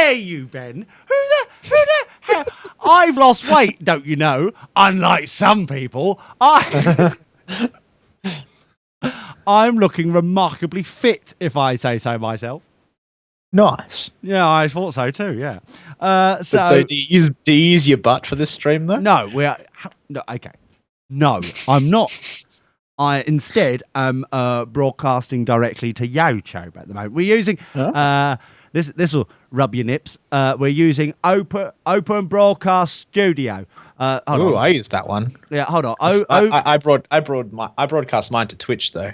dare you, Ben? Who the hell? I've lost weight, don't you know? Unlike some people, I'm looking remarkably fit, if I say so myself. Nice. Yeah, I thought so too. Yeah. So do you use your butt for this stream though? No, okay. No, I'm not. I instead am broadcasting directly to YouTube at the moment. We're using this will rub your nips. We're using Open Broadcast Studio. Oh, I used that one. Yeah, hold on. I broadcast mine to Twitch though.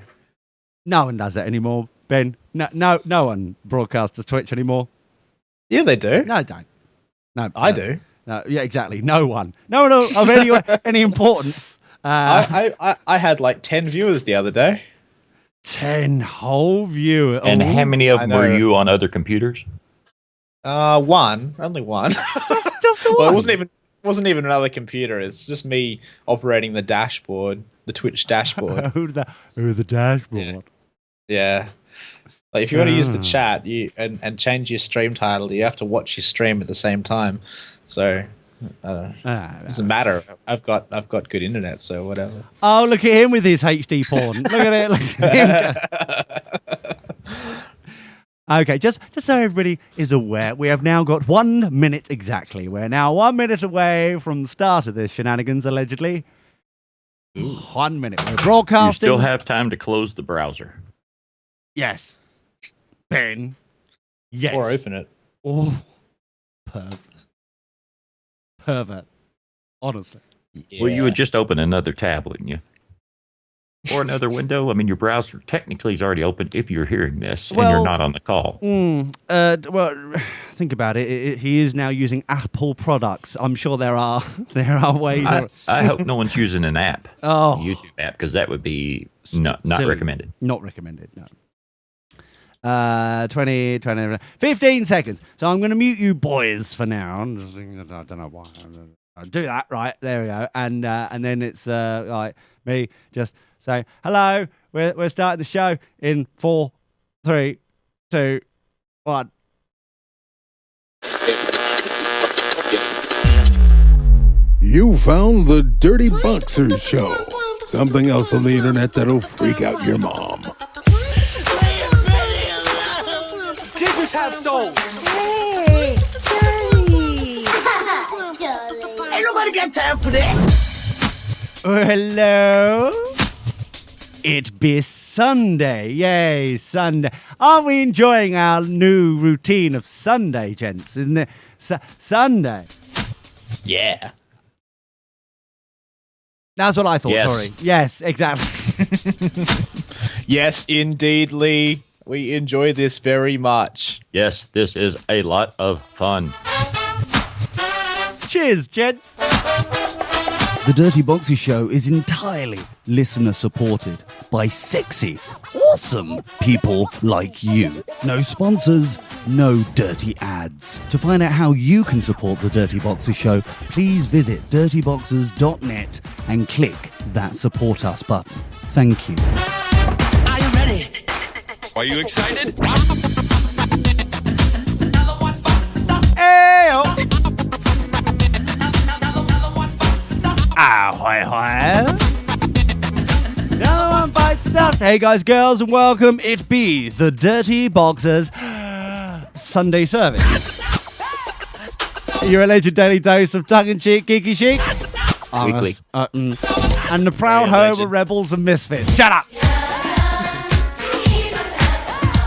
No one does that anymore, Ben. No one broadcasts to Twitch anymore. Yeah, they do. No, they don't. No, I do. No, yeah, exactly. No one of any importance. I had like 10 viewers the other day. 10 whole viewers. And how many of them were you on other computers? Only one. Just the one. Well, it wasn't even another computer. It's just me operating the dashboard, the Twitch dashboard. the dashboard. Yeah. Like if you want to use the chat, and change your stream title, you have to watch your stream at the same time. So I don't know. It doesn't matter. I've got good internet, so whatever. Oh, look at him with his HD porn. Look at it. Look at him. Okay, just so everybody is aware, we have now got 1 minute exactly. We're now 1 minute away from the start of this shenanigans, allegedly. Ooh. 1 minute. We're broadcasting. You still have time to close the browser. Yes. Ben. Yes. Or open it. Oh. Pervert. Honestly. Yeah. Well, you would just open another tab, wouldn't you? Or another window. I mean, your browser technically is already open if you're hearing this and you're not on the call. Well, think about it. He is now using Apple products. I'm sure there are ways. I hope no one's using an app, a YouTube app, because that would be not recommended. Not recommended, no. 20, 15 seconds. So I'm going to mute you boys for now. I don't know why. I'll do that. Right. There we go. And then it's like me just saying, hello, we're starting the show in 4, 3, 2, 1. You found the Dirty Boxers Show. Something else on the internet that'll freak out your mom. Jesus have souls. Hey, Johnny. Ain't nobody got time for that. Hello? It be Sunday. Yay, Sunday. Aren't we enjoying our new routine of Sunday, gents? Isn't it? Sunday. Yeah. That's what I thought, yes. Sorry. Yes, exactly. Yes, indeed, Lee. We enjoy this very much. Yes, this is a lot of fun. Cheers, gents. The Dirty Boxy Show is entirely listener-supported by sexy, awesome people like you. No sponsors, no dirty ads. To find out how you can support The Dirty Boxy Show, please visit dirtyboxers.net and click that Support Us button. Thank you. Are you ready? Are you excited? Hey-o. Ahoy. Another one bites the dust. Hey guys, girls, and welcome. It be the Dirty Boxers Sunday service. Your alleged daily dose of tongue-in-cheek, geeky chic. Weekly. And the proud home of rebels and misfits. Shut up.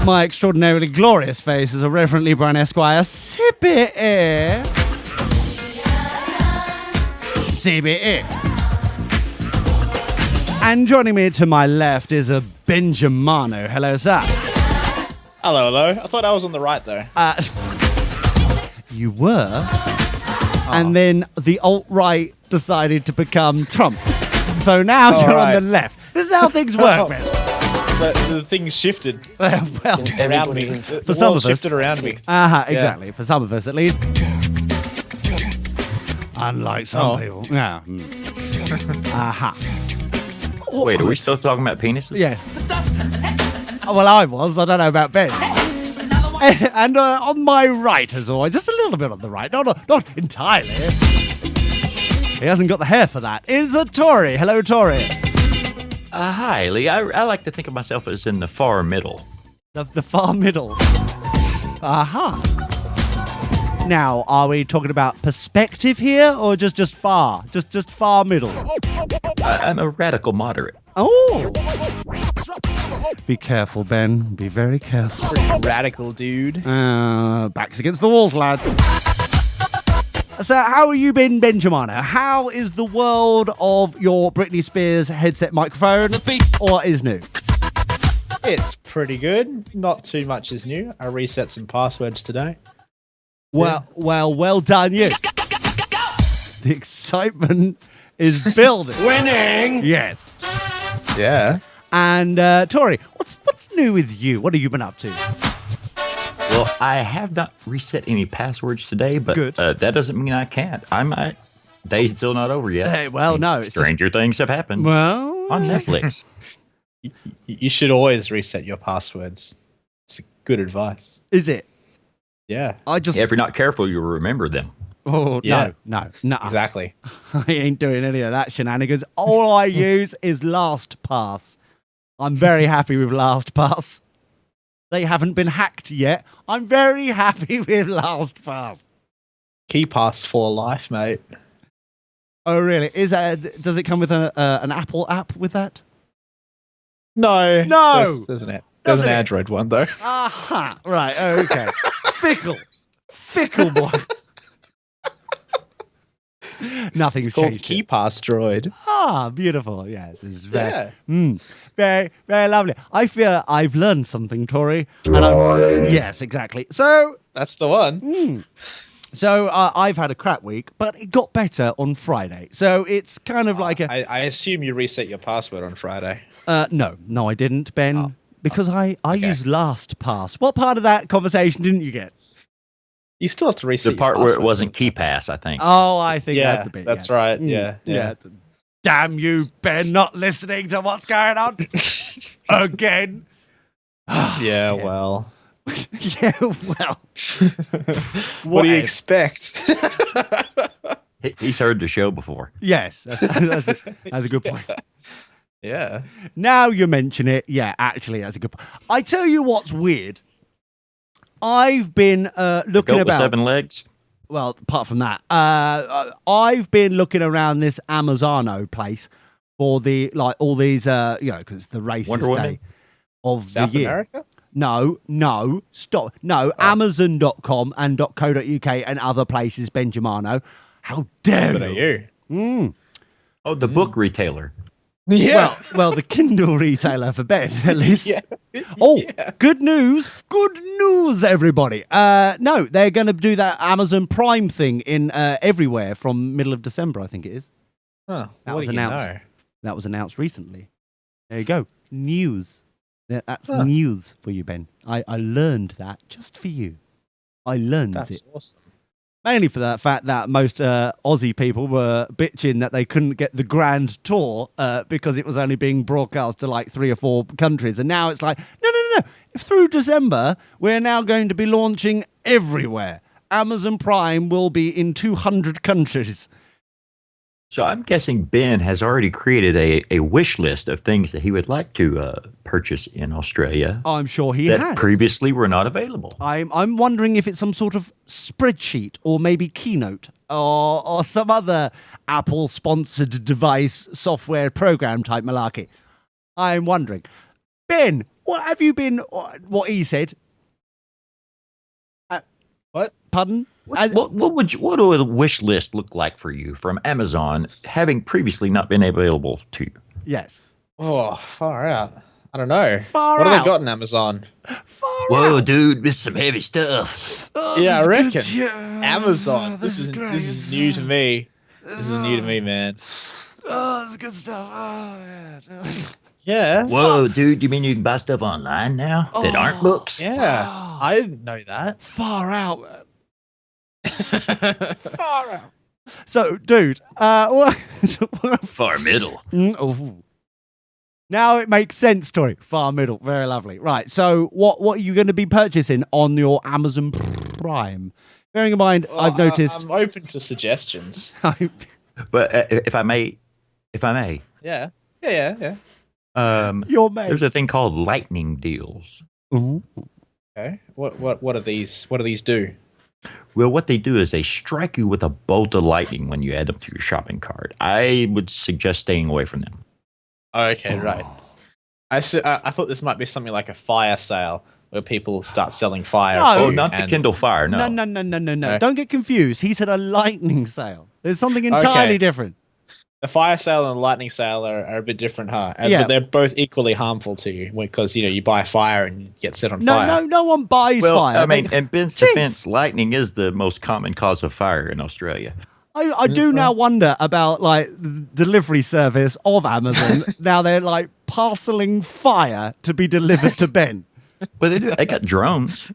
My extraordinarily glorious face is a reverently brown esquire. Sippy air. CBE. And joining me to my left is a Benjamino. Hello, sir. Hello. I thought I was on the right, though. You were. And then the alt-right decided to become Trump. So now you're on the left. This is how things work, man. The things shifted. Well, around me. For some of us. Shifted around me. Exactly. Yeah. For some of us, at least. Unlike some people. Yeah. Wait, are we still talking about penises? Yes. Well, I was. I don't know about Ben. And on my right as always, just a little bit on the right, not entirely. He hasn't got the hair for that. Is a Tory. Hello, Tory. Hi, Lee. I like to think of myself as in the far middle. The far middle. Aha. Now, are we talking about perspective here, or just far? Just far middle? I'm a radical moderate. Oh. Be careful, Ben. Be very careful. Radical dude. Backs against the walls, lads. So, how have you been, Benjamin? How is the world of your Britney Spears headset microphone? Or is new? It's pretty good. Not too much is new. I reset some passwords today. Well done, you. The excitement is building. Winning! Yes. Yeah. And Tori, what's new with you? What have you been up to? Well, I have not reset any passwords today, but Good. That doesn't mean I can't. Day's still not over yet. Hey, well, no. It's Stranger things have happened well, on Netflix. You should always reset your passwords. It's good advice. is it? Yeah. If you're not careful, you'll remember them. Oh, Yeah. no. Exactly. I ain't doing any of that shenanigans. All I use is LastPass. I'm very happy with LastPass. They haven't been hacked yet. I'm very happy with LastPass. KeyPass for life, mate. Oh, really? Does it come with an Apple app with that? No. No. There's an Doesn't it? Android one, though. Aha. Right. Okay. Fickle boy. Nothing's It's called changed. KeyPass Droid. Ah, beautiful. Yes, it's very, Yeah. very, very lovely. I feel I've learned something, Tori. Yes, exactly. So, That's the one. I've had a crap week, but it got better on Friday. So it's kind of like I assume you reset your password on Friday. No, I didn't, Ben, because I used LastPass. What part of that conversation didn't you get? You still have to reset The part your where it password. wasn't KeyPass, I think. Oh, I think Yeah, that's the bit. that's yes. right. Yeah. Damn you, Ben, not listening to what's going on again. Yeah, dear. well. Yeah, well. What do you if? expect? He's heard the show before. Yes, that's a good point. Yeah. Now you mention it, yeah, actually, that's a good point. I tell you what's weird. I've been looking Goat with about. 7 legs. Well, apart from that, I've been looking around this Amazano place for all these, because it's the racist Wonder Woman? day of South the year. America? No, stop. No, Amazon.com and .co.uk and other places, Benjamino. How dare Good you? at you. Oh, the book retailer. Yeah. Well, the Kindle retailer for Ben, at least. Yeah. Oh, Yeah. good news, everybody. No, they're going to do that Amazon Prime thing in everywhere from middle of December, I think it is. Huh, That what was do you announced. know? That was announced recently. There you go. News. That's Huh. news for you, Ben. I learned that just for you. I learned That's it. awesome. Mainly for the fact that most Aussie people were bitching that they couldn't get the grand tour because it was only being broadcast to like 3 or 4 countries. And now it's like, no. Through December, we're now going to be launching everywhere. Amazon Prime will be in 200 countries. So I'm guessing Ben has already created a wish list of things that he would like to purchase in Australia I'm sure he that has. previously were not available. I'm wondering if it's some sort of spreadsheet or maybe Keynote or some other Apple-sponsored device software program type malarkey. I'm wondering. Ben, what have you been... What he said? What? Pardon? What would a wish list look like for you from Amazon, having previously not been available to you? Yes. Oh, far out. I don't know. Far what have out. they got in Amazon? Whoa, dude, this is some heavy stuff. Yeah, I reckon. Yeah. Amazon. This This is great. is new to me. This is new to me, man. Oh, that's good stuff. Oh, yeah. Yeah. Whoa, dude, you mean you can buy stuff online now that aren't books? Yeah. Wow. I didn't know that. Far out, man. Far out. So, dude, what? Far middle. Oh. Now it makes sense, Tori. Far middle. Very lovely. Right. So what are you going to be purchasing on your Amazon Prime? Bearing in mind, Well, I've noticed. I'm open to suggestions. But if I may, Yeah. Your mate. there's a thing called lightning deals. Ooh. Okay. What are these? What do these do? Well, what they do is they strike you with a bolt of lightning when you add them to your shopping cart. I would suggest staying away from them. Okay, right. I thought this might be something like a fire sale where people start selling fire. No. to Oh, you not the and- Kindle Fire, no. No. Don't get confused. He said a lightning sale. There's something entirely Okay. different. The fire sale and the lightning sale are a bit different, huh? Yeah. But they're both equally harmful to you because you buy fire and you get set on fire. No one buys Well, fire. I mean, in Ben's Jeez. defense, lightning is the most common cause of fire in Australia. I do now wonder about like the delivery service of Amazon. Now they're like parceling fire to be delivered to Ben. Well, they got drones.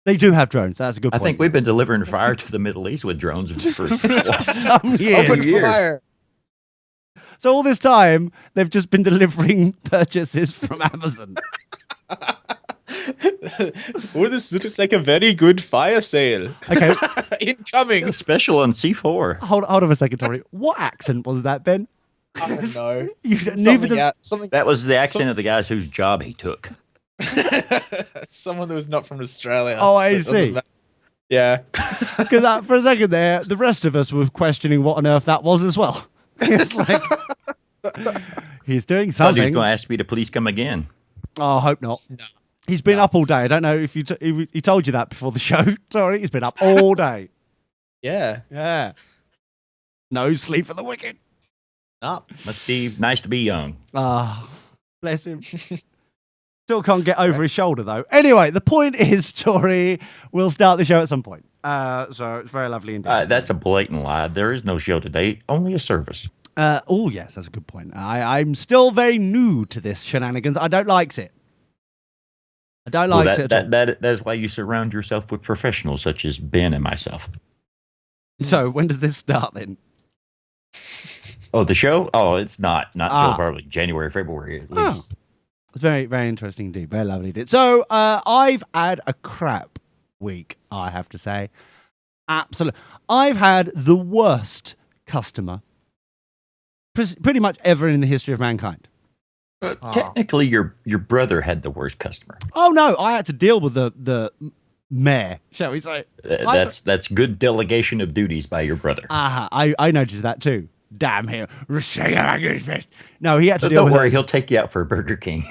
They do have drones. That's a good I point. think we've been delivering fire to the Middle East with drones for some years. Open years. Fire. So all this time they've just been delivering purchases from Amazon. Oh, this looks like a very good fire sale. Okay, Incoming. special on C4. hold on a second, Tori. What accent was that, Ben? I don't know. Neither does. Something. That was the accent of the guys whose job he took. Someone that was not from Australia. Oh, I So it doesn't see. matter. Yeah. Because for a second there, the rest of us were questioning what on earth that was as well. It's like he's doing Thought he was something. going to ask me to please come again. Oh, I hope not. No. He's been up all day. I don't know if he told you that before the show. Sorry, he's been up all day. Yeah. Yeah. No sleep for the wicked. No. Must be nice to be young. Ah, bless him. Still can't get over his shoulder though. Anyway, the point is, Tori, we'll start the show at some point. So it's very lovely indeed. That's a blatant lie. There is no show today, only a service. Oh yes, that's a good point. I'm still very new to this shenanigans. I don't like it. I don't like it at all. That's why you surround yourself with professionals such as Ben and myself. So when does this start then? Oh, the show? Oh, it's not Ah. till probably January, February at Oh. least. It's very, very interesting indeed. Very lovely indeed. So I've had a crap week, I have to say. Absolutely. I've had the worst customer pretty much ever in the history of mankind. Technically, your brother had the worst customer. Oh no, I had to deal with the mayor, shall we say. That's good delegation of duties by your brother. I noticed that too. Damn him. No, he had to deal Don't with worry, it. he'll take you out for a Burger King.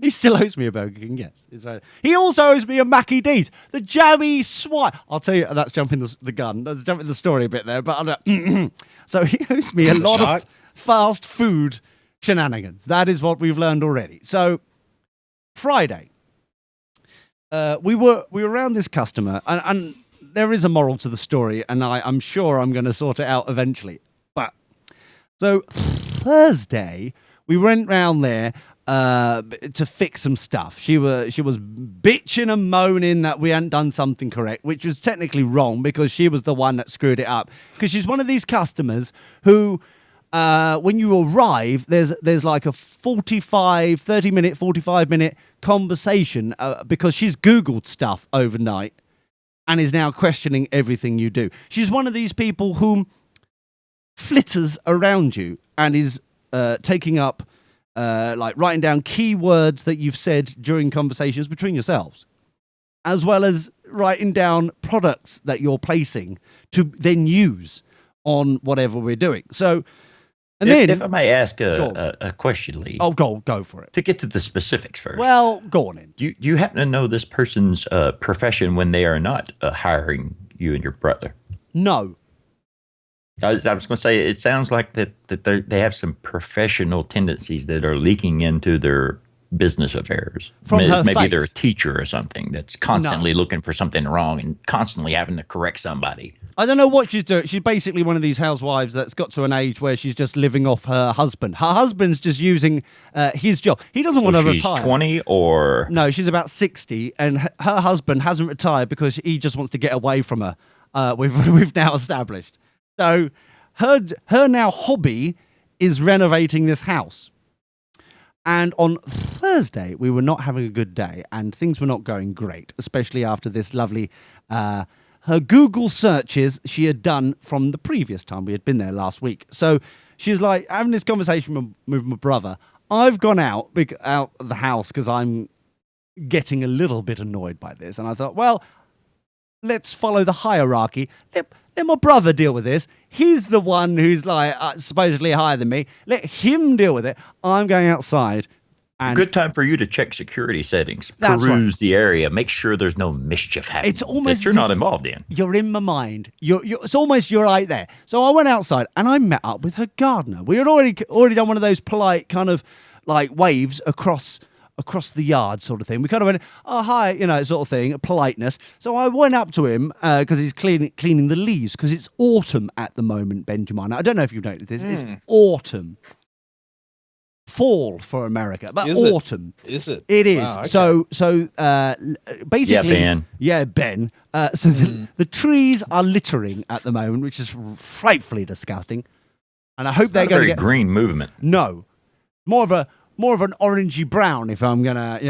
He still owes me a Burger King, yes. It's right. He also owes me a Mackie D's. The jammy swine. I'll tell you, that's jumping the gun. That's jumping the story a bit there. But so he owes me a lot of fast food shenanigans. That is what we've learned already. So Friday, we were around this customer, and there is a moral to the story, and I'm sure I'm going to sort it out eventually. But so Thursday, we went round there to fix some stuff. She was bitching and moaning that we hadn't done something correct, which was technically wrong because she was the one that screwed it up. Because she's one of these customers who, when you arrive, there's like a 30 minute, 45 minute conversation because she's Googled stuff overnight and is now questioning everything you do. She's one of these people who flitters around you and is taking up like writing down keywords that you've said during conversations between yourselves, as well as writing down products that you're placing to then use on whatever we're doing. So, and If I may ask Go a question, Lee. oh, go for it. To get to the specifics first. Well, go on in. Do you happen to know this person's profession when they are not hiring you and your brother? No. I was going to say, it sounds like that they have some professional tendencies that are leaking into their business affairs. From her Maybe face. they're a teacher or something that's constantly looking for something wrong and constantly having to correct somebody. I don't know what she's doing. She's basically one of these housewives that's got to an age where she's just living off her husband. Her husband's just using his job. He doesn't want to She's retire. 20 or... No, she's about 60, and her husband hasn't retired because he just wants to get away from her. We've now established. So her now hobby is renovating this house. And on Thursday, we were not having a good day, and things were not going great, especially after this lovely, her Google searches she had done from the previous time we had been there last week. So she was like having this conversation with my brother. I've gone out of the house because I'm getting a little bit annoyed by this. And I thought, well, let's follow the hierarchy. Let my brother deal with this. He's the one who's like supposedly higher than me. Let him deal with it. I'm going outside. And good time for you to check security settings, That's peruse the area, make sure there's no mischief happening. It's almost that you're not involved in. You're in my mind. It's almost you're right there. So I went outside and I met up with her gardener. We had already done one of those polite kind of like waves across the yard sort of thing. We kind of went, oh, hi, sort of thing, politeness. So I went up to him because he's cleaning the leaves because it's autumn at the moment, Benjamin. I don't know if you've noticed this. It's autumn. Fall for America, but autumn. Is it? It is. Wow, okay. So basically, Ben. So the trees are littering at the moment, which is frightfully disgusting. And I hope they're going to get green movement. No, more of an orangey brown. If I'm gonna,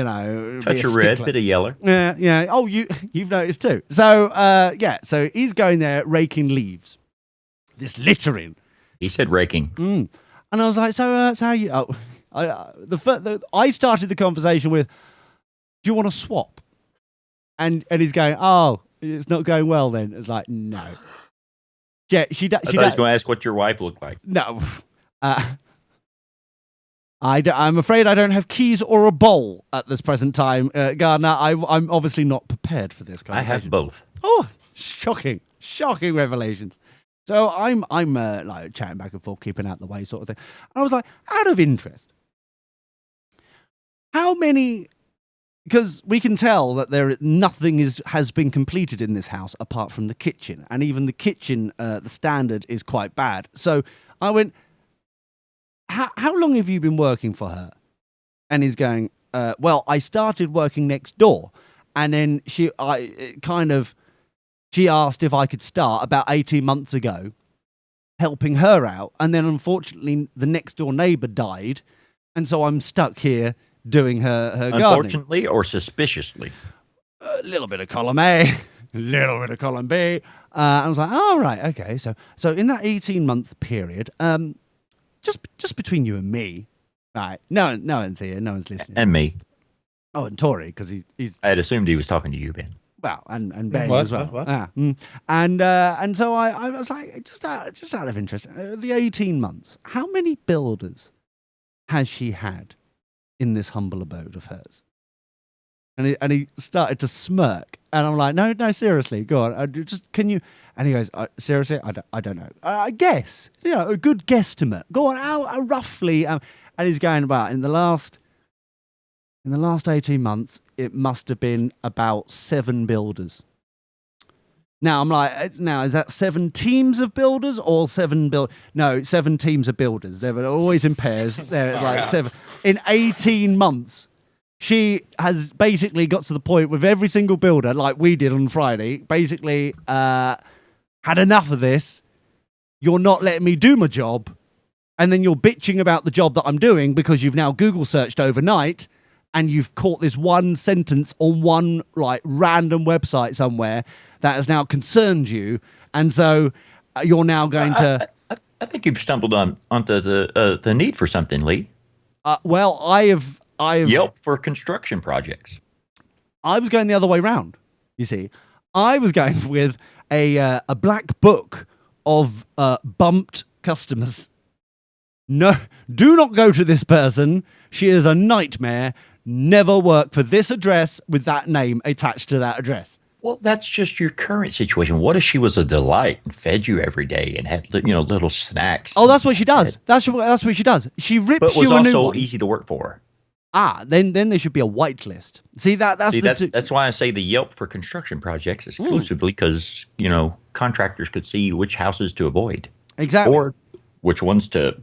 touch of red, bit of yellow. Yeah. Oh, you've noticed too. So So he's going there raking leaves. This littering. He said raking. And I was like, so how you? Oh, I started the conversation with, do you want to swap? And he's going, oh, it's not going well then. It's like, no. Yeah, she I thought I was going to ask what your wife looked like. No. I'm afraid I don't have keys or a bowl at this present time, Gardner. I'm obviously not prepared for this conversation. I have both. Oh, shocking revelations. So I'm like chatting back and forth, keeping out the way sort of thing. And I was like, out of interest, how many? Because we can tell that nothing has been completed in this house apart from the kitchen, and even the kitchen, the standard is quite bad. So I went, how long have you been working for her? And he's going, well, I started working next door, and then she asked if I could start about 18 months ago, helping her out. And then unfortunately, the next door neighbor died. And so I'm stuck here doing her gardening. Unfortunately or suspiciously? A little bit of column A, a little bit of column B. I was like, oh, right, okay. So in that 18-month period, just between you and me, right, no one's here, no one's listening. And me. Oh, and Tori, because he's... I had assumed he was talking to you, Ben. Well, and Ben as well. What? And so I was like, just out of interest, the 18 months, how many builders has she had in this humble abode of hers? And he started to smirk, and I'm like, no, seriously, go on, can you? And he goes, seriously, I don't know. I guess, a good guesstimate. Go on, how roughly? And he's going about in the last 18 months, it must have been about 7 builders. Now, I'm like, is that 7 teams of builders or 7 No, 7 teams of builders. They were always in pairs. They're like 7. In 18 months, she has basically got to the point with every single builder, like we did on Friday, basically had enough of this. You're not letting me do my job. And then you're bitching about the job that I'm doing because you've now Google searched overnight. And you've caught this one sentence on one like random website somewhere that has now concerned you, and so you're now going to. I think you've stumbled onto the need for something, Lee. Well, I have Yelp for construction projects. I was going the other way round. You see, I was going with a black book of bumped customers. No, do not go to this person. She is a nightmare. Never work for this address with that name attached to that address. Well, that's just your current situation. What if she was a delight and fed you every day and had little snacks? Oh, that's what she does. That's what she does. She rips but you was a new also one. easy to work for. Then there should be a whitelist. See that's why I say the Yelp for construction projects exclusively because contractors could see which houses to avoid. Exactly. Or which ones to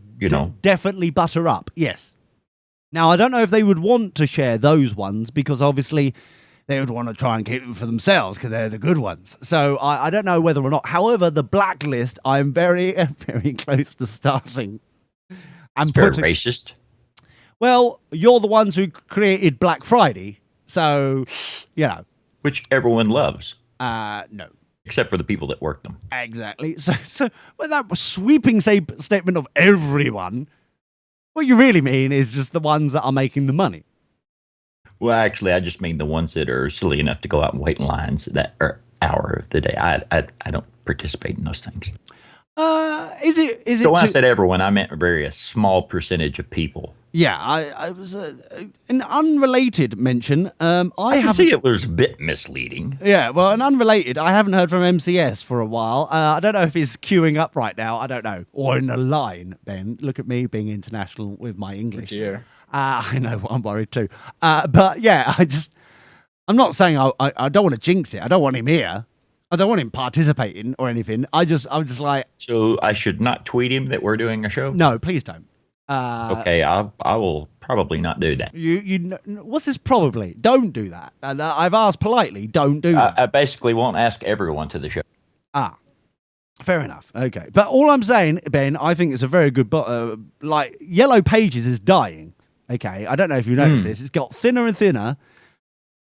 definitely butter up. Yes. Now, I don't know if they would want to share those ones because obviously they would want to try and keep them for themselves because they're the good ones. So I don't know whether or not. However, the blacklist, I'm very, very close to starting. It's very racist. Well, you're the ones who created Black Friday, so, you know. Which everyone loves. No. Except for the people that work them. Exactly. So with that sweeping statement of everyone, what you really mean is just the ones that are making the money. Well, actually, I just mean the ones that are silly enough to go out and wait in lines that hour of the day. I don't participate in those things. Is it? So when I said everyone, I meant a small percentage of people. Yeah, I was an unrelated mention. I can see it was a bit misleading. Yeah, well, an unrelated. I haven't heard from MCS for a while. I don't know if he's queuing up right now. I don't know, or in a line. Ben, look at me being international with my English. Oh dear. I know. I'm worried too. But yeah, I'm not saying I don't want to jinx it. I don't want him here. I don't want him participating or anything. I'm just like. So I should not tweet him that we're doing a show? No, please don't. Okay, I will probably not do that. What's this probably? Don't do that. And I've asked politely, don't do that. I basically won't ask everyone to the show. Fair enough. Okay. But all I'm saying, Ben, I think it's a very good, like Yellow Pages is dying. Okay. I don't know if you noticed this. It's got thinner and thinner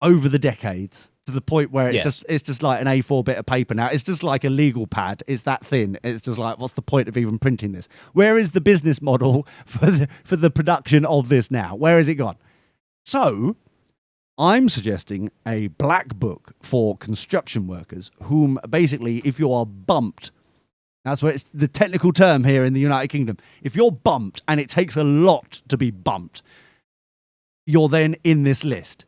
over the decades to the point where it's just like an A4 bit of paper now. It's just like a legal pad. It's that thin. It's just like, what's the point of even printing this? Where is the business model for the production of this now? Where has it gone? So I'm suggesting a black book for construction workers whom basically, if you are bumped, that's what it's the technical term here in the United Kingdom. If you're bumped, and it takes a lot to be bumped, you're then in this list.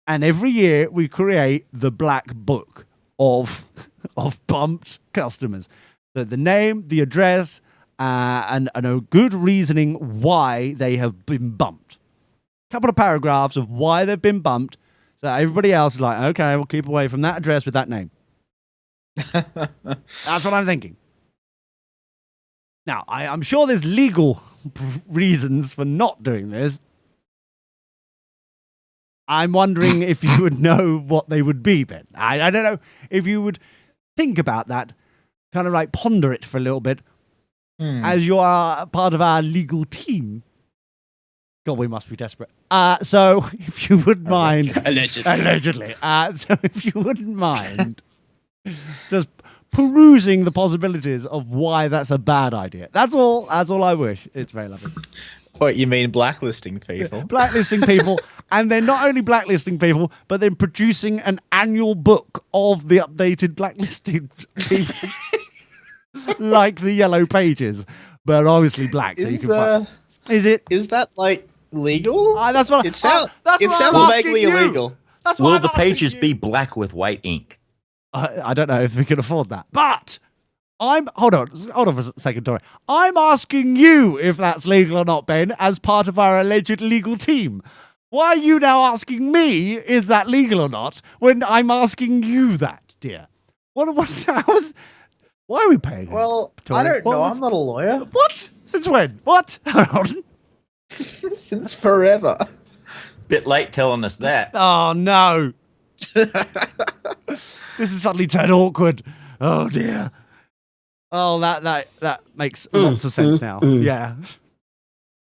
And every year we create the black book of bumped customers. So the name, the address, and a good reasoning why they have been bumped. A couple of paragraphs of why they've been bumped. So everybody else is like, okay, we'll keep away from that address with that name. That's what I'm thinking. Now, I'm sure there's legal reasons for not doing this. I'm wondering if you would know what they would be, Ben. I don't know if you would think about that, kind of like ponder it for a little bit, as you are part of our legal team. God, we must be desperate. So if you wouldn't mind... Allegedly. So if you wouldn't mind just perusing the possibilities of why that's a bad idea. That's all I wish. It's very lovely. What, you mean blacklisting people? Blacklisting people, and they're not only blacklisting people, but then producing an annual book of the updated blacklisted people, like the Yellow Pages, but obviously black. So you can find. Is that like legal? That's what it sounds. It sounds vaguely illegal. Will the pages be black with white ink? I don't know if we can afford that, but. Hold on for a second, Tori. I'm asking you if that's legal or not, Ben, as part of our alleged legal team. Why are you now asking me is that legal or not when I'm asking you that, dear? Why are we paying? Well, Tori? I don't know. I'm not a lawyer. What? Since when? What? Hold on. Since forever. Bit late telling us that. Oh no. This has suddenly turned awkward. Oh dear. Oh, that makes lots of sense now. Yeah.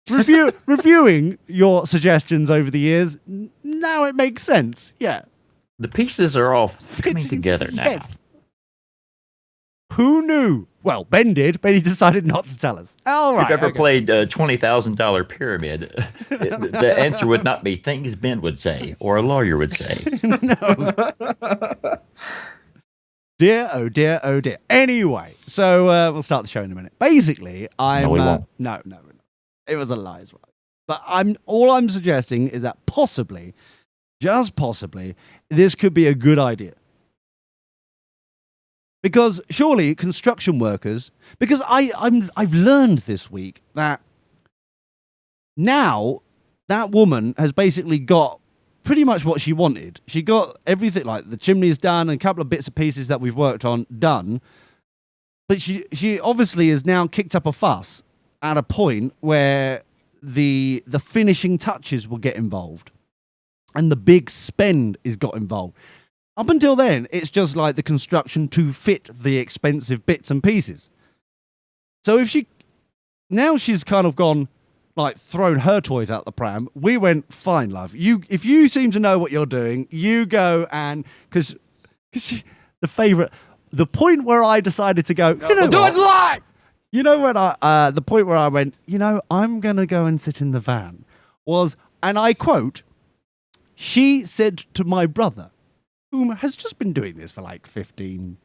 Reviewing your suggestions over the years, now it makes sense. Yeah. The pieces are all coming together now. Yes. Who knew? Well, Ben did, but he decided not to tell us. All right. If you've ever played $20,000 Pyramid, the answer would not be things Ben would say or a lawyer would say. No. Dear, oh dear, oh dear. Anyway, so we'll start the show in a minute. Basically, No, we won't. No. It was a lie as well. But all I'm suggesting is that possibly, just possibly, this could be a good idea. Because surely construction workers, because I've learned this week that now that woman has basically got pretty much what she wanted. She got everything, like the chimneys done and a couple of bits and pieces that we've worked on done. But she obviously has now kicked up a fuss at a point where the finishing touches will get involved and the big spend is got involved. Up until then, it's just like the construction to fit the expensive bits and pieces. So if now she's kind of gone, like thrown her toys out the pram. We went, fine, love. If you seem to know what you're doing, you go and because the point where I decided to go, you know, do it live. You know when the point where I went, you know, I'm gonna go and sit in the van was, and I quote, she said to my brother, whom has just been doing this for like 15,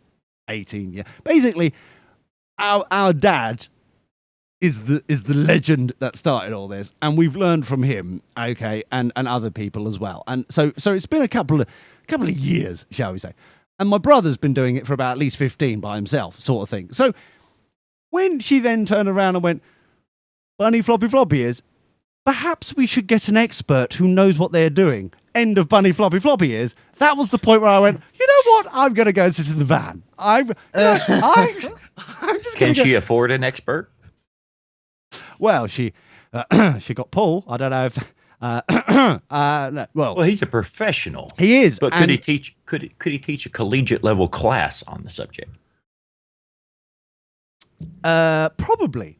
18 years. Basically, our dad is the legend that started all this, and we've learned from him, okay, and other people as well. And so it's been a couple of years, shall we say. And my brother's been doing it for about at least 15 by himself, sort of thing. So when she then turned around and went, Bunny Floppy Ears, perhaps we should get an expert who knows what they're doing. End of Bunny Floppy Ears. That was the point where I went, you know what? I'm going to go and sit in the van. I'm just Can she afford an expert? Well, she got Paul. I don't know if. No, well, he's a professional. He is. But could he teach? Could he teach a collegiate level class on the subject? Probably.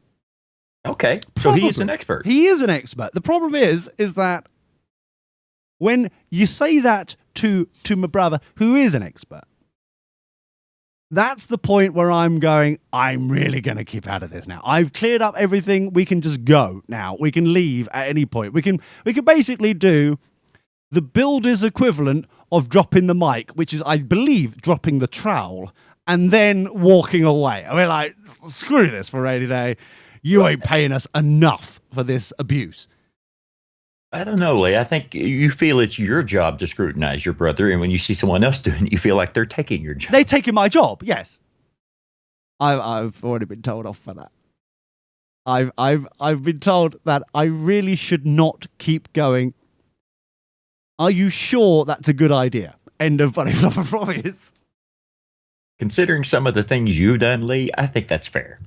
Okay, so he is an expert. He is an expert. The problem is that when you say that to my brother, who is an expert, that's the point where I'm going, I'm really going to keep out of this now. I've cleared up everything. We can just go now. We can leave at any point. We can basically do the builder's equivalent of dropping the mic, which is, I believe, dropping the trowel and then walking away. I mean, like, screw this for a rainy day. You ain't paying us enough for this abuse. I don't know, Lee. I think you feel it's your job to scrutinize your brother, and when you see someone else doing it, you feel like they're taking your job. They're taking my job, yes. I've already been told off for that. I've been told that I really should not keep going. Are you sure that's a good idea? End of Funny Flopper Promise. Considering some of the things you've done, Lee, I think that's fair.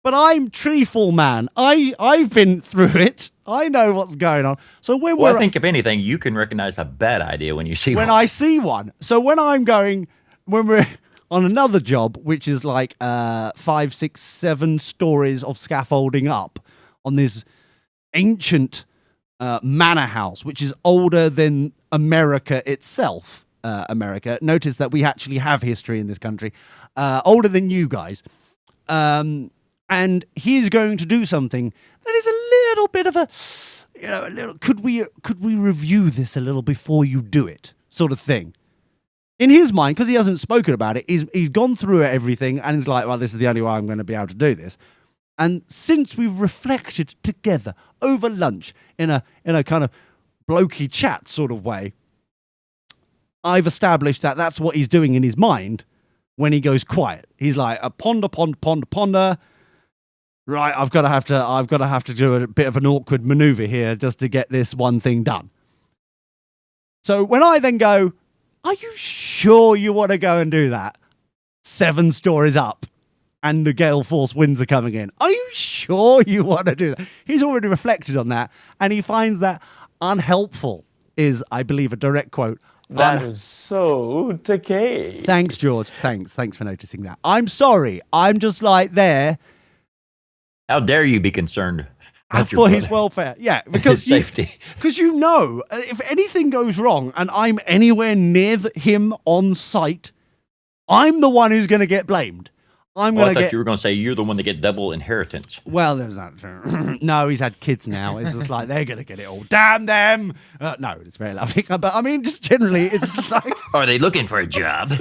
But I'm treeful, man. I've been through it. I know what's going on. So I think if anything, you can recognize a bad idea when you see one. When I see one. So when we're on another job, which is like 5, 6, 7 stories of scaffolding up on this ancient manor house, which is older than America itself. America. Notice that we actually have history in this country. Older than you guys. And he's going to do something that is a little bit of could we review this a little before you do it, sort of thing. In his mind, because he hasn't spoken about it, he's gone through everything and he's like, well, this is the only way I'm going to be able to do this. And since we've reflected together over lunch in a kind of blokey chat sort of way, I've established that that's what he's doing in his mind when he goes quiet. He's like, ponder. Right, I've got to have to do a bit of an awkward maneuver here just to get this one thing done. So when I then go, are you sure you want to go and do that? 7 stories up and the gale force winds are coming in. Are you sure you want to do that? He's already reflected on that and he finds that unhelpful is, I believe, a direct quote. That is so decay. Thanks, George. Thanks for noticing that. I'm sorry. I'm just like there. How dare you be concerned for his welfare? Yeah, because his safety. Because if anything goes wrong and I'm anywhere near him on site, I'm the one who's going to get blamed. I thought you were going to say you're the one that get double inheritance. Well, there's that. No, he's had kids now. It's just like they're going to get it all. Damn them! No, it's very lovely. But I mean, just generally, it's just like. Are they looking for a job?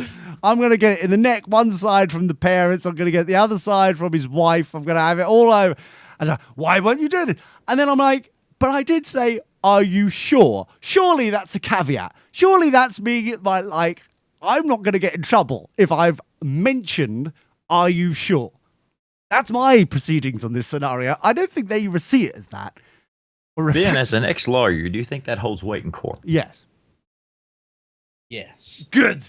I'm going to get it in the neck, one side from the parents. I'm going to get the other side from his wife. I'm going to have it all over. And why won't you do this? And then I'm like, but I did say, are you sure? Surely that's a caveat. Surely that's me, like, I'm not going to get in trouble if I've mentioned, are you sure? That's my proceedings on this scenario. I don't think they see it as that. Ben, as an ex-lawyer, do you think that holds weight in court? Yes. Yes. Good.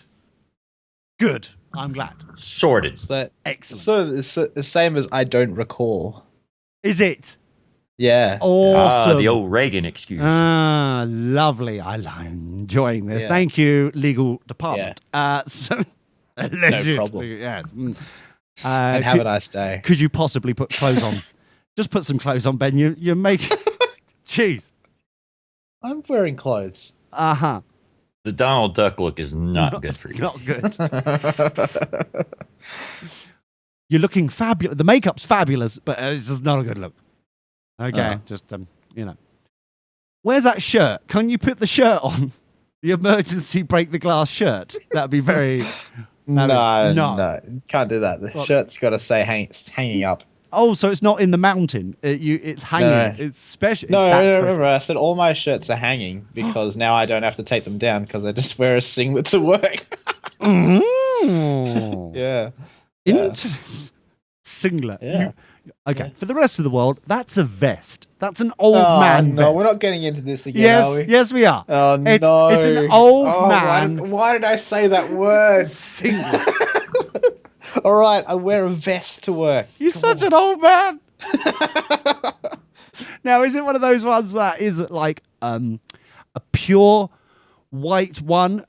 I'm glad. Sorted. Excellent. So it's the same as I don't recall. Is it? Yeah. Awesome. The old Reagan excuse. Lovely. I'm enjoying this. Yeah. Thank you, legal department. Yeah. Allegedly. No problem. Yes. And have a nice day. Could you possibly put clothes on? Just put some clothes on, Ben. You're making... Jeez. I'm wearing clothes. Uh-huh. The Donald Duck look is not good for you. Not good. You're looking fabulous. The makeup's fabulous, but it's just not a good look. Okay, just, Where's that shirt? Can you put the shirt on? The emergency break the glass shirt. That'd be very... No. Can't do that. The shirt's got to say hanging up. Oh, so it's not in the mountain. It's hanging. No. It's special. No, remember, I said all my shirts are hanging because now I don't have to take them down because I just wear a singlet to work. Yeah. Interesting. Singlet. Yeah. Okay. For the rest of the world, that's a vest. That's an old man No, vest. we're not getting into this again, are we? Yes, we are. Oh, no. It's an old man. Why did I say that word? Singlet. All right, I wear a vest to work. You're such an old man. Now, is it one of those ones that is like a pure white one?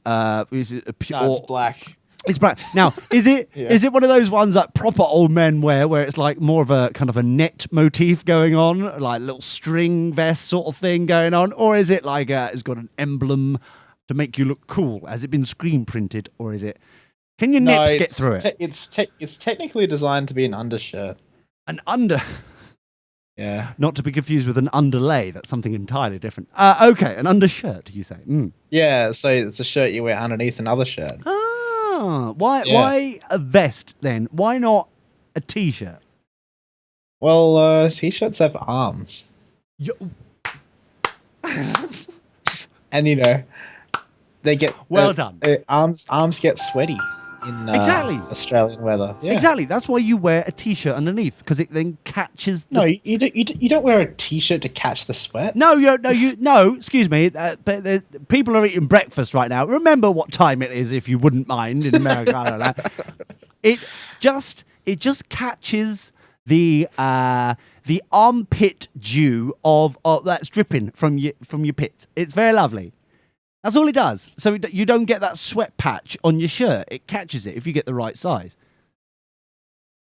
Is it a pure? No, it's black. It's black. Now, is it is it one of those ones that proper old men wear, where it's like more of a kind of a net motif going on, like a little string vest sort of thing going on, or is it like it's got an emblem to make you look cool? Has it been screen printed, or is it? Can your nips get through it? It's technically designed to be an undershirt. An under. Yeah. Not to be confused with an underlay. That's something entirely different. Okay, an undershirt, you say? Mm. Yeah, so it's a shirt you wear underneath another shirt. Why a vest then? Why not a t-shirt? Well, t-shirts have arms. And you know, they get done. Arms get sweaty in Exactly. Australian weather. Yeah. Exactly. That's why you wear a t-shirt underneath, because it then catches. No, you don't wear a t-shirt to catch the sweat. No. Excuse me. But people are eating breakfast right now. Remember what time it is, if you wouldn't mind, in America. I don't know. It just catches the armpit dew of that's dripping from your pits. It's very lovely. That's all it does. So you don't get that sweat patch on your shirt. It catches it if you get the right size.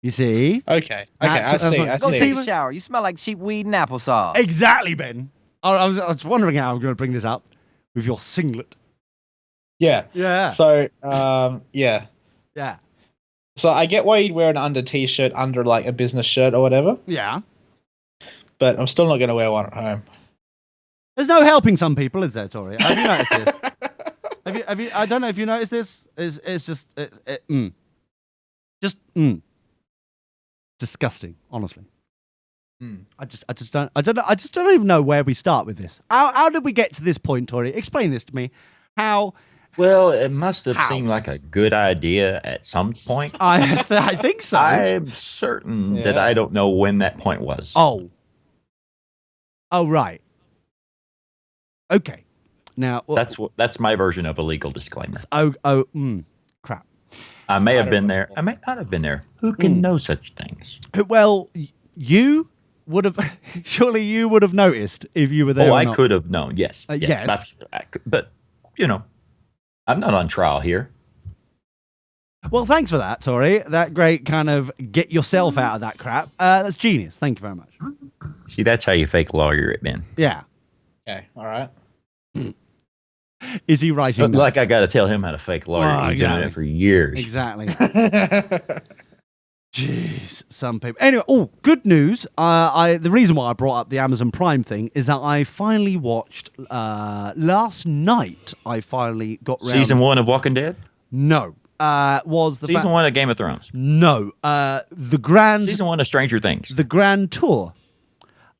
You see? Okay. I see. Go take a shower. You smell like cheap weed and applesauce. Exactly, Ben. I was wondering how I'm going to bring this up with your singlet. Yeah. Yeah. So, yeah. Yeah. So I get why you'd wear an under t-shirt under like a business shirt or whatever. Yeah. But I'm still not going to wear one at home. There's no helping some people, is there, Tori? Have you noticed this? Have you? I don't know if you noticed this. It's just disgusting, honestly. I just don't even know where we start with this. How did we get to this point, Tori? Explain this to me. How? Well, it must have seemed like a good idea at some point. I think so. I'm certain that I don't know when that point was. Oh, right. Okay. Now that's my version of a legal disclaimer. Crap. I may have been there. I may not have been there. Who can know such things? Well, you would have. Surely you would have noticed if you were there. Oh, or I not. could have known. Yes. Yes. But I'm not on trial here. Well, thanks for that, Tori. That great kind of get yourself out of that crap. That's genius. Thank you very much. See, that's how you fake lawyer it, Ben. Yeah. Okay. All right. Is he writing? Like I got to tell him how to fake lawyer. He's done it for years. Exactly. Jeez, some people. Anyway, good news. The reason why I brought up the Amazon Prime thing is that I finally watched last night. I finally got round. Season 1 of Walking Dead? No. Was the Season 1 of Game of Thrones? No. The grand Season 1 of Stranger Things? The grand tour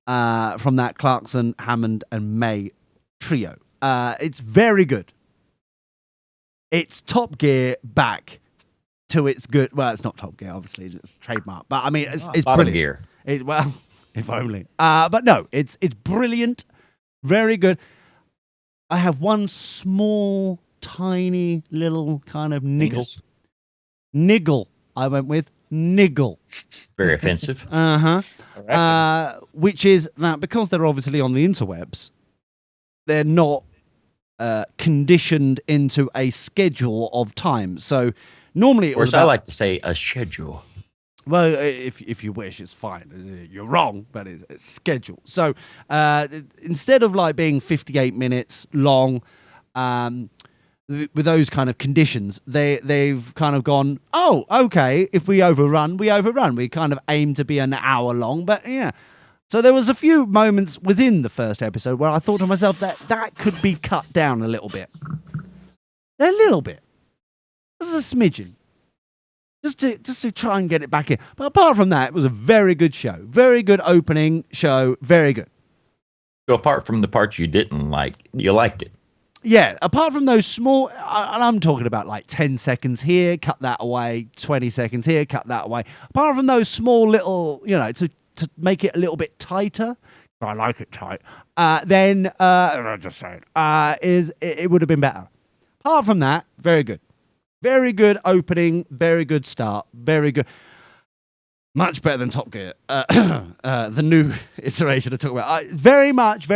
from that Clarkson, Hammond, and May trio. It's very good. It's Top Gear back to its good. Well, it's not Top Gear, obviously, it's trademark. But I mean, it's brilliant. Gear. Well, if only. But no, it's brilliant, very good. I have one small, tiny little kind of niggle. Penis. Niggle. I went with niggle. Very offensive. Which is that because they're obviously on the interwebs, they're not conditioned into a schedule of time. So normally it was I like to say a schedule. Well, if you wish, it's fine. You're wrong, but it's scheduled. So instead of like being 58 minutes long, with those kind of conditions, they've kind of gone, oh, okay, if we overrun, we overrun. We kind of aim to be an hour long, but yeah. So there was a few moments within the first episode where I thought to myself that could be cut down a little bit. A little bit. This is a smidgen. Just to try and get it back in. But apart from that, it was a very good show. Very good opening show. Very good. So apart from the parts you didn't like, you liked it. Yeah, apart from those small, and I'm talking about like 10 seconds here, cut that away, 20 seconds here, cut that away. Apart from those small little, to make it a little bit tighter, I like it tight, then, I'm just saying, it would have been better. Apart from that, very good. Very good opening, very good start, very good. Much better than Top Gear, the new iteration I talk about. Very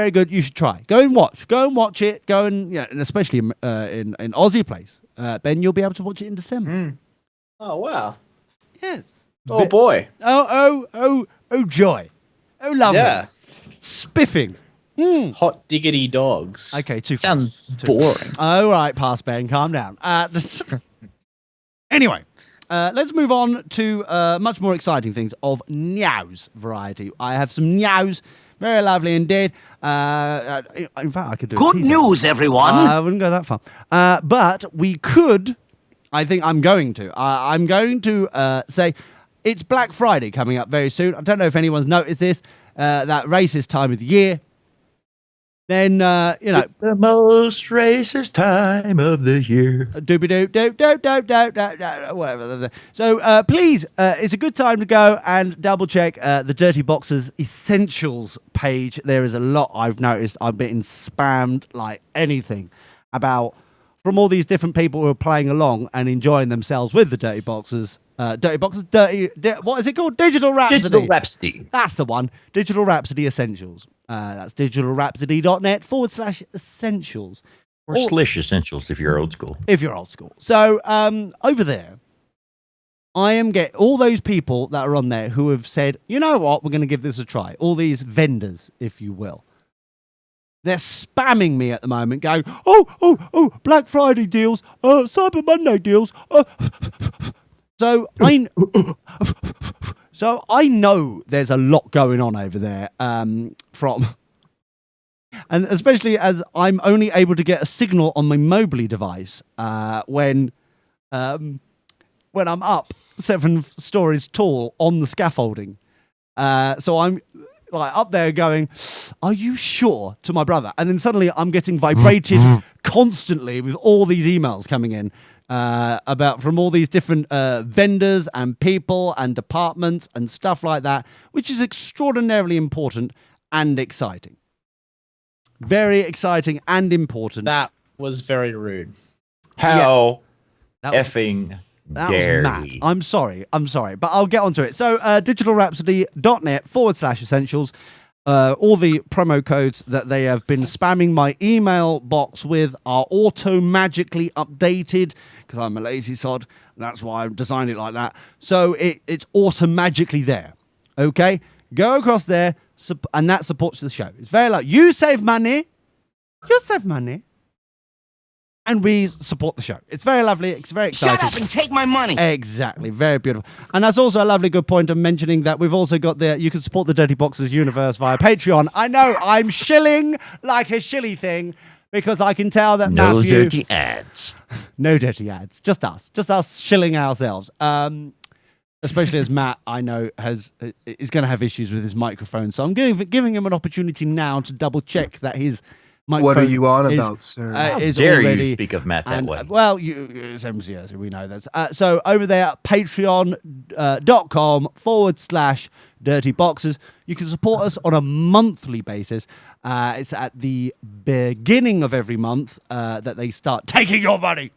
good. You should try. Go and watch it. Go and especially in Aussie Place. Ben, you'll be able to watch it in December. Oh wow! Yes. Oh boy! Oh joy! Oh lovely! Yeah. Spiffing. Hot diggity dogs. Okay, Sounds boring. All right, pass Ben. Calm down. Anyway. Let's move on to much more exciting things of Nyao's variety. I have some Nyao's, very lovely indeed. In fact, I could do Good news, everyone. I wouldn't go that far. But we could, I think I'm going to. I'm going to say it's Black Friday coming up very soon. I don't know if anyone's noticed this, that racist time of the year. Then, It's the most racist time of the year. Whatever. So please, it's a good time to go and double check the Dirty Boxers Essentials page. There is a lot I've noticed. I've been spammed like anything from all these different people who are playing along and enjoying themselves with the Dirty Boxers. What is it called? Digital Rhapsody. Digital Rhapsody. That's the one. Digital Rhapsody Essentials. That's digitalrhapsody.net/essentials. Or Slish Essentials if you're old school. So over there, I am getting all those people that are on there who have said, you know what, we're going to give this a try. All these vendors, if you will. They're spamming me at the moment going, oh, Black Friday deals, Cyber Monday deals. So I know there's a lot going on over there and especially as I'm only able to get a signal on my mobile device when I'm up 7 stories tall on the scaffolding. So I'm like up there going, are you sure, to my brother? And then suddenly I'm getting vibrated constantly with all these emails coming in. From all these different vendors and people and departments and stuff like that, which is extraordinarily important and exciting. Very exciting and important. That was very rude. How That effing That dare was mad. we? I'm sorry, but I'll get onto it. So digitalrhapsody.net/essentials. All the promo codes that they have been spamming my email box with are auto-magically updated because I'm a lazy sod. That's why I've designed it like that. So it's auto-magically there. Okay? Go across there, and that supports the show. It's very like, you save money, and we support the show. It's very lovely. It's very exciting. Shut up and take my money. Exactly. Very beautiful. And that's also a lovely good point of mentioning that we've also got you can support the Dirty Boxers universe via Patreon. I know I'm shilling like a shilly thing because I can tell that No Matthew... dirty ads. No dirty ads. Just us shilling ourselves. Especially as Matt, I know, is going to have issues with his microphone. So I'm giving him an opportunity now to double check that his... What are you on about, sir? How dare you speak of Matt that way? Well, it's MCS, we know that. So over there at patreon.com/Dirty Boxers, you can support us on a monthly basis. It's at the beginning of every month that they start taking your money.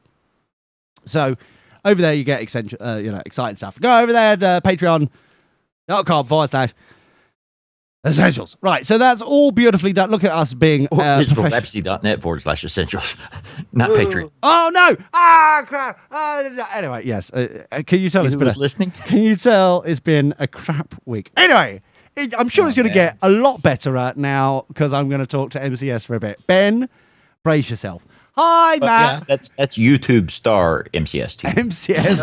So over there you get exciting stuff. Go over there at patreon.com/ Essentials. Right, so that's all beautifully done. Look at us being digitalrhapsody.net/essentials. Not Patreon. Oh, no! Ah, crap! Anyway, yes. Can you tell See who was listening? Can you tell it's been a crap week? Anyway, I'm sure it's going to get a lot better now because I'm going to talk to MCS for a bit. Ben, brace yourself. Hi, Matt. Yeah, that's YouTube star MCS team. MCS.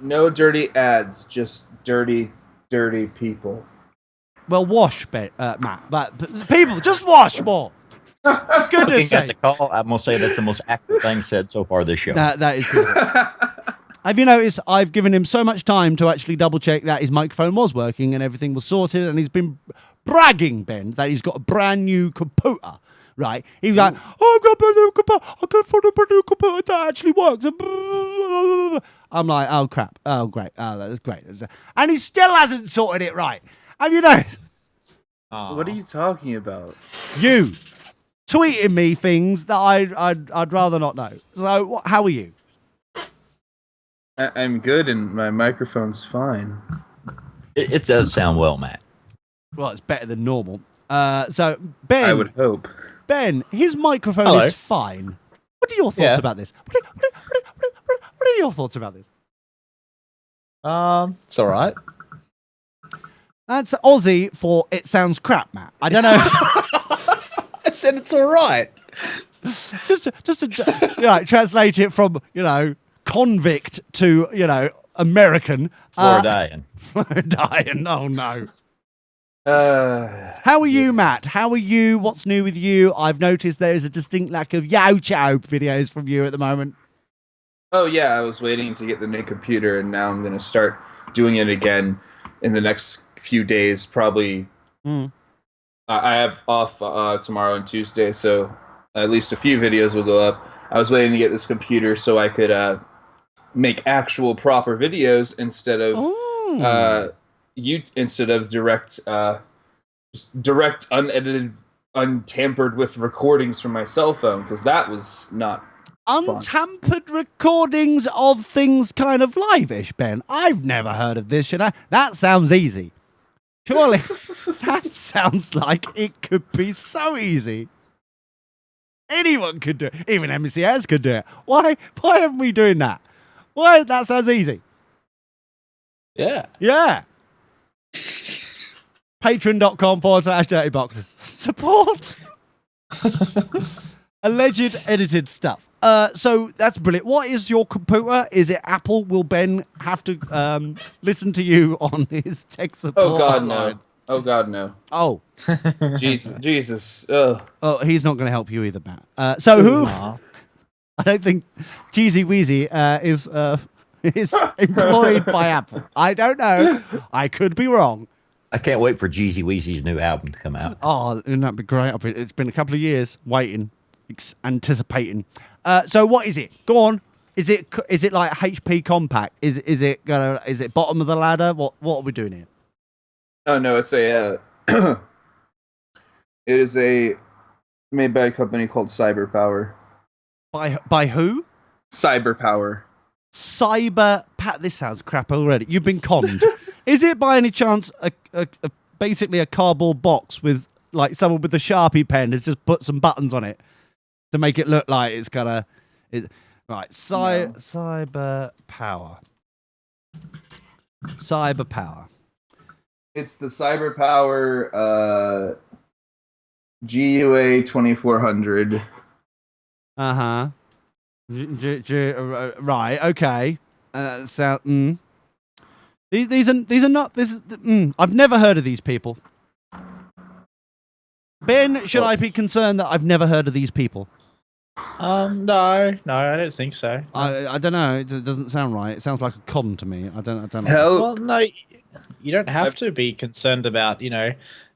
No dirty ads, just dirty people. Well, wash, Matt. But people, just wash more. Goodness sake. The call, I'm going to say that's the most accurate thing said so far this show. That is good. Have you noticed I've given him so much time to actually double check that his microphone was working and everything was sorted, and he's been bragging, Ben, that he's got a brand new computer, right? He was like, oh, I've got a brand new computer. I can find a brand new computer that actually works. I'm like, oh, crap. Oh, great. Oh, that's great. And he still hasn't sorted it right. Have you noticed? What are you talking about? You tweeting me things that I'd rather not know. So, how are you? I'm good, and my microphone's fine. It does sound well, Matt. Well, it's better than normal. So, Ben... I would hope. Ben, his microphone is fine. What are your thoughts about this? What are your thoughts about this? It's all right. That's Aussie for it sounds crap, Matt. I don't know. I said it's all right. just to translate it from, convict to, American. Floridian. Floridian, oh no. How are you, Matt? How are you? What's new with you? I've noticed there is a distinct lack of YouTube videos from you at the moment. Oh, yeah, I was waiting to get the new computer, and now I'm going to start doing it again in the next few days, probably. I have off tomorrow and Tuesday, so at least a few videos will go up. I was waiting to get this computer so I could make actual proper videos instead of direct unedited, untampered with recordings from my cell phone, because that was not untampered fun. Recordings of things kind of live-ish, Ben. I've never heard of this, That sounds easy. Surely, that sounds like it could be so easy. Anyone could do it. Even MCS could do it. Why aren't we doing that? Why? That sounds easy. Yeah. Yeah. Patreon.com/dirtyboxes. Support. Alleged edited stuff. So that's brilliant. What is your computer? Is it Apple? Will Ben have to listen to you on his tech support? Oh God, no. Oh God, no. Oh. Jesus. Ugh. Oh, he's not going to help you either, Matt. So who? I don't think Cheesy Wheezy is employed by Apple. I don't know. I could be wrong. I can't wait for Jeezy Weezy's new album to come out. Oh, wouldn't that be great? It's been a couple of years waiting, anticipating. So what is it? Go on. Is it like HP compact? Is it bottom of the ladder? What are we doing here? Oh no, it's a it is made by a company called Cyberpower. By who? Cyberpower. This sounds crap already. You've been conned. Is it by any chance basically a cardboard box with like someone with a Sharpie pen has just put some buttons on it to make it look like it's right? Cyberpower. It's the Cyberpower GUA 2400. Right. Okay. These are not. I've never heard of these people. Ben, should I be concerned that I've never heard of these people? No, I don't think so. I don't know. It doesn't sound right. It sounds like a con to me. I don't know. Well, no, you don't have to be concerned about,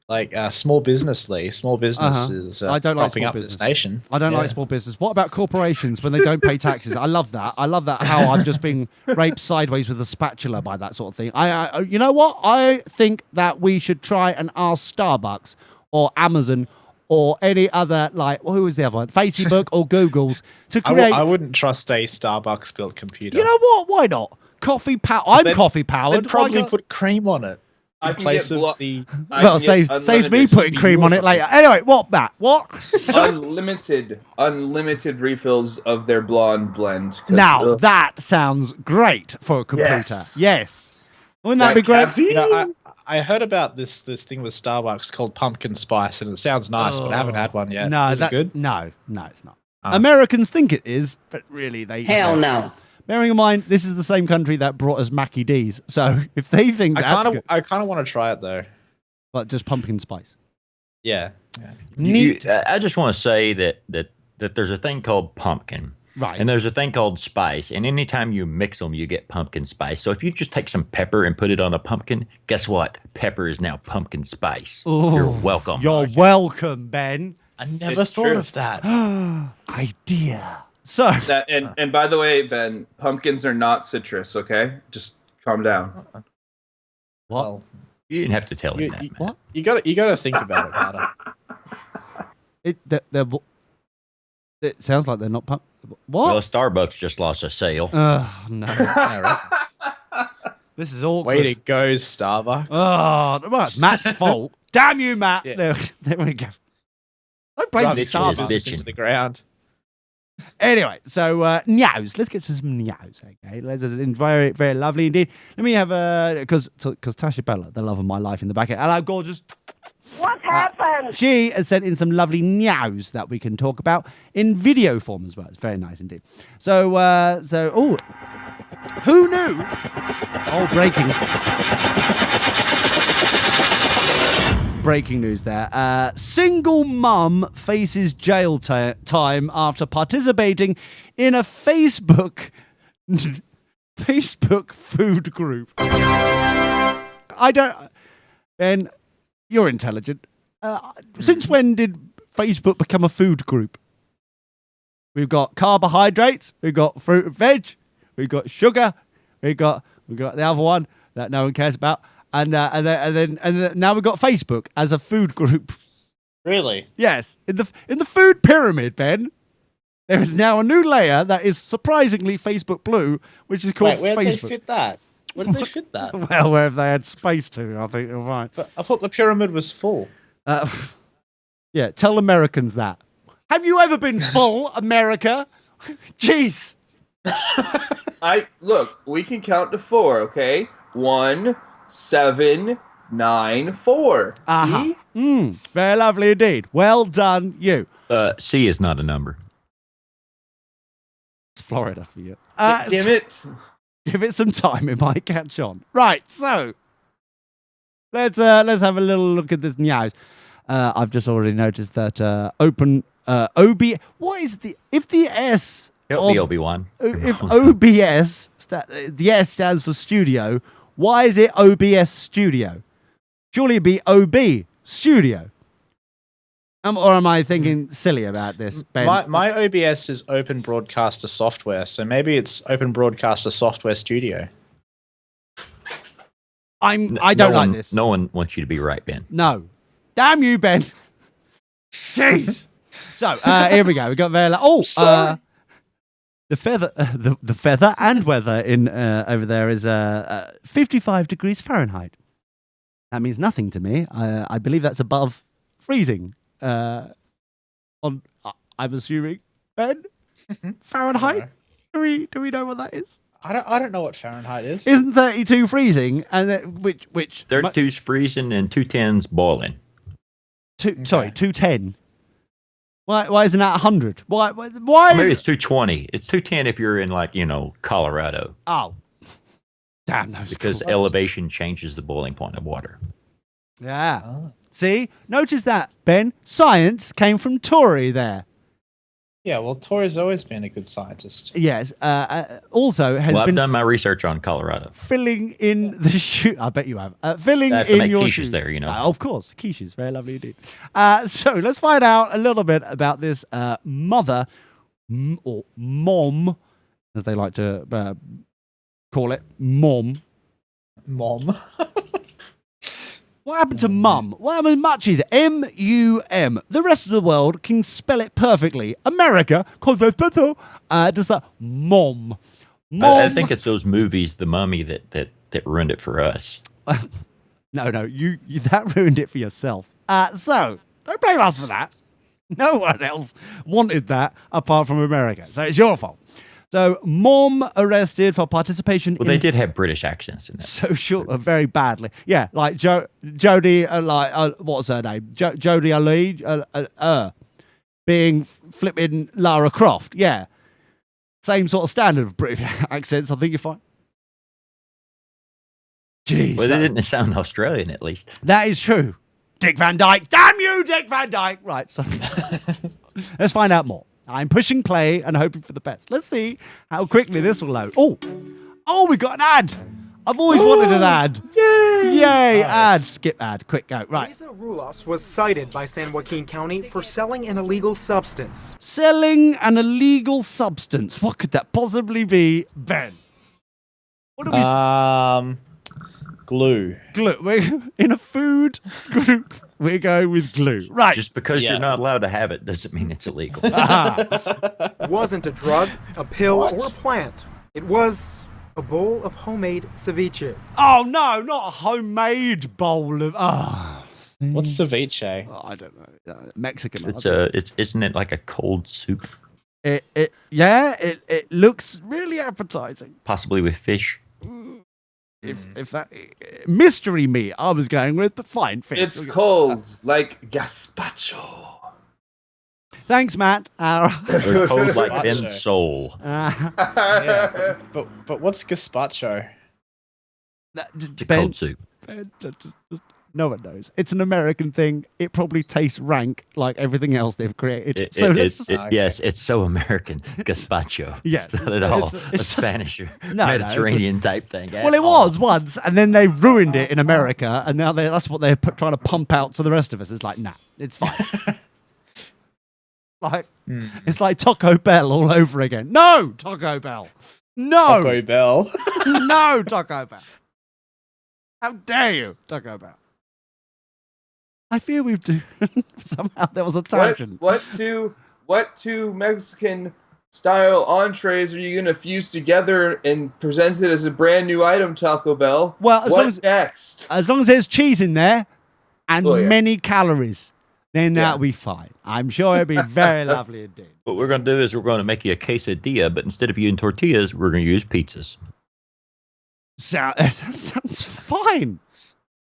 like small businesses I don't like propping small up business. this nation. I don't like small business. What about corporations when they don't pay taxes? I love that. How I'm just being raped sideways with a spatula by that sort of thing. You know what? I think that we should try and ask Starbucks or Amazon or any other, who was the other one? Facebook or Google's to create. I wouldn't trust a Starbucks built computer. You know what? Why not? Coffee power. I'm coffee powered. They'd probably put cream on it. in place of the. Well, saves me putting cream on it later. Anyway, what, Matt? What? unlimited refills of their blonde blend. Now that sounds great for a computer. Yes. Wouldn't that be great? You know, I heard about this thing with Starbucks called pumpkin spice, and it sounds nice, but I haven't had one yet. No, is it good? No, it's not. Americans think it is, but really they. Hell no. Bearing in mind, this is the same country that brought us Mackie D's, so if they think that's good, I kind of want to try it though. But just pumpkin spice. Yeah. Neat. I just want to say that there's a thing called pumpkin. Right. And there's a thing called spice. And anytime you mix them, you get pumpkin spice. So if you just take some pepper and put it on a pumpkin, guess what? Pepper is now pumpkin spice. Ooh, you're welcome. You're welcome, Ben. I never thought of that. Idea. So and by the way, Ben, pumpkins are not citrus, okay? Just calm down. What? Well, You didn't have to tell him that. What? You got to think about it harder. It sounds like they're not What? Well, Starbucks just lost a sale. Oh, no. This is awkward. Way to go, Starbucks. Oh, well, it's Matt's fault. Damn you, Matt. Yeah. There we go. I blame Drive Starbucks. business into the ground. Anyway, so Nyaos. Let's get to some Nyaos, okay? Let's very, very lovely indeed. Let me have because Tasha Bella, the love of my life, in the back. Hello, gorgeous. What happened? She has sent in some lovely Nyaos that we can talk about in video form as well. It's very nice indeed. So, who knew? Oh, breaking news there. Single mum faces jail time after participating in a Facebook food group. Ben, you're intelligent. Since when did Facebook become a food group? We've got carbohydrates, we've got fruit and veg, we've got sugar, we've got the other one that no one cares about. And then now we've got Facebook as a food group. Really? Yes, in the food pyramid, Ben, there is now a new layer that is surprisingly Facebook Blue, which is called where Facebook. did they fit that? Where did they fit that? Well, wherever they had space to, I think you're right. But I thought the pyramid was full. Yeah, tell Americans that. Have you ever been full, America? Jeez. Look, we can count to 4, okay? 1, 7, 9, 4. See? Very lovely indeed. Well done, you. C is not a number. It's Florida for you. Damn it. Give it some time, it might catch on. Right, so let's have a little look at this news. I've just already noticed that what is if the S Help me, Obi-Wan. If OBS the S stands for studio, why is it OBS Studio? Surely it'd be OB Studio. Or am I thinking silly about this, Ben? My OBS is Open Broadcaster Software, so maybe it's Open Broadcaster Software Studio. I don't like this. No one wants you to be right, Ben. No. Damn you, Ben. Jeez. So, here we go. We got Vela. The feather and weather in over there is 55 degrees Fahrenheit. That means nothing to me. I believe that's above freezing. I'm assuming, Ben? Fahrenheit? Do we know what that is? I don't know what Fahrenheit is. Isn't 32 freezing? And which 32's freezing and 210's boiling. 210. Why isn't that 100? Why maybe it's 220. It's 210 if you're in Colorado. Oh. Damn those. Because elevation changes the boiling point of water. Yeah. Oh. See? Notice that, Ben. Science came from Tori there. Yeah, well, Tori's always been a good scientist. Yes. Also has been... I've done my research on Colorado. Filling in the shoe... I bet you have. Filling in your quiches shoes. there, you know. Of course. Quiches. Very lovely indeed. So let's find out a little bit about this mother, or mom, as they like to call it. Mom. What happened to mum? What happened to Muchies? M-U-M. The rest of the world can spell it perfectly. America, because they're better, does that mom. I think it's those movies, The Mummy, that ruined it for us. No, you that ruined it for yourself. So don't blame us for that. No one else wanted that apart from America, so it's your fault. So, mom arrested for participation. Well, they did have British accents in that. Social, very badly. Yeah, like Jodie, what's her name? Jodie Ali, being flipping Lara Croft. Yeah, same sort of standard of British accents. I think you're fine. Jeez. Well, they didn't sound Australian, at least. That is true. Dick Van Dyke. Damn you, Dick Van Dyke. Right, so let's find out more. I'm pushing play and hoping for the best. Let's see how quickly this will load. Oh, we got an ad. I've always wanted an ad. Yay, ad. Skip ad. Quick, go. Right. Teresa Rulos was cited by San Joaquin County for selling an illegal substance. Selling an illegal substance. What could that possibly be, Ben? What do we... Glue. Glue. We're in a food group. We're going with glue. Right. Just because you're not allowed to have it doesn't mean it's illegal. It wasn't a drug, a pill, or a plant. It was a bowl of homemade ceviche. Oh, no, not a homemade bowl of... What's ceviche? Oh, I don't know. Mexican. Isn't it like a cold soup? It looks really appetizing. Possibly with fish. If that mystery meat I was going with, but fine. Fish. It's cold, like gazpacho. Thanks, Matt. Or cold like Ben's soul. Yeah, but what's gazpacho? It's a cold soup. No one knows. It's an American thing. It probably tastes rank like everything else they've created. Yes, it's so American. Gazpacho. Yes. It's not at all a Spanish or Mediterranean type thing. Well, it was once, and then they ruined it in America, and now that's what they're trying to pump out to the rest of us. It's like, nah, it's fine. It's like Taco Bell all over again. No, Taco Bell. No. Taco Bell. No, Taco Bell. How dare you, Taco Bell? I fear we've somehow there was a tangent. What two Mexican style entrees are you gonna fuse together and present it as a brand new item, Taco Bell? Well, next? As long as there's cheese in there and many calories, then that'll be fine. I'm sure it'll be very lovely indeed. What we're going to do is we're going to make you a quesadilla, but instead of using tortillas, we're going to use pizzas. Sounds fine.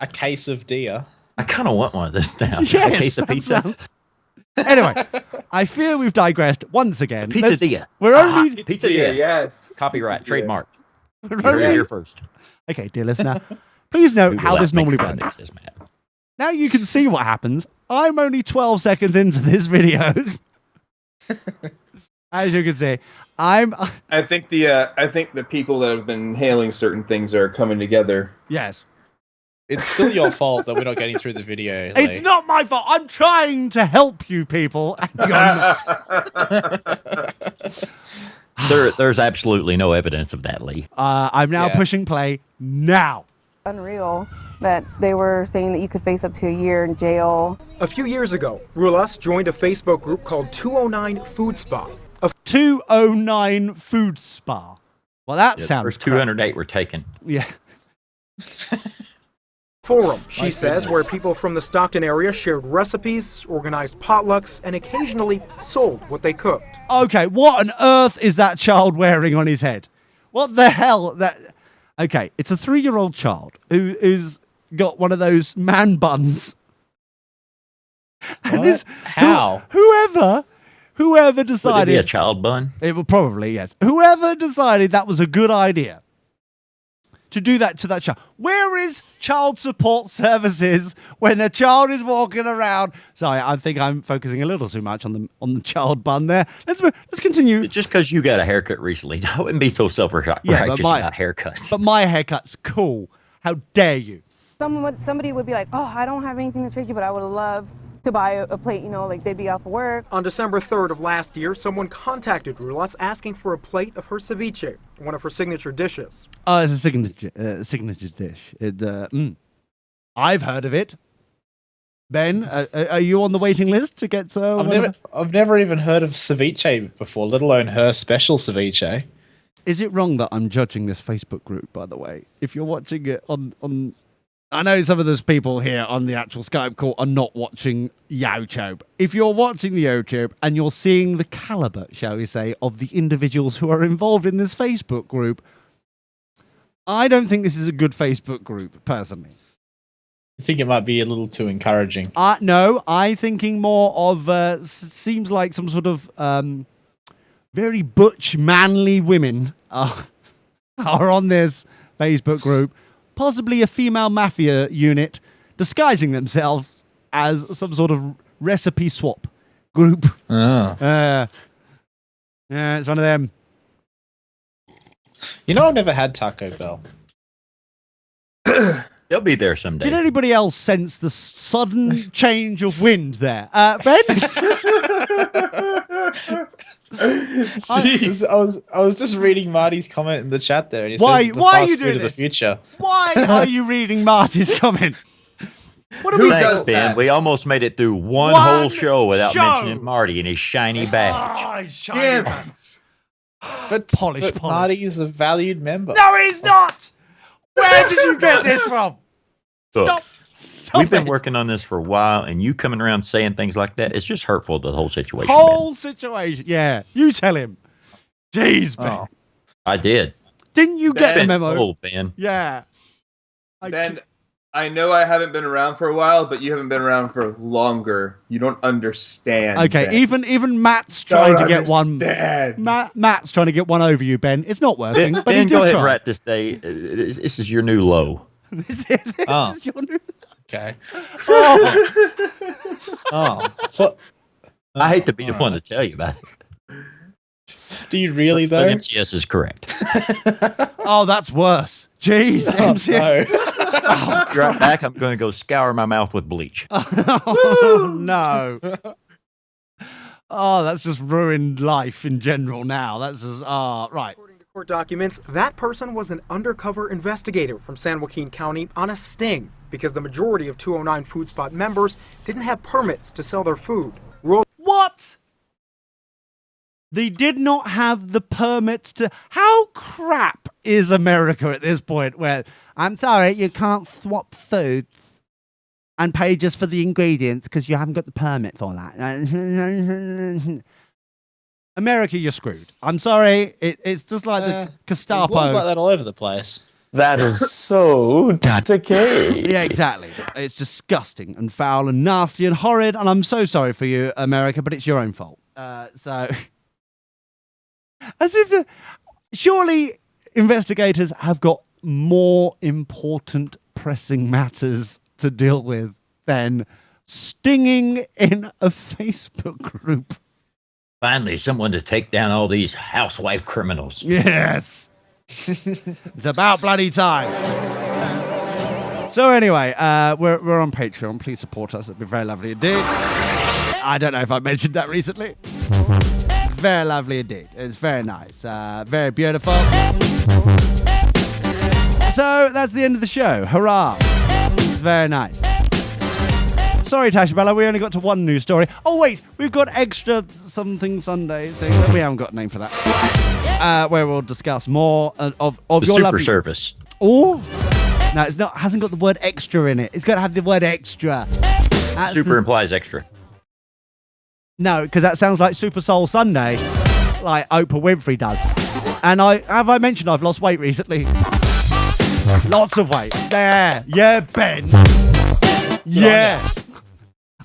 A case of deer. I kind of want one of this now. Yes, a case of pizza. Anyway, I fear we've digressed once again. Pizzadilla. We're only... Pizzadilla, yes. Copyright, trademark. You're here first. Okay, dear listener, please note how this normally works. Now you can see what happens. I'm only 12 seconds into this video. As you can see, I think the people that have been hailing certain things are coming together. Yes. It's still your fault that we're not getting through the video. It's not my fault. I'm trying to help you people. There's absolutely no evidence of that, Lee. I'm now pushing play now. Unreal that they were saying that you could face up to a year in jail. A few years ago, Rulas joined a Facebook group called 209 Food Spa. 209 Food Spa. Well, that sounds... First 208 were taken. Yeah. Forum, she says, where people from the Stockton area shared recipes, organized potlucks, and occasionally sold what they cooked. Okay, what on earth is that child wearing on his head? What the hell? Okay, it's a 3-year-old child who's got one of those man buns. And how? Whoever decided... Would it be a child bun? It would probably, yes. Whoever decided that was a good idea to do that to that child. Where is child support services when a child is walking around? Sorry, I think I'm focusing a little too much on the child bun there. Let's continue. Just because you got a haircut recently, I wouldn't be so self-righteous about haircuts. But my haircut's cool. How dare you? Somebody would be like, oh, I don't have anything to trade you, but I would love to buy a plate, like they'd be off of work. On December 3rd of last year, someone contacted Rulas asking for a plate of her ceviche, one of her signature dishes. It's a signature dish. I've heard of it. Ben, are you on the waiting list to get... I've never even heard of ceviche before, let alone her special ceviche. Is it wrong that I'm judging this Facebook group, by the way? If you're watching it on I know some of those people here on the actual Skype call are not watching YouTube. If you're watching the YouTube and you're seeing the caliber, shall we say, of the individuals who are involved in this Facebook group, I don't think this is a good Facebook group, personally. I think it might be a little too encouraging. No, I'm thinking more of, seems like some sort of very butch, manly women are on this Facebook group. Possibly a female mafia unit disguising themselves as some sort of recipe swap group. Oh. Yeah, it's one of them. You know, I've never had Taco Bell. They'll be there someday. Did anybody else sense the sudden change of wind there? Ben? Jeez. I was just reading Marty's comment in the chat there, and he why says the are fast you food doing of the this? future. Why are you reading Marty's comment? What are we Thanks, does Ben. that? We almost made it through one whole show without mentioning Marty and his shiny badge. Shiny badge. But Polish. Marty is a valued member. No, he's not! Where did you get this from? Look, Stop we've been it. working on this for a while, and you coming around saying things like that, it's just hurtful to the whole situation. Whole situation. Yeah, you tell him. Jeez, Ben. Oh. I did. Didn't you get the memo? Oh, Ben. Yeah. Ben, I know I haven't been around for a while, but you haven't been around for longer. You don't understand. Okay, Ben. even Matt's trying to get one. Understand. Matt's trying to get one over you, Ben. It's not working, but he Ben, did go ahead try. and write this day. This is your new low. This is your new. Okay. Oh. I hate to be the one to tell you about it. Do you really, But though? MCS is correct. Oh, that's worse. Jeez, MCS. No. Be right back. I'm going to go scour my mouth with bleach. Oh, no. Oh, that's just ruined life in general now. That's just, right. According to court documents, that person was an undercover investigator from San Joaquin County on a sting because the majority of 209 Food Spot members didn't have permits to sell their food. What? They did not have the permits to... How crap is America at this point where, I'm sorry, you can't swap food and pay just for the ingredients because you haven't got the permit for that. America, you're screwed. I'm sorry. It's just like the Gestapo. There's laws like that all over the place. That is so decay. Yeah, exactly. It's disgusting and foul and nasty and horrid, and I'm so sorry for you, America, but it's your own fault. So... As if, surely investigators have got more important pressing matters to deal with than stinging in a Facebook group. Finally, someone to take down all these housewife criminals. Yes. It's about bloody time. So anyway, we're on Patreon. Please support us. It'd be very lovely indeed. I don't know if I mentioned that recently. Very lovely indeed. It's very nice. Very beautiful. So that's the end of the show. Hurrah. It's very nice. Sorry, Tashabella, we only got to one news story. Oh, wait, we've got extra something Sunday thing. We haven't got a name for that. Where we'll discuss more of the your super lovely... service. Oh, no, it's not. Hasn't got the word extra in it. It's got to have the word extra. That's Super implies extra. No, because that sounds like Super Soul Sunday, like Oprah Winfrey does. And I mentioned I've lost weight recently. Lots of weight. There. Yeah, Ben. Yeah.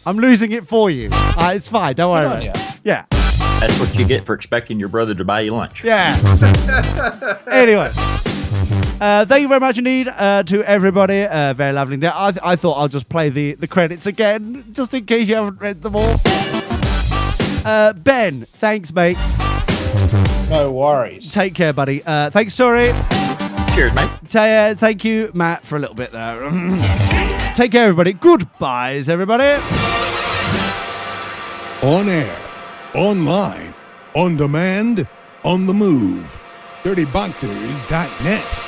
I'm losing it for you. It's fine. Don't worry about it. Yeah. That's what you get for expecting your brother to buy you lunch. Yeah. Anyway. Thank you very much indeed to everybody. Very lovely. I thought I'll just play the credits again, just in case you haven't read them all. Ben, thanks, mate. No worries. Take care, buddy. Thanks, Tori. Cheers, mate. Thank you, Matt, for a little bit there. Take care, everybody. Goodbyes, everybody. On air, online, on demand, on the move. DirtyBoxers.net.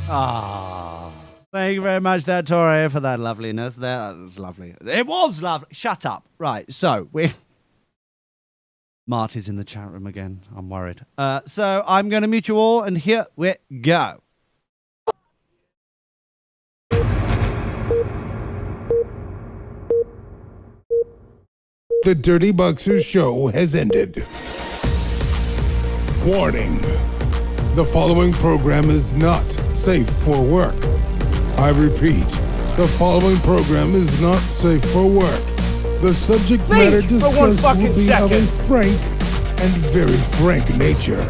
Ah. Thank you very much there, Tori, for that loveliness. That was lovely. It was lovely. Shut up. Right, so Marty's in the chat room again. I'm worried. So I'm going to mute you all, and here we go. The Dirty Boxers show has ended. Warning. The following program is not safe for work. I repeat, the following program is not safe for work. The subject matter discussed will be of a frank and very frank nature.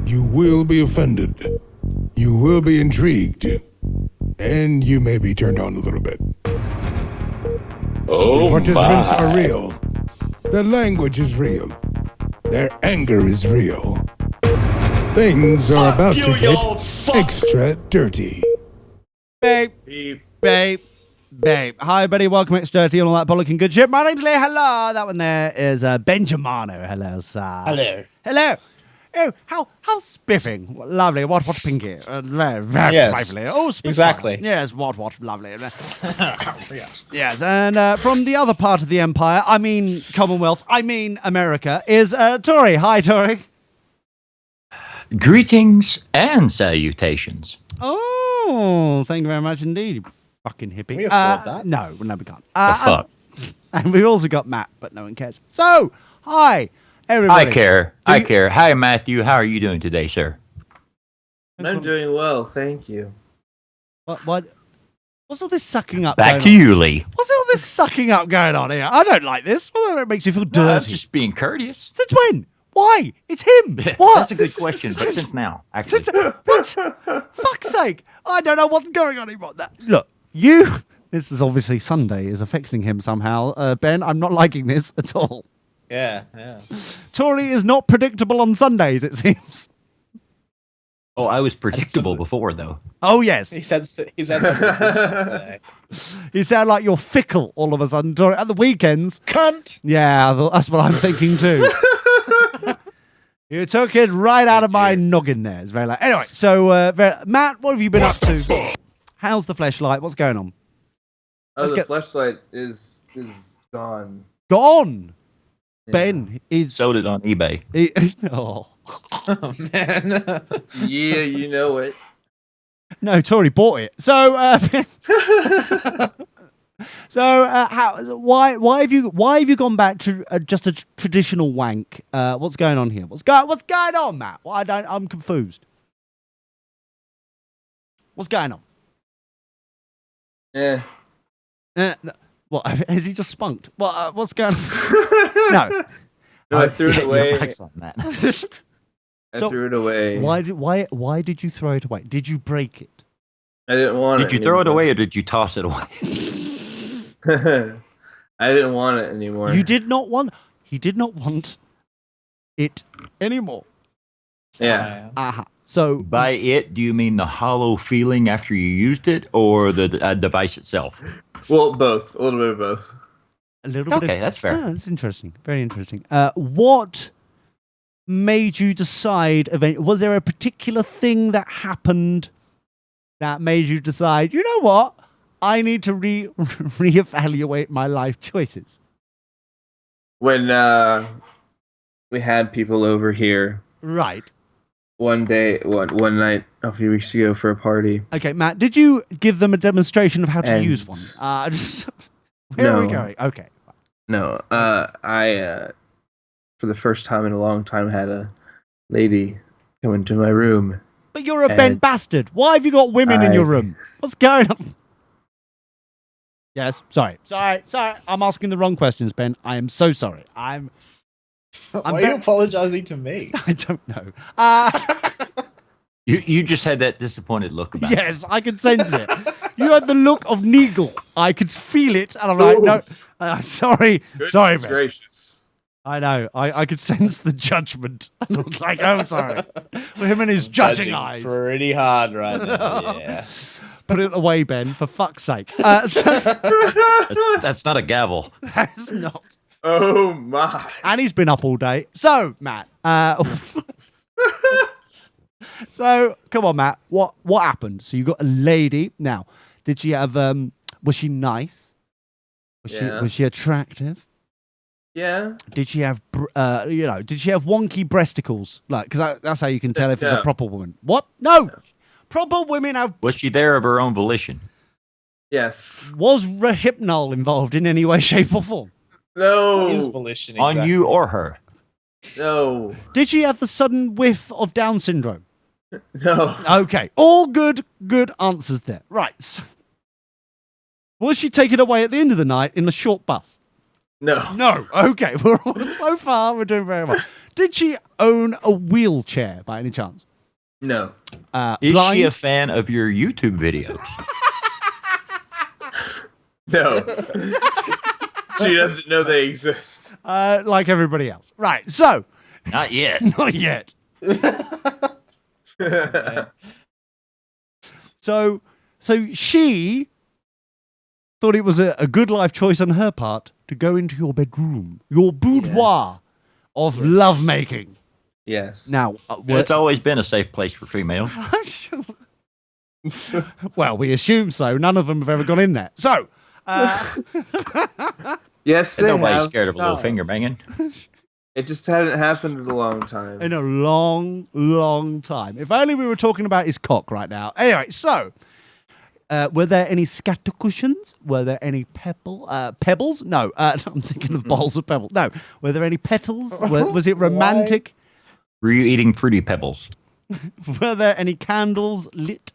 You will be offended. You will be intrigued. And you may be turned on a little bit. The participants are real. Their language is real. Their anger is real. Things are about to get extra dirty. Babe. Hi, everybody. Welcome to Dirty and all that bollocking good shit. My name's Lee. Hello. That one there is Benjamino. Hello, sir. Hello. Oh, how spiffing. Lovely. What pinky. Very lively. Oh, spiffing. Exactly. Yes, what, lovely. Yes, and from the other part of the empire, I mean Commonwealth, I mean America, is Tori. Hi, Tori. Greetings and salutations. Oh, thank you very much indeed, you fucking hippie. Can we afford that? No, we can't. The fuck? And we've also got Matt, but no one cares. So, hi, everybody. I care. Hi, Matthew. How are you doing today, sir? I'm doing well, thank you. What? What's all this sucking up Back to you, Lee. What's all this sucking up going on here? I don't like this. Well, it makes me feel dirty. I'm just being courteous. Since when? Why? It's him. What? That's a good question, but since now, actually. What? Fuck's sake. I don't know what's going on anymore. Look, this is obviously Sunday is affecting him somehow. Ben, I'm not liking this at all. Yeah. Tori is not predictable on Sundays, it seems. Oh, I was predictable before, though. Oh, yes. He said something good stuff today. You sound like you're fickle all of a sudden, Tori. At the weekends. Cunt. Yeah, that's what I'm thinking too. You took it right out of my noggin there. It's very like. Anyway, so Matt, what have you been up to? How's the fleshlight? What's going on? Fleshlight is gone. Gone. Yeah. Ben is sold it on eBay. Oh man. Yeah, you know it. No, Tori bought it. So, why have you gone back to just a traditional wank? What's going on here? What's going on, Matt? I'm confused. What's going on? Yeah. What has he just spunked? What's going on? No, I threw it away. I threw it away. Why did you throw it away? Did you break it? I didn't want it. Did you throw it away or did you toss it away? I didn't want it anymore. You did not want. He did not want it anymore. Yeah. So by it, do you mean the hollow feeling after you used it, or the device itself? Well, both. A little bit of both. A little bit. Okay, that's fair. Oh, that's interesting. Very interesting. What made you decide? Was there a particular thing that happened that made you decide? You know what? I need to reevaluate my life choices. When we had people over here, right? One night a few weeks ago for a party. Okay, Matt, did you give them a demonstration of how to use one? Where are we going? Okay. No, I for the first time in a long time had a lady come into my room. But you're a bent bastard. Why have you got women in your room? What's going on? Yes, sorry. I'm asking the wrong questions, Ben. I am so sorry. Why are you apologizing to me? I don't know. You just had that disappointed look about it. Yes, I could sense it. You had the look of Neagle. I could feel it, and I'm like, no, sorry, sorry, man. Gracious. I know. I could sense the judgment. And I was like, oh, I'm sorry. With him and his judging eyes. Pretty hard right now. Yeah. Put it away, Ben, for fuck's sake. That's not a gavel. That's not. Oh my! And he's been up all day. So, Matt, So, come on, Matt. What happened? So you got a lady. Now, did she have? Was she nice? Was she attractive? Yeah. Did she have? Did she have wonky breasticles? Like, because that's how you can tell if it's a proper woman. What? No. Proper women have. Was she there of her own volition? Yes. Was Rehypnol involved in any way, shape, or form? No. What is volition exactly? On you or her? No. Did she have the sudden whiff of Down syndrome? No. Okay. All good answers there. Right. So, was she taken away at the end of the night in a short bus? No. No. Okay. So far, we're doing very well. Did she own a wheelchair by any chance? No. Is she a fan of your YouTube videos? No. She doesn't know they exist. Like everybody else. Right. So. Not yet. Not yet. So she thought it was a good life choice on her part to go into your bedroom, your boudoir of lovemaking. Yes. Now, it's always been a safe place for females. Well, we assume so. None of them have ever gone in there. So, yes, they nobody's have. scared of a little finger banging. It just hadn't happened in a long time. In a long, long time. If only we were talking about his cock right now. Anyway, so were there any scatter cushions? Were there any pebbles? No, I'm thinking of bowls of pebbles. No, were there any petals? Was it romantic? Were you eating Fruity Pebbles? Were there any candles lit?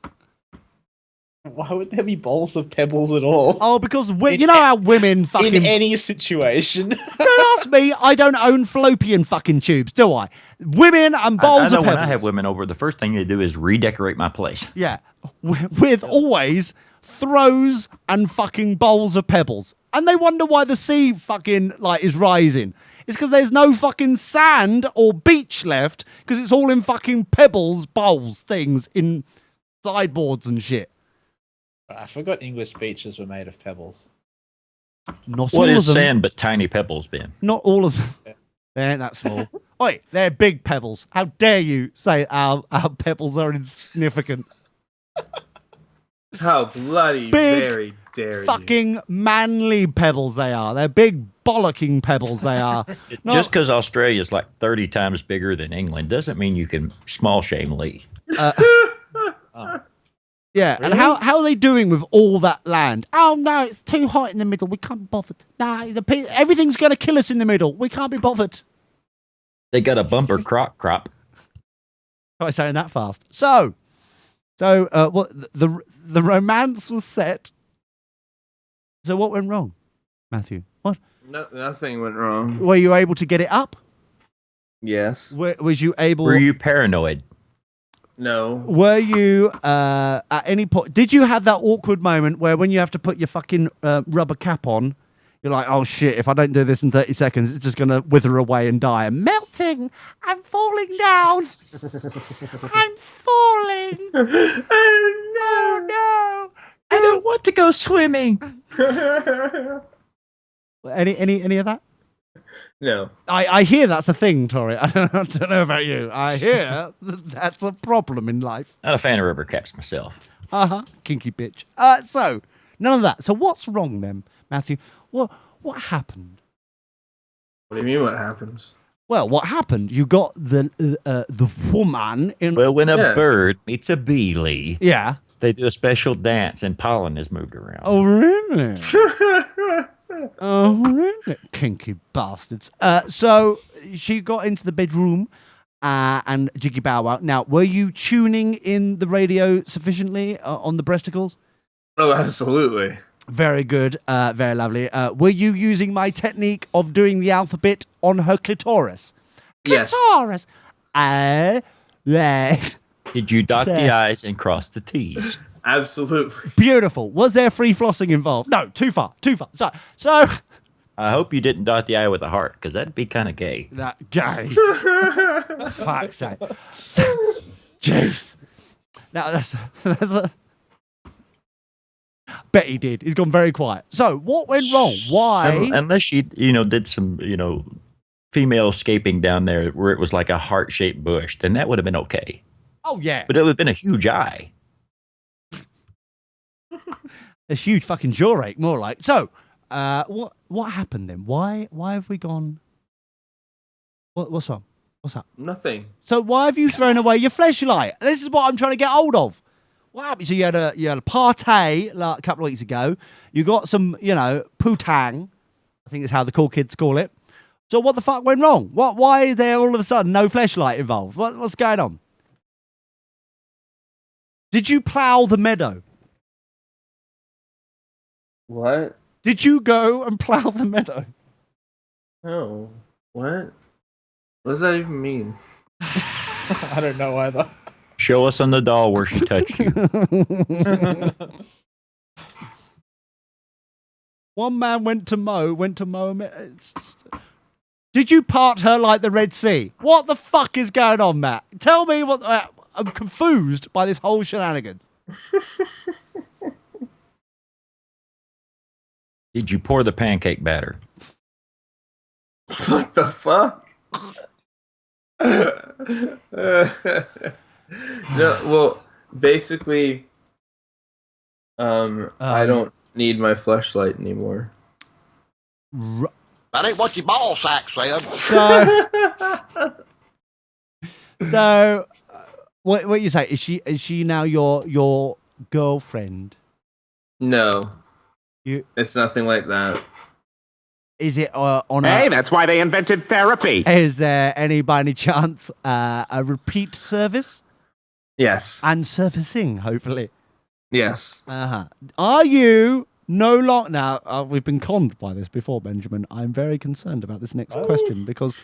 Why would there be bowls of pebbles at all? Oh, because you know how women fucking... In any situation. Don't ask me. I don't own fallopian fucking tubes, do I? Women and bowls of pebbles. When I have women over, the first thing they do is redecorate my place. Yeah. With always throws and fucking bowls of pebbles. And they wonder why the sea fucking, is rising. It's because there's no fucking sand or beach left because it's all in fucking pebbles, bowls, things, in sideboards and shit. I forgot English beaches were made of pebbles. Not what all is of them. sand but tiny pebbles, Ben? Not all of them. They ain't that small. Oi, they're big pebbles. How dare you say our pebbles are insignificant? How bloody very dare fucking manly pebbles they are. They're big bollocking pebbles they are. Just because Australia's like 30 times bigger than England doesn't mean you can small shame Lee. Yeah, really? And how are they doing with all that land? Oh no, it's too hot in the middle. We can't be bothered. Nah, everything's going to kill us in the middle. We can't be bothered. They got a bumper crop. Try saying that fast. So what the romance was set. So what went wrong, Matthew? What? No, nothing went wrong. Were you able to get it up? Yes. Was you able? Were you paranoid? No. Were you at any point? Did you have that awkward moment where when you have to put your fucking rubber cap on, you're like, oh shit! If I don't do this in 30 seconds, it's just gonna wither away and die. I'm melting. I'm falling down. I'm falling. Oh no! I don't want to go swimming. Any of that? No. I hear that's a thing, Tori. I don't know about you. I hear that's a problem in life. Not a fan of rubber caps myself. Kinky bitch. So none of that. So what's wrong then, Matthew? What happened? What do you mean? What happens? Well, what happened? You got the woman in. Well, when a bird meets a bee, Lee. Yeah. They do a special dance, and pollen is moved around. Oh really? Oh really? Kinky bastards. So she got into the bedroom. And Jiggy Bow Wow. Now, were you tuning in the radio sufficiently on the breasticles? Oh, absolutely. Very good. Very lovely. Were you using my technique of doing the alphabet on her clitoris? Yes. Clitoris. There. Did you dot the I's and cross the T's? Absolutely. Beautiful. Was there free flossing involved? No, too far. So. I hope you didn't dot the I with a heart, because that'd be kind of gay. That gay. Fuck's sake. Jeez. Now that's a. Bet he did. He's gone very quiet. So what went wrong? Why? Unless she, did some, female scaping down there where it was like a heart-shaped bush, then that would have been okay. Oh, yeah. But it would have been a huge eye. A huge fucking jaw ache, more like. So, what happened then? Why have we gone? What's wrong? What's up? Nothing. So why have you thrown away your fleshlight? This is what I'm trying to get hold of. What happened? So you had a party like, a couple of weeks ago. You got some, putang. I think is how the cool kids call it. So what the fuck went wrong? Why is there all of a sudden no fleshlight involved? What's going on? Did you plough the meadow? What? Did you go and plough the meadow? No. What? What does that even mean? I don't know either. Show us on the doll where she touched you. One man went to mow. Did you part her like the Red Sea? What the fuck is going on, Matt? Tell me what. I'm confused by this whole shenanigans. Did you pour the pancake batter? What the fuck? No, well, basically, I don't need my fleshlight anymore. That ain't what your ball sack said. So, what you say? Is she now your girlfriend? No, it's nothing like that. Is it on a... Hey, that's why they invented therapy. Is there any, by any chance, a repeat service? Yes. And servicing, hopefully. Yes. Are you no longer... Now, we've been conned by this before, Benjamin. I'm very concerned about this next question because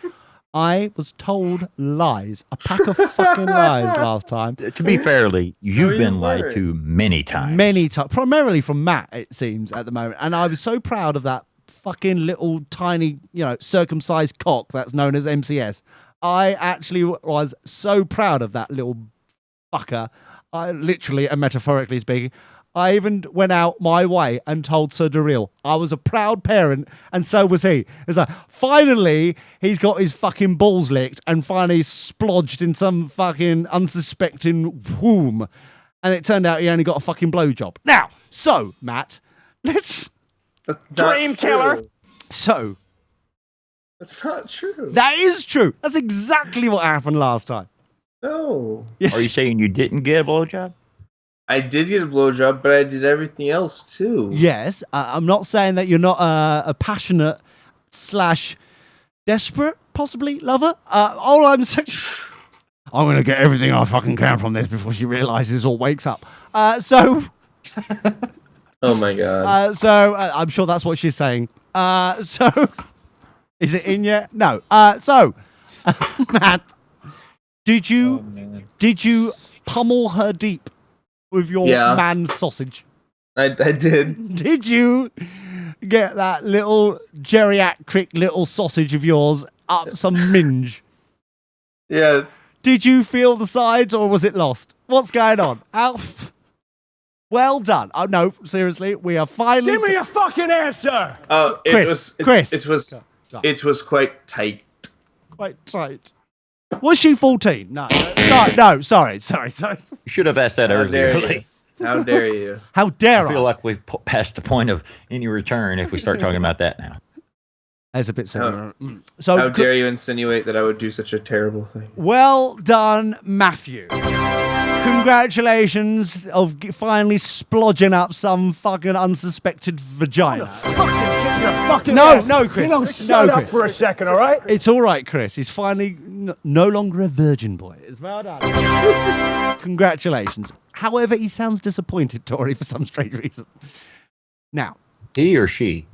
I was told lies. A pack of fucking lies last time. To be fairly, you've been lied to many times. Many times. Primarily from Matt, it seems, at the moment. And I was so proud of that fucking little tiny, circumcised cock that's known as MCS. I actually was so proud of that little fucker. I literally and metaphorically speaking, I even went out my way and told Sir Daryl I was a proud parent, and so was he. It's like, finally, he's got his fucking balls licked and finally splodged in some fucking unsuspecting womb. And it turned out he only got a fucking blowjob. Now, so, Matt, let's... Dream killer. So, that's not true. That is true. That's exactly what happened last time. No. Yes. Are you saying you didn't get a blowjob? I did get a blowjob, but I did everything else too. Yes. I'm not saying that you're not a passionate / desperate, possibly, lover. All I'm saying... I'm going to get everything I fucking can from this before she realises or wakes up. Oh my god. I'm sure that's what she's saying. So, is it in yet? No. Matt, did you pummel her deep with your man sausage? I did. Did you get that little geriatric little sausage of yours up some minge? Yes. Did you feel the sides or was it lost? What's going on? Well done. Oh, no, seriously, we are finally... Give me a fucking answer! Oh, Chris. It was quite tight. Quite tight. Was she 14? No, sorry. You should have asked that earlier. How dare you? How dare I? I feel like we've passed the point of any return if we start talking about that now. That's a bit similar. So, how dare you insinuate that I would do such a terrible thing? Well done, Matthew. Congratulations of finally splodging up some fucking unsuspected vagina. No, Chris. Shut up for a second, all right? It's all right, Chris. He's finally no longer a virgin boy. It's well done. Congratulations. However, he sounds disappointed, Tori, for some strange reason. Now. He or she?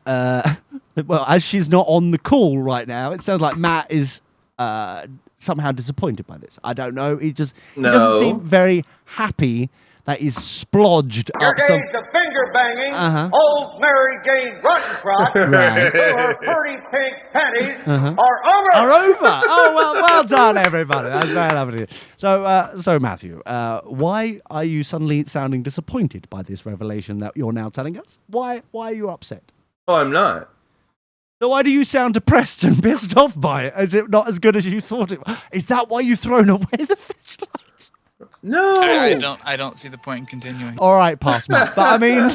Well, as she's not on the call right now, it sounds like Matt is somehow disappointed by this. I don't know. He doesn't seem very happy that he's splodged Your up some... days of finger banging, old Mary Jane Ruttentrot, Right. her pretty pink panties are over. Oh, well done, everybody. That's very lovely. So Matthew, why are you suddenly sounding disappointed by this revelation that you're now telling us? Why are you upset? Oh, I'm not. So why do you sound depressed and pissed off by it? Is it not as good as you thought it was? Is that why you've thrown away the flashlight? No! I don't see the point in continuing. All right, pass Matt. But I mean...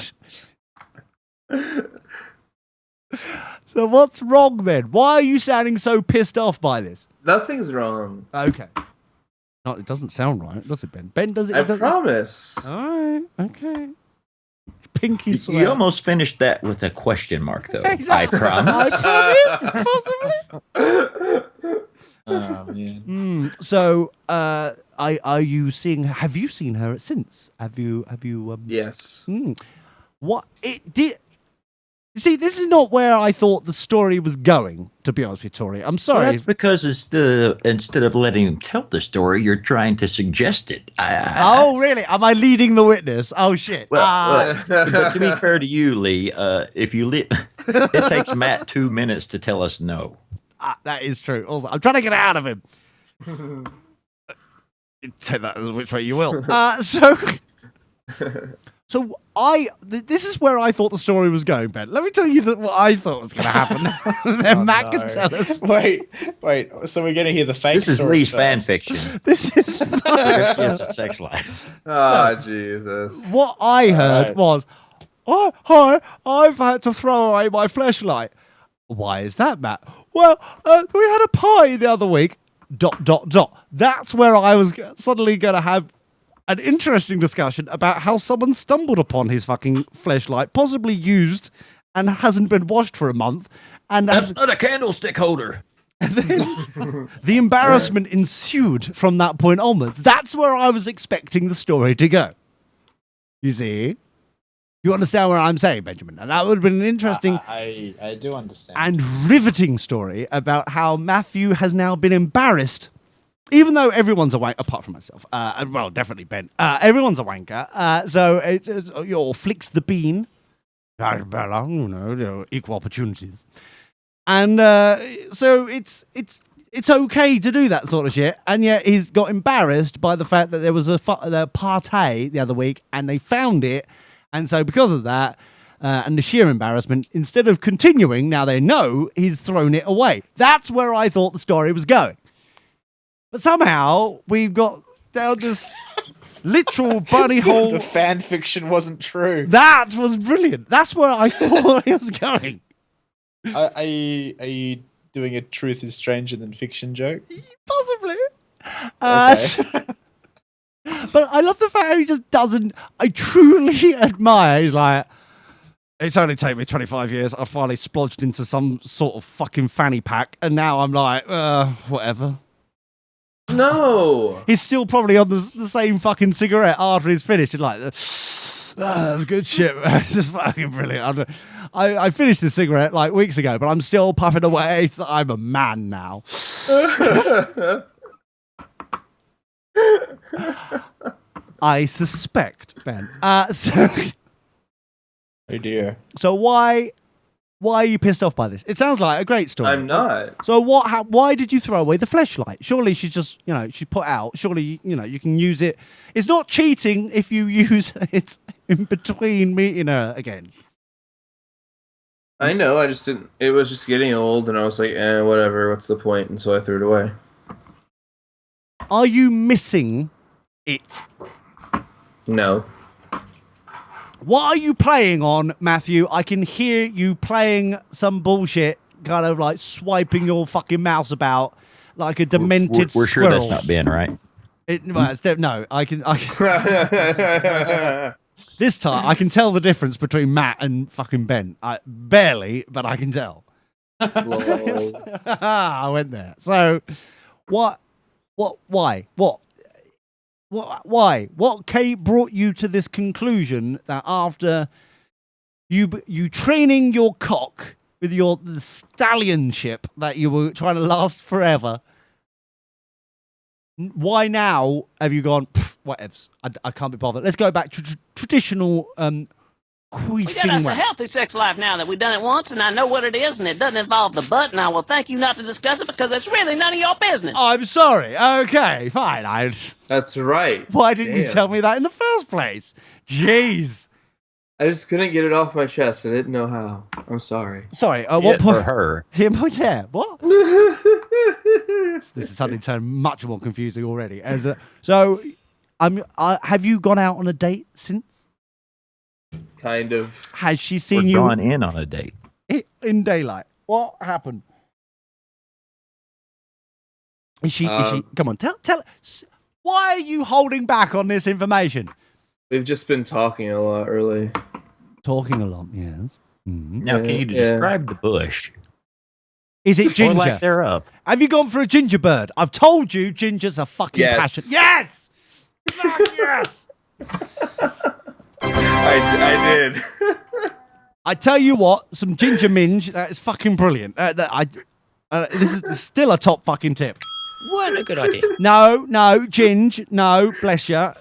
So what's wrong then? Why are you sounding so pissed off by this? Nothing's wrong. Okay. No, it doesn't sound right, does it, Ben? Ben, does it? I promise. All right. Okay. Pinky swear. You almost finished that with a question mark, though. Exactly. I promise. I promise. Possibly. Oh, man. So, are you seeing? Have you seen her since? Have you? Yes. What it did? See, this is not where I thought the story was going, to be honest with you, Tori. I'm sorry. Well, that's because instead of letting him tell the story, you're trying to suggest it. Oh, really? Am I leading the witness? Oh, shit. Well, but to be fair to you, Lee, if you it takes Matt 2 minutes to tell us no. That is true. Also, I'm trying to get out of him. Take that which way you will. So this is where I thought the story was going, Ben. Let me tell you what I thought was going to happen. Then Matt can tell us. Wait. So we're going to hear the fake. This is Lee's fan fiction. This is it's a sex life. Oh, Jesus. What I heard was, oh, hi, I've had to throw away my fleshlight. Why is that, Matt? Well, we had a party the other week. ... That's where I was suddenly going to have an interesting discussion about how someone stumbled upon his fucking fleshlight, possibly used and hasn't been washed for a month. And that's not a candlestick holder. And then the embarrassment ensued from that point onwards. That's where I was expecting the story to go. You see? You understand what I'm saying, Benjamin? And that would have been an interesting... I do understand. And riveting story about how Matthew has now been embarrassed, even though everyone's a wanker, apart from myself. Well, definitely Ben. Everyone's a wanker. So it flicks the bean. Equal opportunities. And so it's okay to do that sort of shit. And yet he's got embarrassed by the fact that there was a party the other week and they found it. And so because of that, and the sheer embarrassment, instead of continuing, now they know, he's thrown it away. That's where I thought the story was going. But somehow, we've got down this literal bunny hole. The fan fiction wasn't true. That was brilliant. That's where I thought it was going. Are you doing a truth is stranger than fiction joke? Possibly. Okay. But I love the fact how he just doesn't. I truly admire. He's like, it's only taken me 25 years. I finally splodged into some sort of fucking fanny pack, and now I'm like, whatever. No. He's still probably on the same fucking cigarette after he's finished. And like, that was good shit, man. It's just fucking brilliant. I finished the cigarette like weeks ago, but I'm still puffing away. So I'm a man now. I suspect, Ben. So, oh dear. So why are you pissed off by this? It sounds like a great story. I'm not. So why did you throw away the fleshlight? Surely she's just, she put out. Surely, you can use it. It's not cheating if you use it in between meeting her again. I know, I just didn't. It was just getting old, and I was like, whatever, what's the point? And so I threw it away. Are you missing it? No. What are you playing on, Matthew? I can hear you playing some bullshit, kind of like swiping your fucking mouse about like a demented We're sure squirrel. that's not Ben, right? No, I can this time, I can tell the difference between Matt and fucking Ben. Barely, but I can tell. I went there. So, why? What brought you to this conclusion that after you training your cock with the stallionship that you were trying to last forever, why now have you gone, whatevs, I can't be bothered. Let's go back to traditional We got us a healthy sex life now that we've done it once, and I know what it is, and it doesn't involve the butt, and I will thank you not to discuss it because it's really none of your business. I'm sorry. Okay, fine. That's right. Why didn't you tell me that in the first place? Jeez. I just couldn't get it off my chest. I didn't know how. I'm sorry. Sorry, what for her? Him? Yeah, what? This is suddenly turned much more confusing already. And, so, have you gone out on a date since? Kind of. Has she seen Or you gone in on a date? In daylight? What happened? Is she? Come on, tell. Why are you holding back on this information? We've just been talking a lot early. Talking a lot, yes. Mm-hmm. Now, can you describe the bush? Is it ginger? Or lack thereof. Have you gone for a ginger bird? I've told you, gingers are fucking passionate. Yes. Yes. I did. I tell you what, some ginger minge, that is fucking brilliant. This is still a top fucking tip. What a good idea. No, Ginge, no, bless you.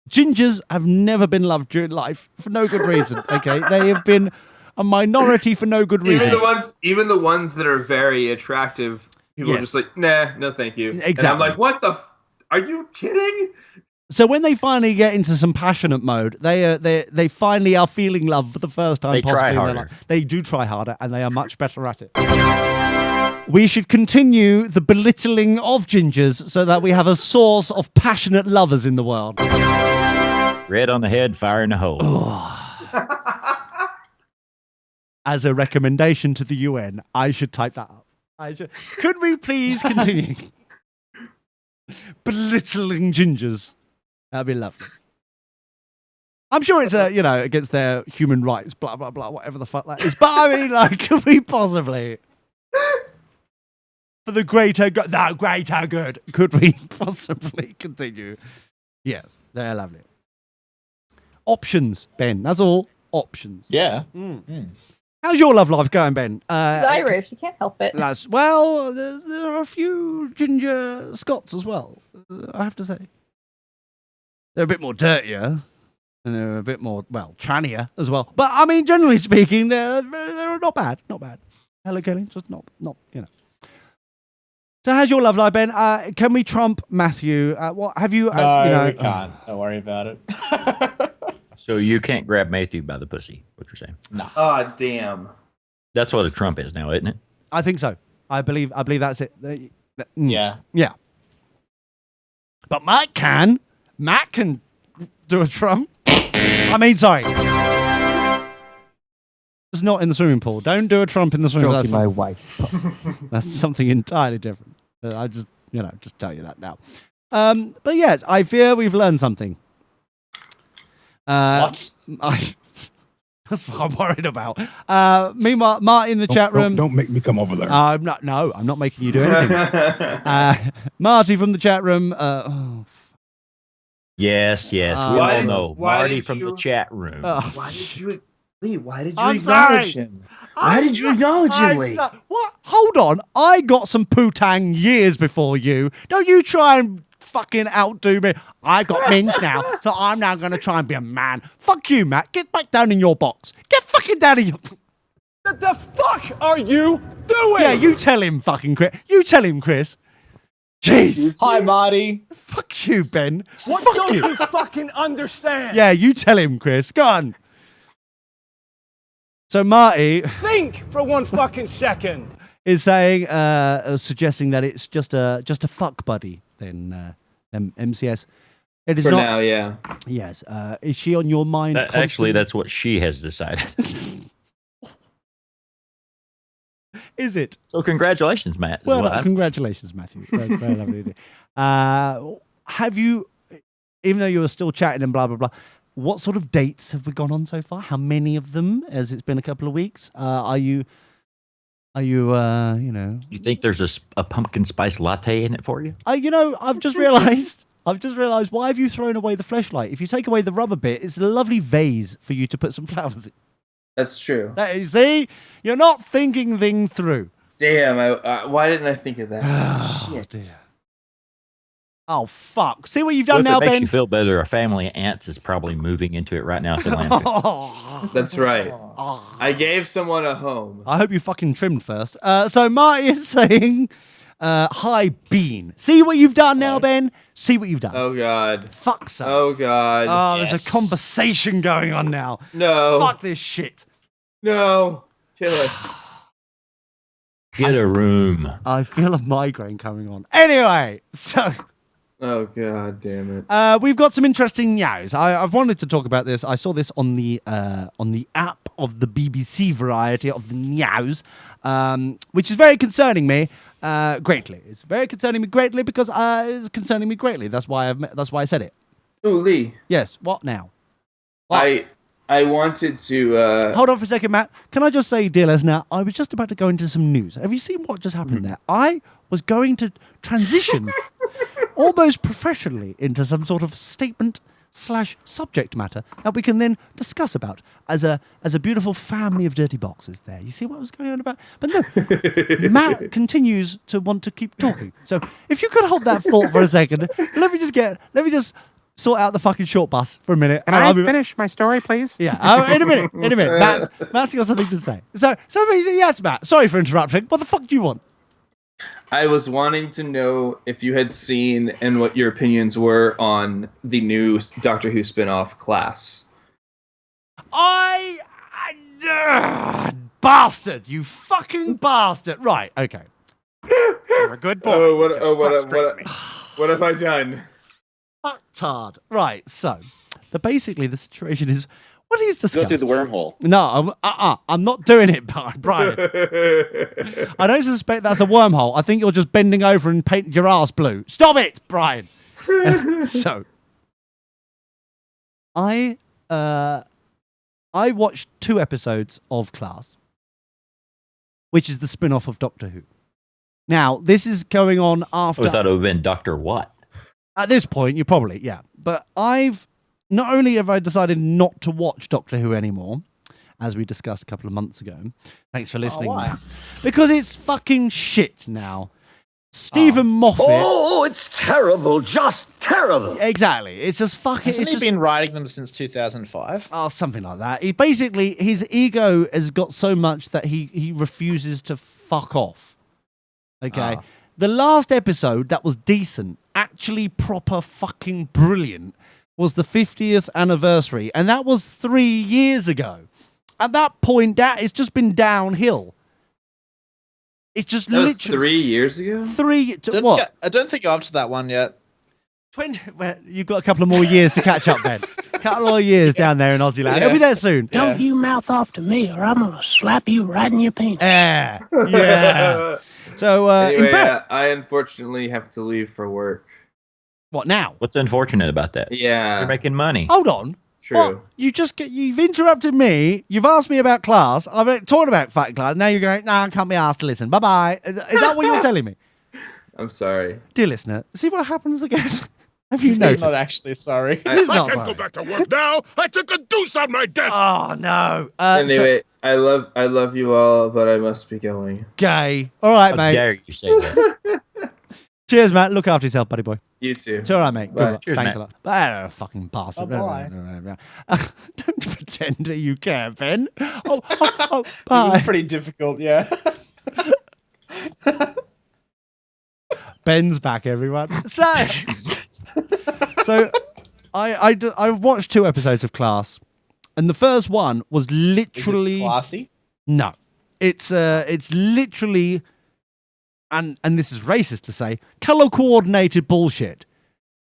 Gingers have never been loved during life for no good reason, okay? They have been a minority for no good reason. Even the ones that are very attractive, people are just like, nah, no thank you. Exactly. And I'm like, what the are you kidding? So when they finally get into some passionate mode, they finally are feeling love for the first time. They try possibly in their harder. life. They do try harder, and they are much better at it. We should continue the belittling of gingers so that we have a source of passionate lovers in the world. Red on the head, fire in the hole. As a recommendation to the UN, I should type that up. Could we please continue belittling gingers? That'd be lovely. I'm sure it's against their human rights, blah blah blah, whatever the fuck that is. But I mean, like, could we possibly, for the greater good, could we possibly continue? Yes, they're lovely. Options, Ben. That's all. Options. Yeah. How's your love life going, Ben? He's Irish. You can't help it. Well, there are a few ginger Scots as well, I have to say. They're a bit more dirtier, and they're a bit more, trannier as well. But, I mean, generally speaking, they're not bad. Not bad. Hello, Kelly. Just not. So how's your love life, Ben? Can we trump Matthew? What have you? No, we can't. Don't worry about it. So you can't grab Matthew by the pussy, what you're saying? No. Oh, damn. That's what a Trump is now, isn't it? I think so. I believe that's it. Yeah. Yeah. But Matt can do a Trump. I mean, sorry. It's not in the swimming pool. Don't do a Trump in the swimming pool. Stroking my wife. That's something entirely different. I just tell you that now. But yes, I fear we've learned something. What? That's what I'm worried about. Meanwhile, Marty in the chat room. Don't make me come over there. I'm not making you do anything. Marty from the chat room. Yes. We all know. Marty from the chat room. Why did you I'm acknowledge sorry. him? Why did you acknowledge him, Lee? What? Hold on. I got some poo-tang years before you. Don't you try and fucking outdo me. I got minge now, so I'm now going to try and be a man. Fuck you, Matt. Get back down in your box. Get fucking down in your... What the fuck are you doing? Yeah, you tell him, fucking Chris. You tell him, Chris. Jeez. Hi, Marty. Fuck you, Ben. What Fuck don't you. you fucking understand? Yeah, you tell him, Chris. Go on. So Marty Think for one fucking second. is saying, suggesting that it's just a fuck buddy. Then MCS. It is For not. now, yeah. Yes. Is she on your mind? Actually, constantly? that's what she has decided. Is it? So congratulations, Matt. is Well, what I'd say. congratulations, Matthew. That's very lovely. Have you, even though you were still chatting and blah blah blah, what sort of dates have we gone on so far? How many of them? As it's been a couple of weeks. Are you? You think there's a pumpkin spice latte in it for you? I've just realised. Why have you thrown away the fleshlight? If you take away the rubber bit, it's a lovely vase for you to put some flowers in. That's true. See, you're not thinking things through. Damn, why didn't I think of that? Oh, dear. Oh, fuck. See what you've done Well, now, if it makes Ben? you feel better, a family of ants is probably moving into it right now at the landfill. That's right. I gave someone a home. I hope you fucking trimmed first. So Marty is saying Hi, Bean. See what you've done now, Ben? See what you've done. Oh, God. Fuck's sake. Oh, God. Oh, there's a conversation going on now. No. Fuck this shit. No. Kill it. Get a room. I feel a migraine coming on. Anyway, so... Oh, God damn it. We've got some interesting news. I've wanted to talk about this. I saw this on the app of the BBC variety of the news, which is very concerning me greatly. It's very concerning me greatly because it's concerning me greatly. That's why I said it. Oh, Lee. Yes. What now? What? I wanted to... Hold on for a second, Matt. Can I just say, dear listener, I was just about to go into some news. Have you seen what just happened there? I was going to transition almost professionally into some sort of statement/subject matter that we can then discuss about as a beautiful family of dirty boxes there. You see what I was going on about? But no, Matt continues to want to keep talking. So if you could hold that thought for a second, let me just sort out the fucking short bus for a minute. Can I finish my story, please? Yeah, in a minute. Matt's got something to say. So yes, Matt, sorry for interrupting. What the fuck do you want? I was wanting to know if you had seen and what your opinions were on the new Doctor Who spin-off Class. Bastard! You fucking bastard! Right, okay. You're a good boy. What have I done? Fucktard. Right, so basically the situation is what he's discussed. Go through the wormhole. No, I'm not doing it, Brian. I don't suspect that's a wormhole. I think you're just bending over and painting your ass blue. Stop it, Brian. So, I watched 2 episodes of Class, which is the spin-off of Doctor Who. Now, this is going on after... I thought it would have been Dr. What? At this point, you probably, yeah. But not only have I decided not to watch Doctor Who anymore, as we discussed a couple of months ago. Thanks for listening. Oh, why? Because it's fucking shit now. Stephen Moffat. Oh, it's terrible. Just terrible. Exactly. It's just fucking... Hasn't he been writing them since 2005? Oh, something like that. His ego has got so much that he refuses to fuck off. Okay? The last episode that was decent, actually proper fucking brilliant, was the 50th anniversary, and that was 3 years ago. At that point, it's just been downhill. It's just that was 3 years ago? What? I don't think you're up to that one yet. Well, you've got a couple of more years to catch up, Ben. A couple more years down there in Aussie land. It'll be there soon. Don't you mouth off to me, or I'm gonna slap you right in your penis. Yeah. So, anyway, in fact, I unfortunately have to leave for work. What now? What's unfortunate about that? Yeah. You're making money. Hold on. True. What? You've interrupted me. You've asked me about Class. I've been talking about fucking Class. Now you're going, I can't be asked to listen. Bye-bye. Is that what you're telling me? I'm sorry. Dear listener, see what happens again? Have you noticed? He's not actually sorry. He's not I can't go back to work now. I took a deuce on my desk. Oh, no. Anyway, I love you all, but I must be going. Gay. All right, mate. How dare you say that? Cheers, Matt. Look after yourself, buddy boy. You too. It's all right, mate. Bye. Good. Cheers, Thanks Matt. a lot. Bye, fucking bastard. Bye. Don't pretend that you care, Ben. Oh, It bye. was pretty difficult, yeah. Ben's back, everyone. So I watched 2 episodes of Class, and the first one was literally Is it classy. No, it's literally, and this is racist to say, color coordinated bullshit.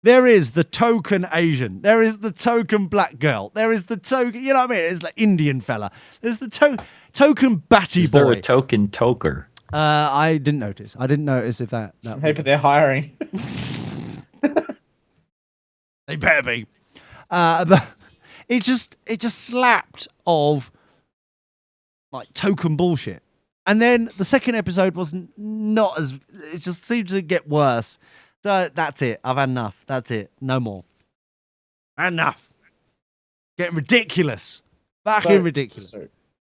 There is the token Asian. There is the token black girl. There is the token, you know what I mean? It's like Indian fella. There's the token batty Is boy. there a token toker? I didn't notice. if that Maybe they're hiring. They better be. But it just slapped of like token bullshit. And then the second episode was not as, it just seemed to get worse. So that's it. I've had enough. That's it. No more. Enough. Getting ridiculous. Fucking ridiculous. So,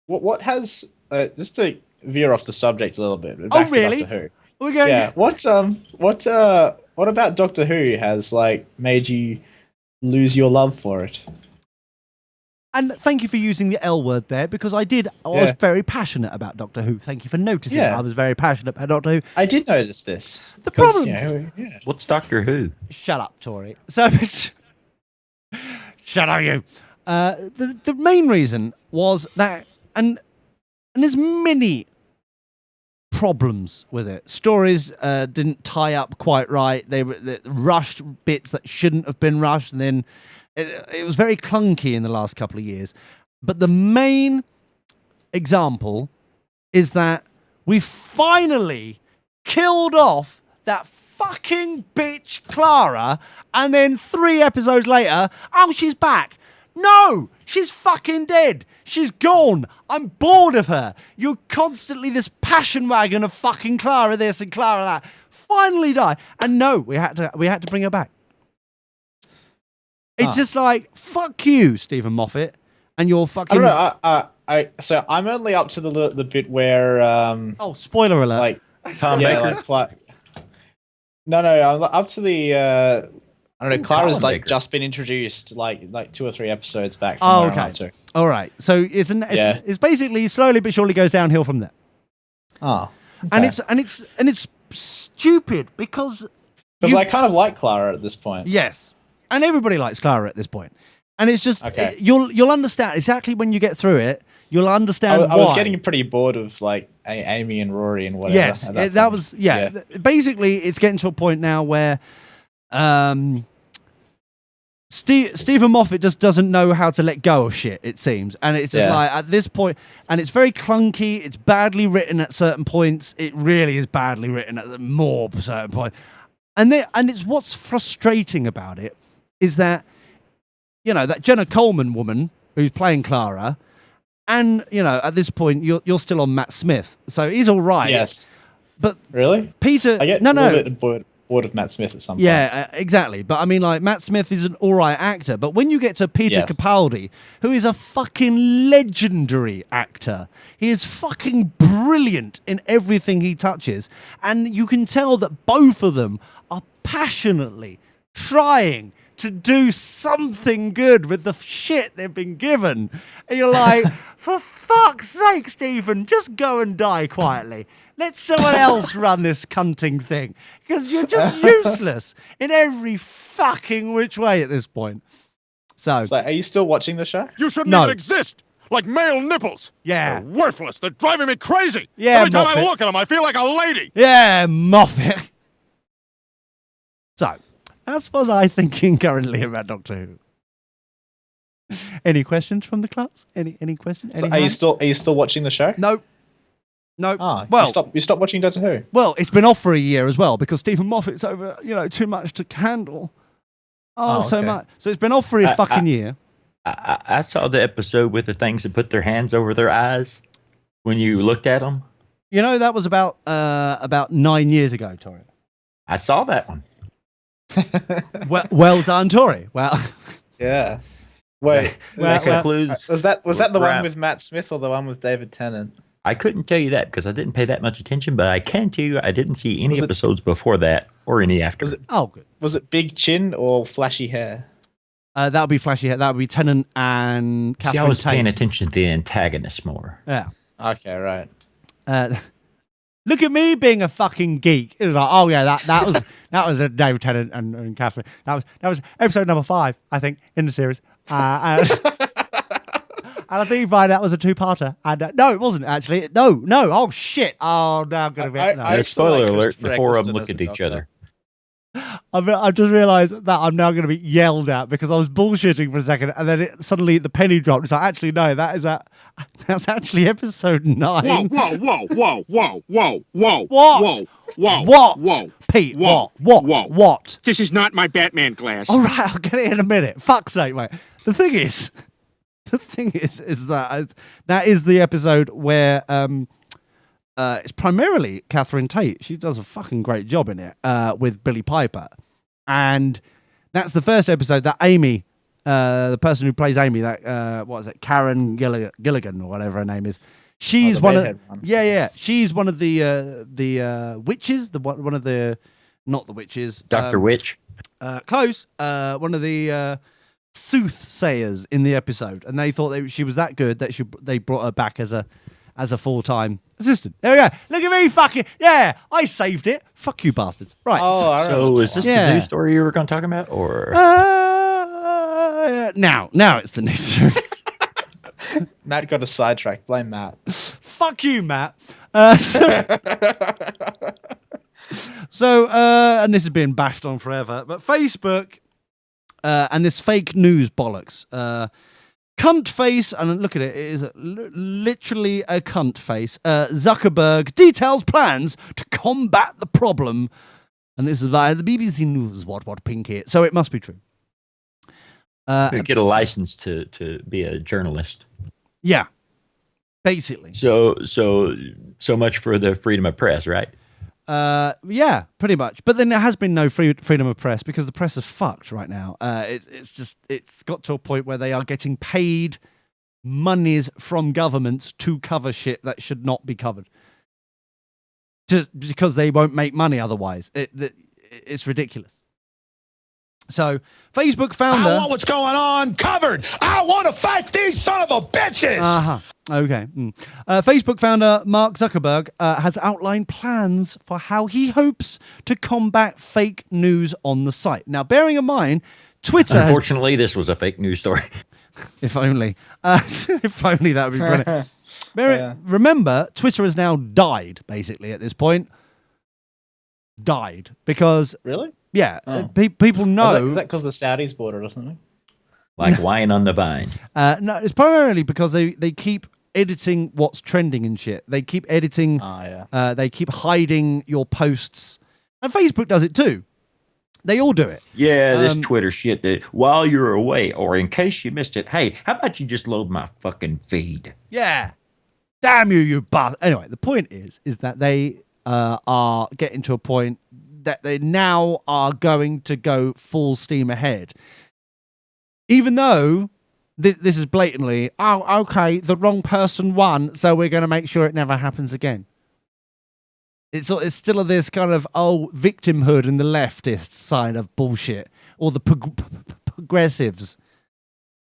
what has just to veer off the subject a little bit? Oh, Back to really? Doctor Who. We're going. Yeah. What about Doctor Who has like made you lose your love for it? And thank you for using the L word there, because I was very passionate about Doctor Who. Thank you for noticing. I was very passionate about Doctor Who. I did notice this. The problem... What's Doctor Who? Shut up, Tori. So shut up, you. The main reason was that... And there's many problems with it. Stories didn't tie up quite right. They rushed bits that shouldn't have been rushed, and then... It was very clunky in the last couple of years. But the main example is that we finally killed off that fucking bitch Clara, and then 3 episodes later, oh, she's back. No, she's fucking dead. She's gone. I'm bored of her. You're constantly this passion wagon of fucking Clara this and Clara that. Finally die. And no, we had to bring her back. It's just like, fuck you, Stephen Moffat, and your fucking... I don't know, so I'm only up to the bit where... oh, spoiler alert. Tom Baker? No, I'm up to the... I don't know, Clara's just been introduced like 2 or 3 episodes back from where I'm up to. All right, so it's basically slowly but surely goes downhill from there. Oh. Okay. And it's stupid because I kind of like Clara at this point. Yes. And everybody likes Clara at this point. And it's just, you'll understand exactly when you get through it, you'll understand why. I was getting pretty bored of like Amy and Rory and whatever. Yes, basically it's getting to a point now where Stephen Moffat just doesn't know how to let go of shit, it seems. And it's just like, at this point, and it's very clunky, it's badly written at certain points, it really is badly written at more certain points. And it's what's frustrating about it is that, that Jenna Coleman woman who's playing Clara, and, at this point, you're still on Matt Smith. So he's all right. Yes. But really? Peter... I get a little bit bored of Matt Smith at some point. Yeah, exactly. But I mean, like, Matt Smith is an all right actor. But when you get to Peter Capaldi, who is a fucking legendary actor, he is fucking brilliant in everything he touches. And you can tell that both of them are passionately trying to do something good with the shit they've been given. And you're like, for fuck's sake, Stephen, just go and die quietly. Let someone else run this cunting thing. Because you're just useless in every fucking which way at this point. So are you still watching the show? You shouldn't even exist. Like male nipples. Yeah. They're worthless. They're driving me crazy. Yeah, Every time Moffat. I look at them, I feel like a lady. Yeah, Moffat. So, that's what I'm thinking currently about Doctor Who. Any questions from the class? Any questions? So are you still watching the show? No. No. Well, you stopped watching Doctor Who. Well, it's been off for a year as well because Stephen Moffat's over, too much to handle. So much. So it's been off for a fucking year. I saw the episode with the things that put their hands over their eyes when you looked at them. That was about 9 years ago, Tori. I saw that one. well done, Tori. Well, yeah. Wait, was that the one with Matt Smith or the one with David Tennant? I couldn't tell you that because I didn't pay that much attention, but I can tell you I didn't see any episodes before that or any after. Good. Was it Big Chin or Flashy Hair? That would be Flashy Hair. That would be Tennant and Catherine See, I was Tate. paying attention to the antagonists more. Yeah. Okay, right. Look at me being a fucking geek. It was like, oh yeah, that was David Tennant and Catherine. That was episode number 5, I think, in the series. And I think you find that was a 2-parter. And no, it wasn't actually. No. Oh shit. Oh, now I'm gonna be. Spoiler alert! The 4 of them look at each other. I just realised that I'm now going to be yelled at because I was bullshitting for a second, and then suddenly the penny dropped. It's like, actually, no, that's actually episode 9. Whoa. Pete, what? This is not my Batman glass. All right, I'll get it in a minute. Fuck's sake, mate. The thing is that is the episode where it's primarily Catherine Tate. She does a fucking great job in it with Billy Piper. And that's the first episode that Amy, the person who plays Amy, that what is it, Karen Gilligan or whatever her name is. She's one of she's one of the witches, one of the not the witches. Dr. Witch. Close. One of the soothsayers in the episode, and they thought she was that good that they brought her back as a full-time assistant. There we go. Look at me, fucking I saved it. Fuck you, bastards. Right. So is this the news story you were going to talk about, or now it's the news story. Matt got a sidetrack. Blame Matt. Fuck you, Matt. So, and this has been bashed on forever, but Facebook and this fake news bollocks. Cunt face, and look at it, it is literally a cunt face. Zuckerberg details plans to combat the problem, and this is via the BBC News. What Pinky? So it must be true. Get a license to be a journalist. Yeah, basically. So much for the freedom of press, right? Yeah, pretty much. But then there has been no freedom of press because the press is fucked right now. It's got to a point where they are getting paid monies from governments to cover shit that should not be covered, because they won't make money otherwise. It's ridiculous. So, Facebook founder... I want what's going on covered. I want to fight these son of a bitches. Okay. Facebook founder Mark Zuckerberg has outlined plans for how he hopes to combat fake news on the site. Now, bearing in mind, Twitter... Unfortunately, this was a fake news story. If only. If only, that would be brilliant. Remember, Twitter has now died, basically, at this point. Died. Because... Really? Yeah, people know... Is that because the Saudis bought it or something? Like wine on the vine. No, it's primarily because they keep editing what's trending and shit. They keep editing... they keep hiding your posts. And Facebook does it too. They all do it. Yeah, this Twitter shit that while you're away, or in case you missed it, hey, how about you just load my fucking feed? Yeah. Damn you bastard. Anyway, the point is that they are getting to a point that they now are going to go full steam ahead. Even though this is blatantly, okay, the wrong person won, so we're going to make sure it never happens again. It's still this kind of victimhood in the leftist side of bullshit, or the progressives.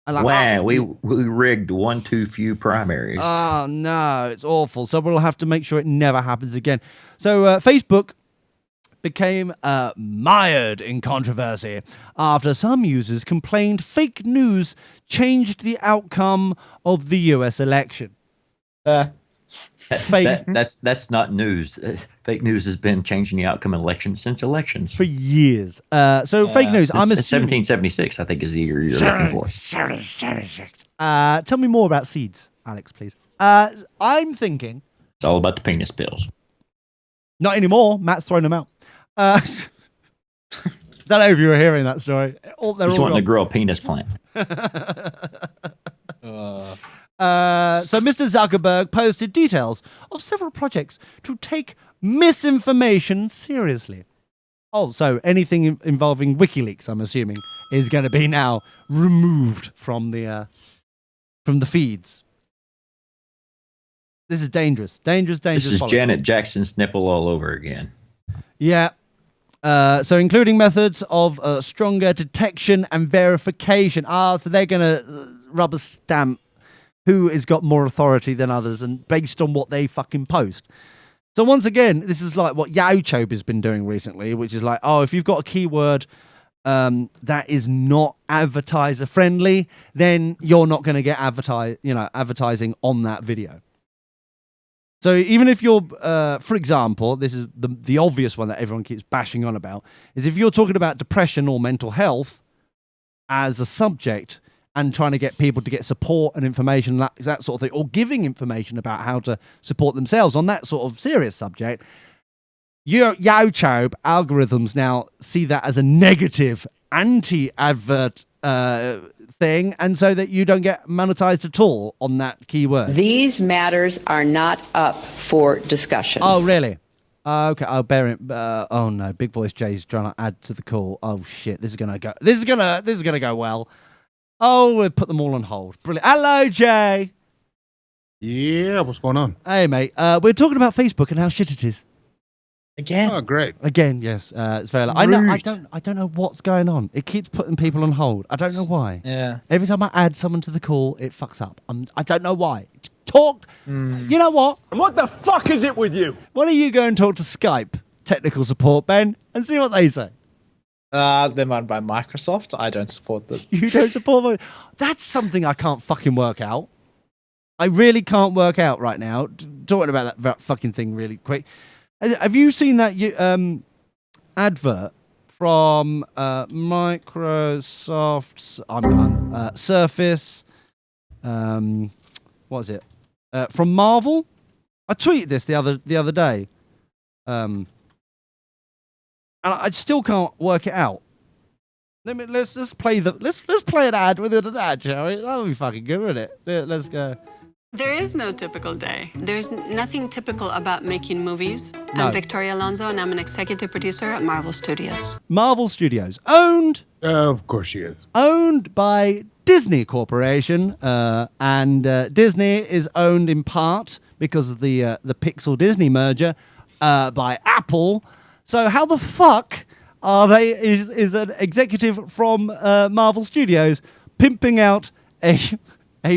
Wow, we rigged one too few primaries. Oh no, it's awful. So we'll have to make sure it never happens again. So Facebook became mired in controversy after some users complained fake news changed the outcome of the US election. That's not news. Fake news has been changing the outcome of elections since elections. For years. Fake news, I'm assuming... 1776, I think, is the year you're looking for. Tell me more about seeds, Alex, please. I'm thinking... It's all about the penis pills. Not anymore. Matt's thrown them out. Don't know if you were hearing that story. He's wanting to grow a penis plant. So Mr. Zuckerberg posted details of several projects to take misinformation seriously. Oh, so anything involving WikiLeaks, I'm assuming, is going to be now removed from the feeds. This is dangerous. Dangerous. This is Janet Jackson's nipple all over again. Yeah. So including methods of stronger detection and verification. So they're going to rubber stamp who has got more authority than others, and based on what they fucking post. So once again, this is like what YouTube has been doing recently, which is like, if you've got a keyword that is not advertiser friendly, then you're not going to get advertising on that video. So even if you're, for example, this is the obvious one that everyone keeps bashing on about, is if you're talking about depression or mental health as a subject and trying to get people to get support and information, that sort of thing, or giving information about how to support themselves on that sort of serious subject, YouTube algorithms now see that as a negative anti-advert thing, and so that you don't get monetized at all on that keyword. These matters are not up for discussion. Oh, really? Okay, I'll bear it. Oh no, Big Voice Jay's trying to add to the call. Oh shit, this is gonna go well. Oh, we'll put them all on hold. Brilliant. Hello, Jay. Yeah, what's going on? Hey, mate. We're talking about Facebook and how shit it is. Again? Oh, great. Again, yes. It's very. I know. I don't know what's going on. It keeps putting people on hold. I don't know why. Yeah. Every time I add someone to the call, it fucks up. I don't know why. Talk. You know what? What the fuck is it with you? Why don't you go and talk to Skype technical support, Ben, and see what they say? They're owned by Microsoft. I don't support them. You don't support them? That's something I can't fucking work out. I really can't work out right now. Talking about that fucking thing really quick. Have you seen that advert from Microsoft's Surface? What is it? From Marvel? I tweeted this the other day, and I still can't work it out. Let's play an ad within an ad, shall we? That'll be fucking good, wouldn't it? Let's go. There is no typical day. There's nothing typical about making movies. No. I'm Victoria Alonso, and I'm an executive producer at Marvel Studios. Marvel Studios, owned. Of course she is. Owned by Disney Corporation, and Disney is owned in part because of the Pixel Disney merger by Apple. So how the fuck are they? Is an executive from Marvel Studios pimping out a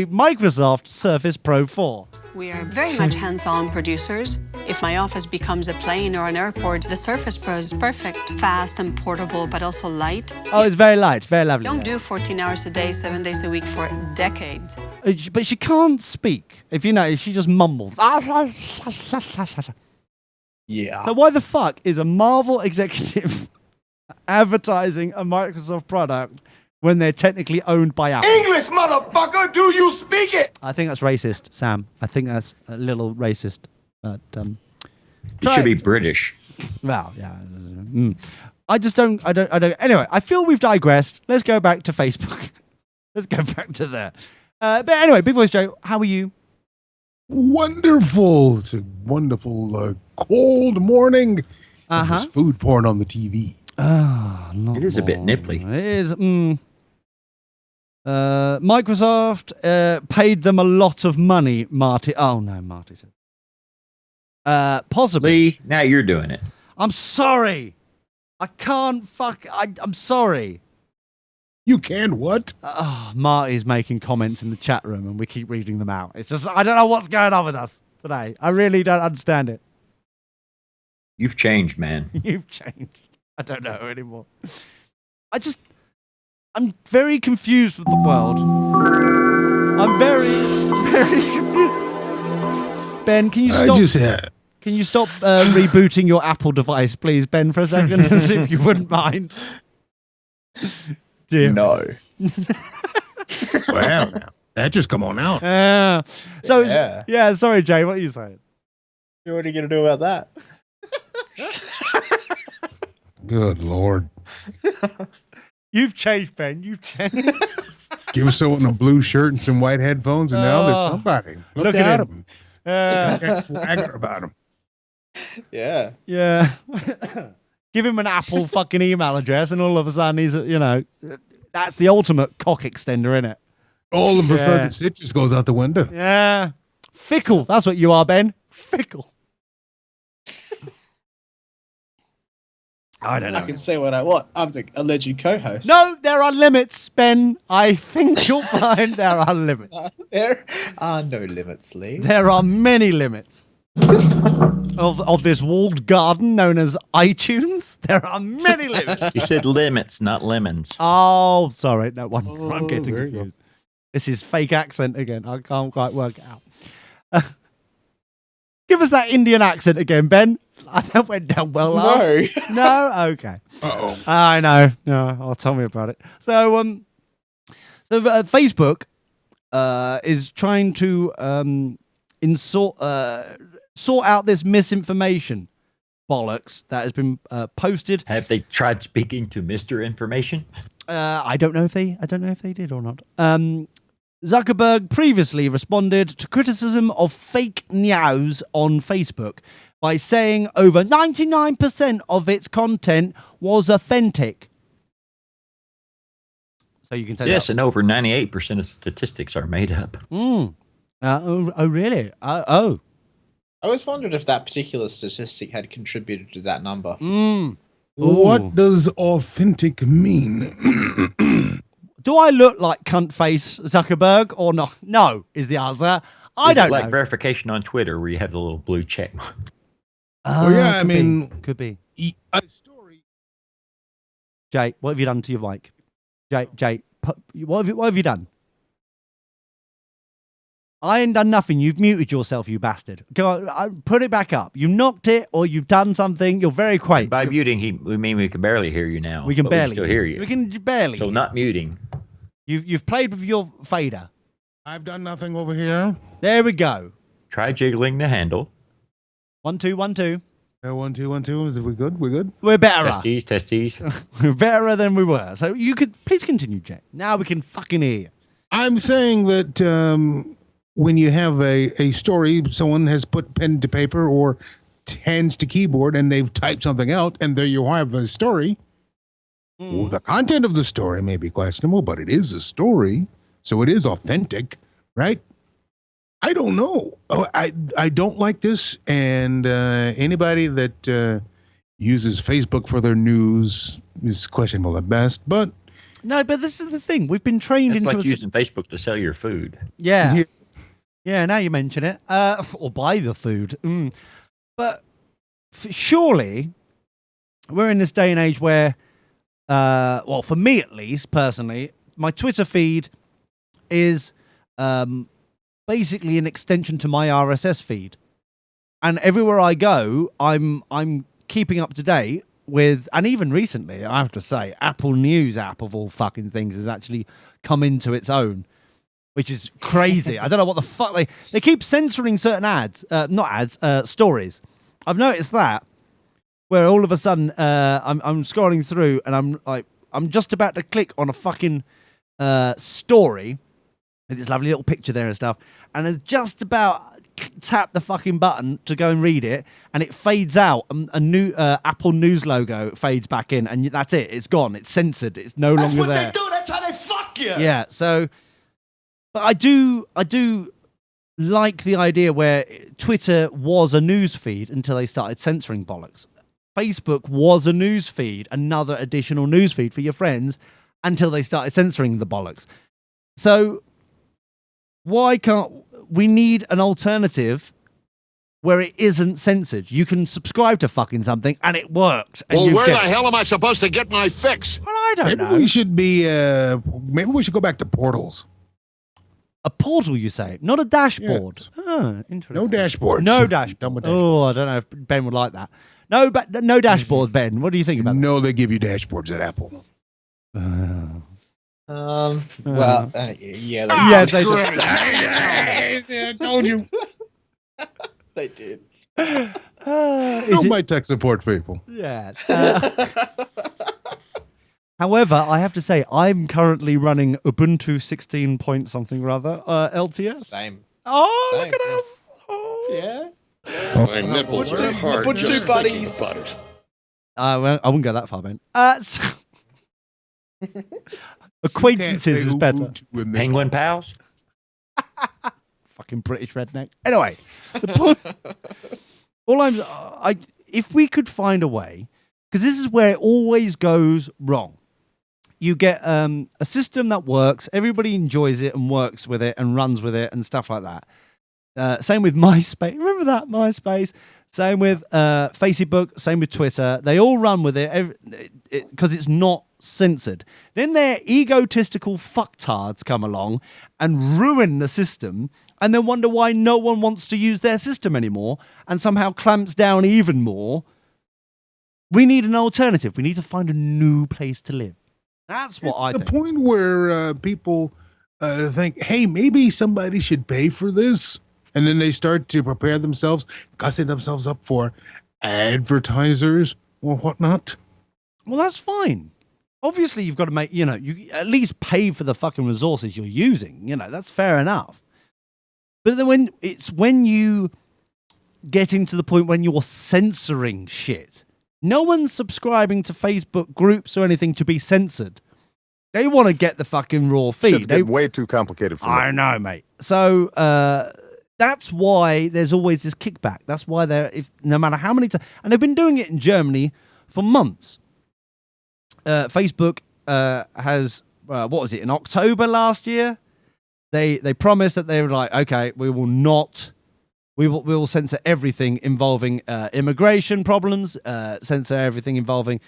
Microsoft Surface Pro 4? We are very much hands-on producers. If my office becomes a plane or an airport, the Surface Pro is perfect. Fast and portable, but also light. Oh, it's very light, very lovely. Don't do 14 hours a day, 7 days a week for decades. But she can't speak. If you know, she just mumbles. Yeah. So why the fuck is a Marvel executive advertising a Microsoft product when they're technically owned by Apple? English, motherfucker, do you speak it? I think that's racist, Sam. I think that's a little racist. But it should be British. Well, yeah. I don't. Anyway, I feel we've digressed. Let's go back to Facebook. Let's go back to there. But anyway, Big Voice Joe, how are you? Wonderful. It's a wonderful cold morning. There's food porn on the TV. It is a bit nipply. It is. Microsoft paid them a lot of money, Marty. Oh, no, Marty said. Possibly. Lee, now you're doing it. I'm sorry. I can't I'm sorry. You can what? Marty's making comments in the chat room and we keep reading them out. It's just, I don't know what's going on with us today. I really don't understand it. You've changed, man. You've changed. I don't know anymore. I'm very confused with the world. I'm very, very confused. Ben, can you stop? Can you stop rebooting your Apple device, please, Ben, for a second, if you wouldn't mind? Dear. No. Well, now, that just come on out. Sorry, Jay, what are you saying? What are you going to do about that? Good Lord. You've changed, Ben. You've changed. Give someone a blue shirt and some white headphones, and now they're somebody. Look at him. Got swagger about him. Yeah. Yeah. Give him an Apple fucking email address, and all of a sudden he's, that's the ultimate cock extender, isn't it? All of a sudden, citrus goes out the window. Yeah. Fickle. That's what you are, Ben. Fickle. I don't know. I can say what I want. I'm the alleged co-host. No, there are limits, Ben. I think you'll find there are limits. There are no limits, Lee. There are many limits. of this walled garden known as iTunes, there are many limits. You said limits, not lemons. Oh, sorry. No, I'm getting confused. This is fake accent again. I can't quite work it out. Give us that Indian accent again, Ben. That went down well last. No? Okay. Uh-oh. I know. No, tell me about it. So, Facebook is trying to sort out this misinformation bollocks that has been posted. Have they tried speaking to Mr. Information? I don't know if they did or not. Zuckerberg previously responded to criticism of fake news on Facebook by saying over 99% of its content was authentic. So you can tell. Yes, and over 98% of statistics are made up. Oh, really? Oh. I always wondered if that particular statistic had contributed to that number. What does authentic mean? Do I look like cunt face Zuckerberg or not? No, is the answer. I don't like know. verification on Twitter where you have the little blue check mark. Well, yeah, I mean, could be. A story. Jay, what have you done to your mic? Jay, what have you done? I ain't done nothing. You've muted yourself, you bastard. Go on, put it back up. You knocked it, or you've done something. You're very quiet. By muting, we mean we can barely hear you now. We can but barely still hear you. We can barely. So not muting. You've played with your fader. I've done nothing over here. There we go. Try jiggling the handle. 1 2 1 2. 1 2 1 2. Is we good? We're good. We're better. Testes. We're better than we were. So you could please continue, Jay. Now we can fucking hear you. I'm saying that when you have a story, someone has put pen to paper or hands to keyboard and they've typed something out, and there you have a story. Well, the content of the story may be questionable, but it is a story, so it is authentic, right? I don't know. I don't like this, and anybody that uses Facebook for their news is questionable at best, but... No, but this is the thing. We've been trained into... It's like using Facebook to sell your food. Yeah. Yeah, now you mention it. Or buy the food. But surely we're in this day and age where, well, for me at least, personally, my Twitter feed is basically an extension to my RSS feed. And everywhere I go, I'm keeping up to date with, and even recently, I have to say, Apple News app of all fucking things has actually come into its own. Which is crazy. I don't know what the fuck they keep censoring certain ads, stories. I've noticed that where all of a sudden I'm scrolling through and I'm just about to click on a fucking story with this lovely little picture there and stuff, and I just about tap the fucking button to go and read it, and it fades out. A new Apple News logo fades back in, and that's it. It's gone. It's censored. It's no longer there. That's what they do. That's how they fuck you. Yeah. So. But I do like the idea where Twitter was a news feed until they started censoring bollocks. Facebook was a news feed, another additional news feed for your friends, until they started censoring the bollocks. So why can't we need an alternative where it isn't censored? You can subscribe to fucking something and it works. And well, where the hell am I supposed to get my fix? Well, I don't know. We should be. Maybe we should go back to portals. A portal, you say? Not a dashboard. Yes. Oh, interesting. No dashboards. No dashboard. Oh, I don't know if Ben would like that. No dashboards, Ben. What do you think about that? No, they give you dashboards at Apple. Well, yeah. Yes, they did. I told you. They did. My tech support people. Yes. However, I have to say, I'm currently running Ubuntu 16 point something rather, LTS. Same. Oh, Same. Look at us. Oh. Yeah. My nipples are hard. Ubuntu buddies. I wouldn't go that far, Ben. Acquaintances is better. Penguin pals? Fucking British redneck. Anyway, the point, if we could find a way, because this is where it always goes wrong. You get a system that works, everybody enjoys it and works with it and runs with it and stuff like that. Same with MySpace. Remember that, MySpace? Same with Facebook, same with Twitter. They all run with it because it's not censored. Then their egotistical fucktards come along and ruin the system and then wonder why no one wants to use their system anymore and somehow clamps down even more. We need an alternative. We need to find a new place to live. That's what I think. The point where people think, hey, maybe somebody should pay for this. And then they start to prepare themselves, gussing themselves up for advertisers or whatnot. Well, that's fine. Obviously, you've got to make, you at least pay for the fucking resources you're using. That's fair enough. But then when you get into the point when you're censoring shit, no one's subscribing to Facebook groups or anything to be censored. They want to get the fucking raw feed. It's way too complicated for me. I know, mate. So That's why there's always this kickback. That's why no matter how many times, and they've been doing it in Germany for months. Facebook has, what was it, in October last year? They promised that they were like, okay, we will censor everything involving immigration problems, censor everything involving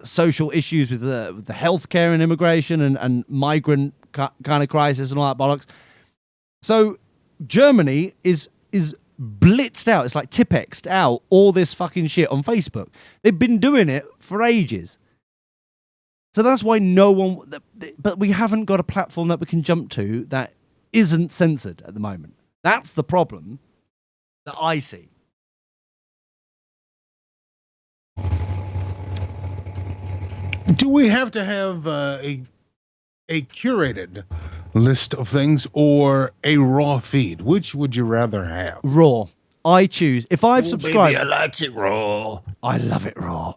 social issues with the healthcare and immigration and migrant kind of crisis and all that bollocks. So Germany is blitzed out. It's like Tipexed out all this fucking shit on Facebook. They've been doing it for ages. So that's why but we haven't got a platform that we can jump to that isn't censored at the moment. That's the problem that I see. Do we have to have a curated list of things or a raw feed? Which would you rather have? Raw. I choose. If I've subscribed... Baby, I like it raw. I love it raw.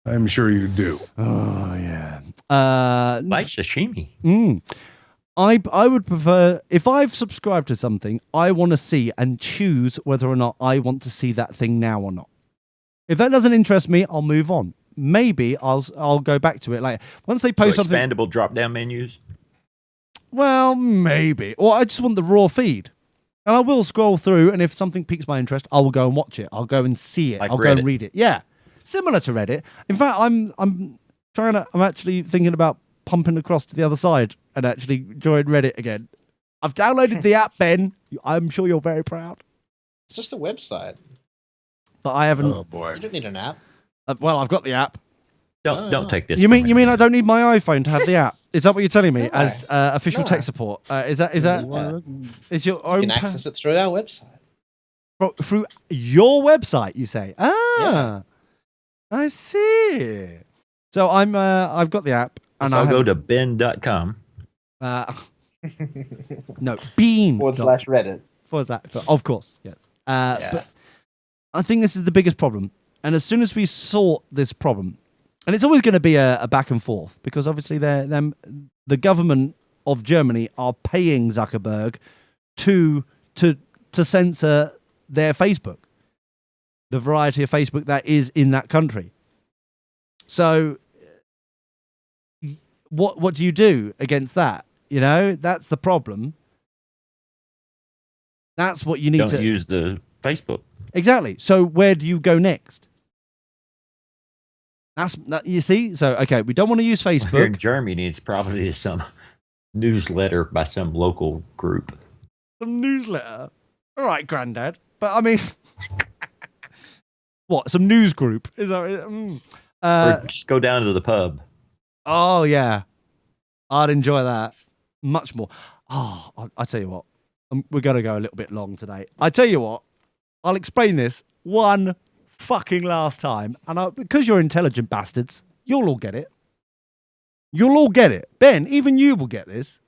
I'm sure you do. Oh, yeah. Like sashimi. I would prefer, if I've subscribed to something, I want to see and choose whether or not I want to see that thing now or not. If that doesn't interest me, I'll move on. Maybe I'll go back to it later. Once they post something... expandable drop-down menus? Well, maybe. Or I just want the raw feed. And I will scroll through, and if something piques my interest, I will go and watch it. I'll go and see it. Like I'll Reddit. go and read it. Yeah. Similar to Reddit. In fact, I'm actually thinking about pumping across to the other side and actually join Reddit again. I've downloaded the app, Ben. I'm sure you're very proud. It's just a website. But I haven't... Oh, boy. You don't need an app. Well, I've got the app. Don't take this. You mean I don't need my iPhone to have the app? Is that what you're telling me? No. As official tech support? Is that is your own? You can access it through our website. Through your website, you say? Yeah. I see. So I've got the app, and I'll go to ben.com. No, Bean /Reddit. Of course, yes. But I think this is the biggest problem. And as soon as we sort this problem, and it's always going to be a back and forth, because obviously the government of Germany are paying Zuckerberg to censor their Facebook, the variety of Facebook that is in that country. So what do you do against that? You know, that's the problem. That's what you need to... Don't use the Facebook. Exactly. So where do you go next? You see? So, okay, we don't want to use Facebook. Here in Germany, it's probably some newsletter by some local group. Some newsletter? All right, Grandad. But, I mean... What? Some news group? Is that... Or just go down to the pub. Oh, yeah. I'd enjoy that much more. Oh, I tell you what. We're going to go a little bit long today. I tell you what. I'll explain this one fucking last time. And because you're intelligent bastards, you'll all get it. You'll all get it. Ben, even you will get this.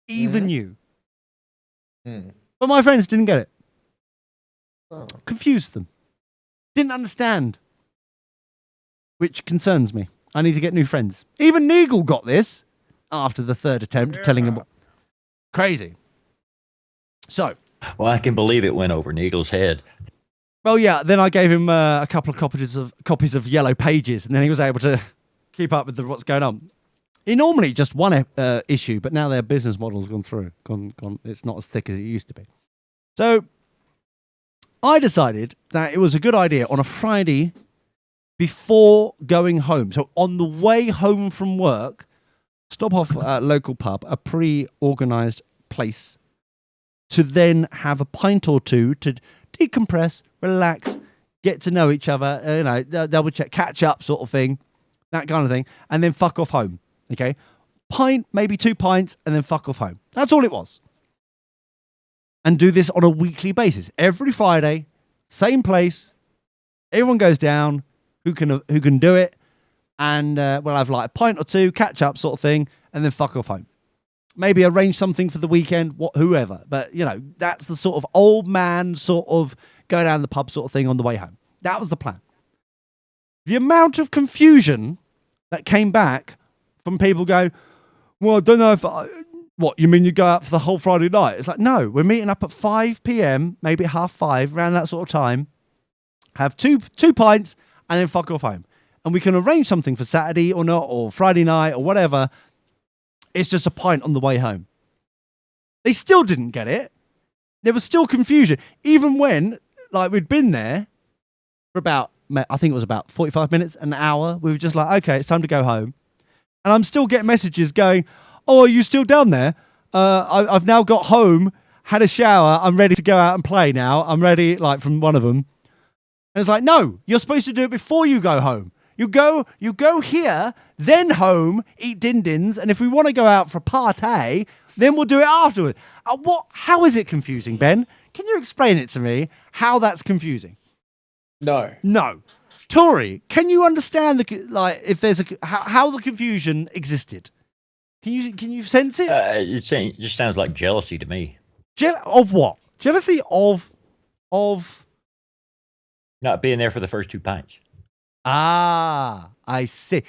Even you. But my friends didn't get it. Confused them. Didn't understand. Which concerns me. I need to get new friends. Even Neagle got this after the third attempt, telling him. Crazy. So. Well, I can believe it went over Neagle's head. Well, yeah. Then I gave him a couple of copies of Yellow Pages, and then he was able to keep up with what's going on. He normally just one issue, but now their business model's gone through. It's not as thick as it used to be. So I decided that it was a good idea on a Friday before going home. So on the way home from work, stop off at a local pub, a pre-organized place, to then have a pint or two to decompress, relax, get to know each other, double check, catch up sort of thing, that kind of thing, and then fuck off home. Okay? Pint, maybe 2 pints, and then fuck off home. That's all it was. And do this on a weekly basis. Every Friday, same place, everyone goes down, who can do it, and we'll have like a pint or two, catch up sort of thing, and then fuck off home. Maybe arrange something for the weekend, whoever. But, that's the sort of old man sort of go down the pub sort of thing on the way home. That was the plan. The amount of confusion that came back from people going, well, I don't know if What, you mean you go out for the whole Friday night? It's like, no, we're meeting up at 5 p.m, maybe 5:30, around that sort of time. Have two pints and then fuck off home. And we can arrange something for Saturday or not, or Friday night or whatever. It's just a pint on the way home. They still didn't get it. There was still confusion. Even when, like, we'd been there for about, I think it was about 45 minutes, an hour. We were just like, okay, it's time to go home. And I'm still getting messages going, oh, are you still down there? I've now got home, had a shower. I'm ready to go out and play now. I'm ready, like, from one of them. And it's like, no, you're supposed to do it before you go home. You go here, then home, eat din-dins, and if we want to go out for a party, then we'll do it afterward. How is it confusing, Ben? Can you explain it to me, how that's confusing? No. Tori, can you understand if there's how the confusion existed? Can you sense it? It just sounds like jealousy to me. Of what? Jealousy of not being there for the first 2 pints. Ah, I see.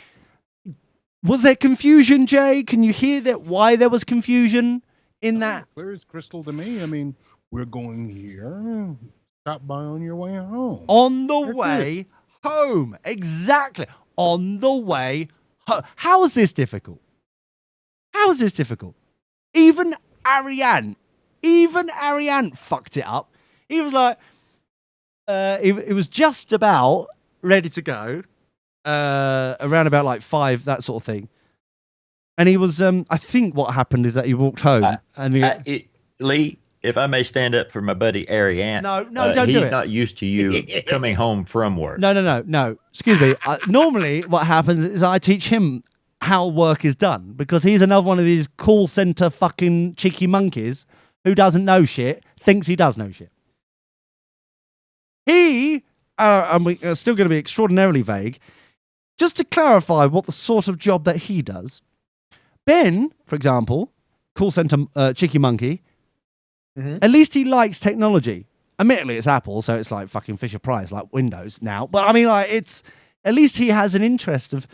Was there confusion, Jay? Can you hear that? Why there was confusion in that? Clear as crystal to me. I mean, we're going here. Stop by on your way home. On the way home. Exactly. On the way home. How is this difficult? Even Ariane fucked it up. He was like, it was just about ready to go, around about like 5, that sort of thing. And he was, I think what happened is that he walked home. Lee, if I may stand up for my buddy Ariane. No, don't do it. He's not used to you coming home from work. No. Excuse me. Normally what happens is I teach him how work is done, because he's another one of these call center fucking cheeky monkeys who doesn't know shit, thinks he does know shit. I'm still going to be extraordinarily vague. Just to clarify what the sort of job that he does, Ben, for example, call center cheeky monkey, at least he likes technology. Admittedly, it's Apple, so it's like fucking Fisher-Price, like Windows now. But I mean, like, it's at least he has an interest of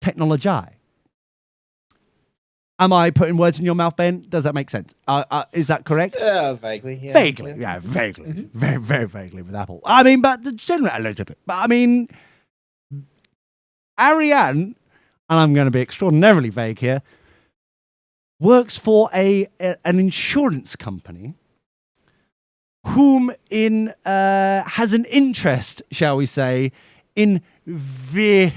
technology. Am I putting words in your mouth, Ben? Does that make sense? Is that correct? Vaguely, yeah. Vaguely. Very, very vaguely with Apple. I mean, but generally a little bit. But I mean, Ariane, and I'm going to be extraordinarily vague here, works for an insurance company whom has an interest, shall we say, in vehicles,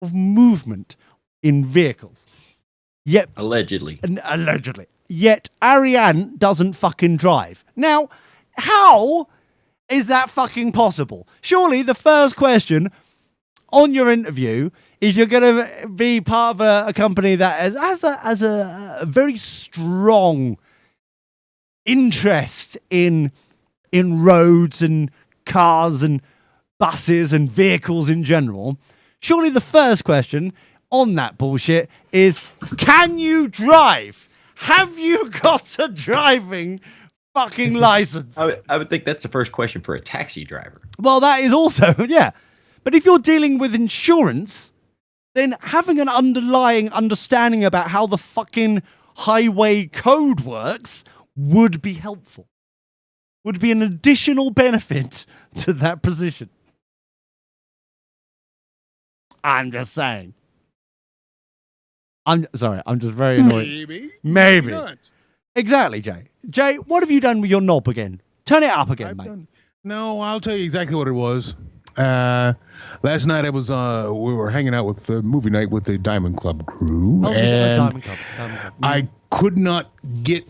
of movement in vehicles. Yet allegedly. Yet Ariane doesn't fucking drive. Now, how is that fucking possible? Surely the first question on your interview is you're going to be part of a company that has a very strong interest in roads and cars and buses and vehicles in general. Surely the first question on that bullshit is, can you drive? Have you got a driving fucking license? I would think that's the first question for a taxi driver. Well, that is also, yeah. But if you're dealing with insurance, then having an underlying understanding about how the fucking highway code works would be helpful. Would be an additional benefit to that position. I'm just saying. I'm sorry. I'm just very annoyed. Maybe. Not. Exactly, Jay. Jay, what have you done with your knob again? Turn it up again, mate. No, I'll tell you exactly what it was. Last night I was we were hanging out with movie night with the Diamond Club crew, and Diamond Club. I could not get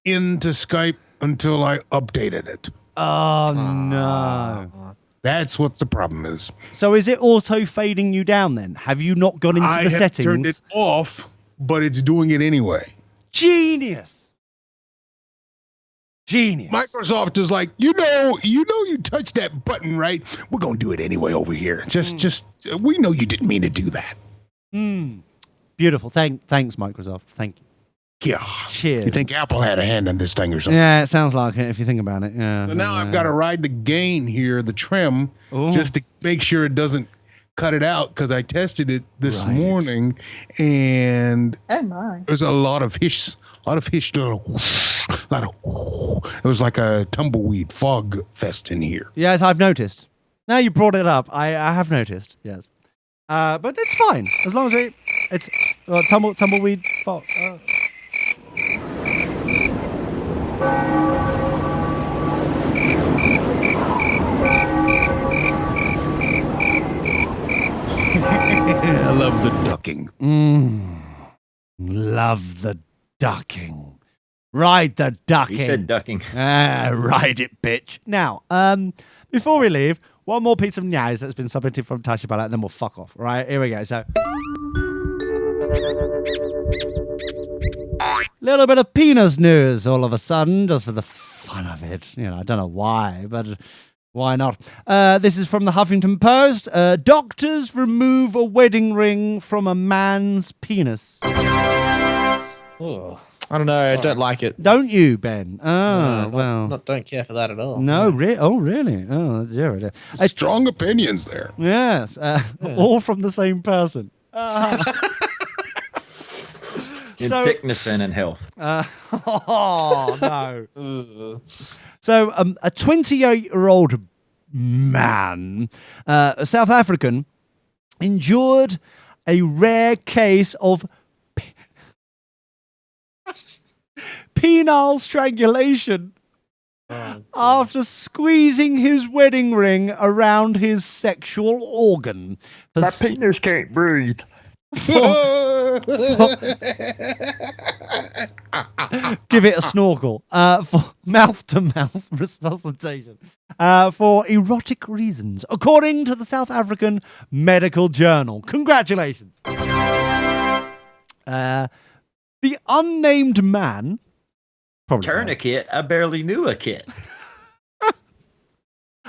into Skype until I updated it. Oh no. That's what the problem is. So is it auto fading you down then? Have you not gone into the settings? I have turned it off, but it's doing it anyway. Genius. Microsoft is like, you touched that button, right? We're going to do it anyway over here. Just we know you didn't mean to do that. Beautiful. Thanks, Microsoft. Thank you. Yeah. Cheers. You think Apple had a hand on this thing or something? Yeah, it sounds like it if you think about it. Yeah. So now I've got to ride the gain here, the trim, just to make sure it doesn't cut it out because I tested it this morning, and Oh my! there's a lot of hiss, it was like a tumbleweed fog fest in here. Yes, I've noticed. Now you brought it up, I have noticed. Yes, but it's fine as long as it's tumbleweed fog. I love the ducking. Love the ducking. Ride the ducking. He said ducking. Ride it, bitch. Now, before we leave, one more piece of news that's been submitted from Tasha Ballot, and then we'll fuck off. Right, here we go. So, little bit of penis news all of a sudden, just for the fun of it. You know, I don't know why, but why not? This is from the Huffington Post. Doctors remove a wedding ring from a man's penis. Oh, I don't know. I don't like it. Don't you, Ben? Oh, Don't care for that at all. No, really? Oh, dear. Strong opinions there. Yes, all from the same person. In thickness and in health. Oh, no. So, a 28-year-old man, a South African, endured a rare case of penile strangulation after squeezing his wedding ring around his sexual organ. My penis can't breathe. Give it a snorkel. For mouth-to-mouth resuscitation. For erotic reasons, according to the South African Medical Journal. Congratulations. The unnamed man... Tourniquet, I barely knew a kid.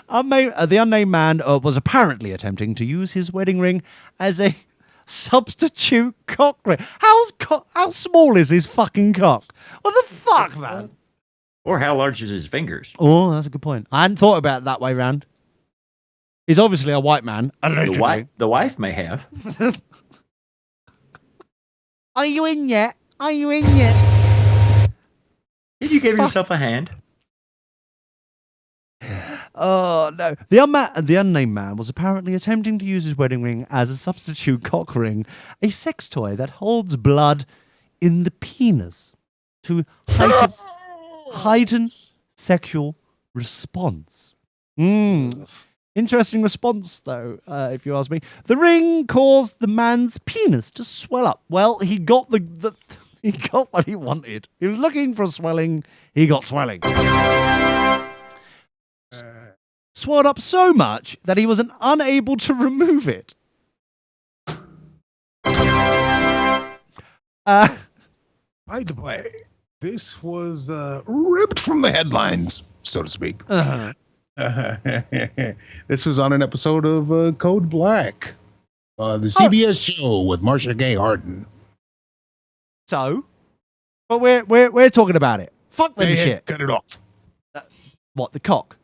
The unnamed man was apparently attempting to use his wedding ring as a substitute cock ring. How small is his fucking cock? What the fuck, man? Or how large is his fingers? Oh, that's a good point. I hadn't thought about it that way round. He's obviously a white man. Allegedly. The wife may have. Are you in yet? Did you give yourself a hand? Oh, no. The unnamed man was apparently attempting to use his wedding ring as a substitute cock ring, a sex toy that holds blood in the penis to heighten sexual response. Interesting response, though, if you ask me. The ring caused the man's penis to swell up. Well, he got he got what he wanted. He was looking for swelling. He got swelling. Swelled up so much that he was unable to remove it. By the way, this was ripped from the headlines, so to speak. This was on an episode of Code Black, the CBS show with Marcia Gay Harden. So, but we're talking about it. Fuck them shit. Cut it off. What, the cock?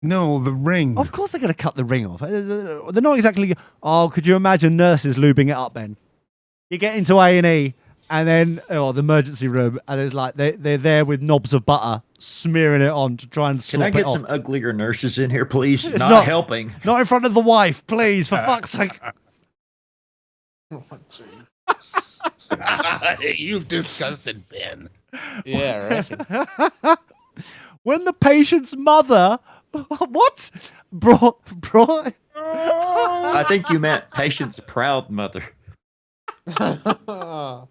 No, the ring. Of course they're going to cut the ring off. They're not exactly... Oh, could you imagine nurses lubing it up then? You get into A&E and then, the emergency room, and it's like they're there with knobs of butter smearing it on to try and slop it off. Can I get some uglier nurses in here, please? It's not helping. Not in front of the wife, please, for fuck's sake. You've disgusted Ben. Yeah, right. When the patient's mother... What? Bro. I think you meant patient's proud mother. Proud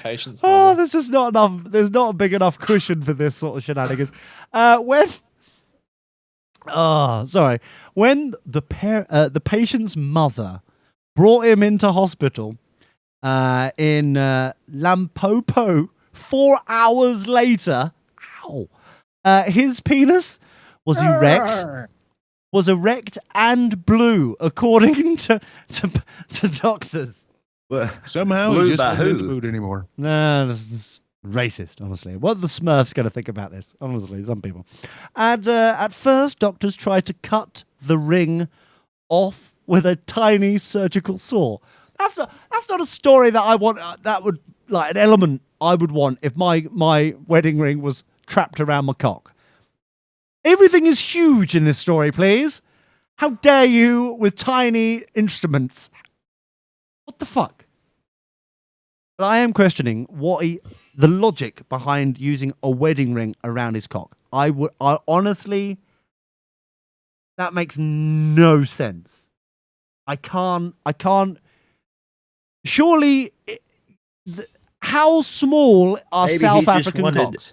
patient's mother. mother. There's just not enough. There's not a big enough cushion for this sort of shenanigans. When the patient's mother brought him into hospital in Limpopo 4 hours later, his penis was erect and blue, according to doctors. Well, somehow he just wasn't in the mood anymore. No, it's racist, honestly. What are the Smurfs going to think about this? Honestly, some people. And at first, doctors tried to cut the ring off with a tiny surgical saw. That's not a story that I want. That would like an element I would want if my wedding ring was trapped around my cock. Everything is huge in this story, please. How dare you with tiny instruments? What the fuck? But I am questioning the logic behind using a wedding ring around his cock. I honestly, that makes no sense. I can't. Surely, how small are Maybe South he just African wanted, cocks?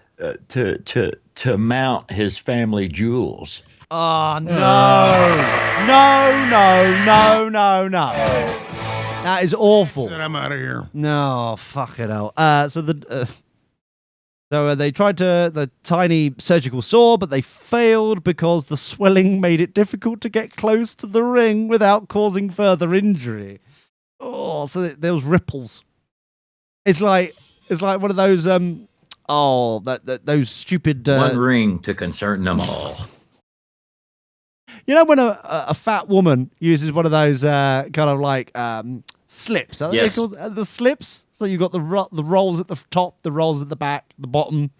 to mount his family jewels. Oh, no. That is awful. I'm out of here. No, fuck it hell. So they tried the tiny surgical saw, but they failed because the swelling made it difficult to get close to the ring without causing further injury. Oh, so there was ripples. It's like one of those those stupid One ring to concern them all. You know when a fat woman uses one of those kind of like slips? Are Yes. they called the slips? So you've got the rolls at the top, the rolls at the back, the bottom.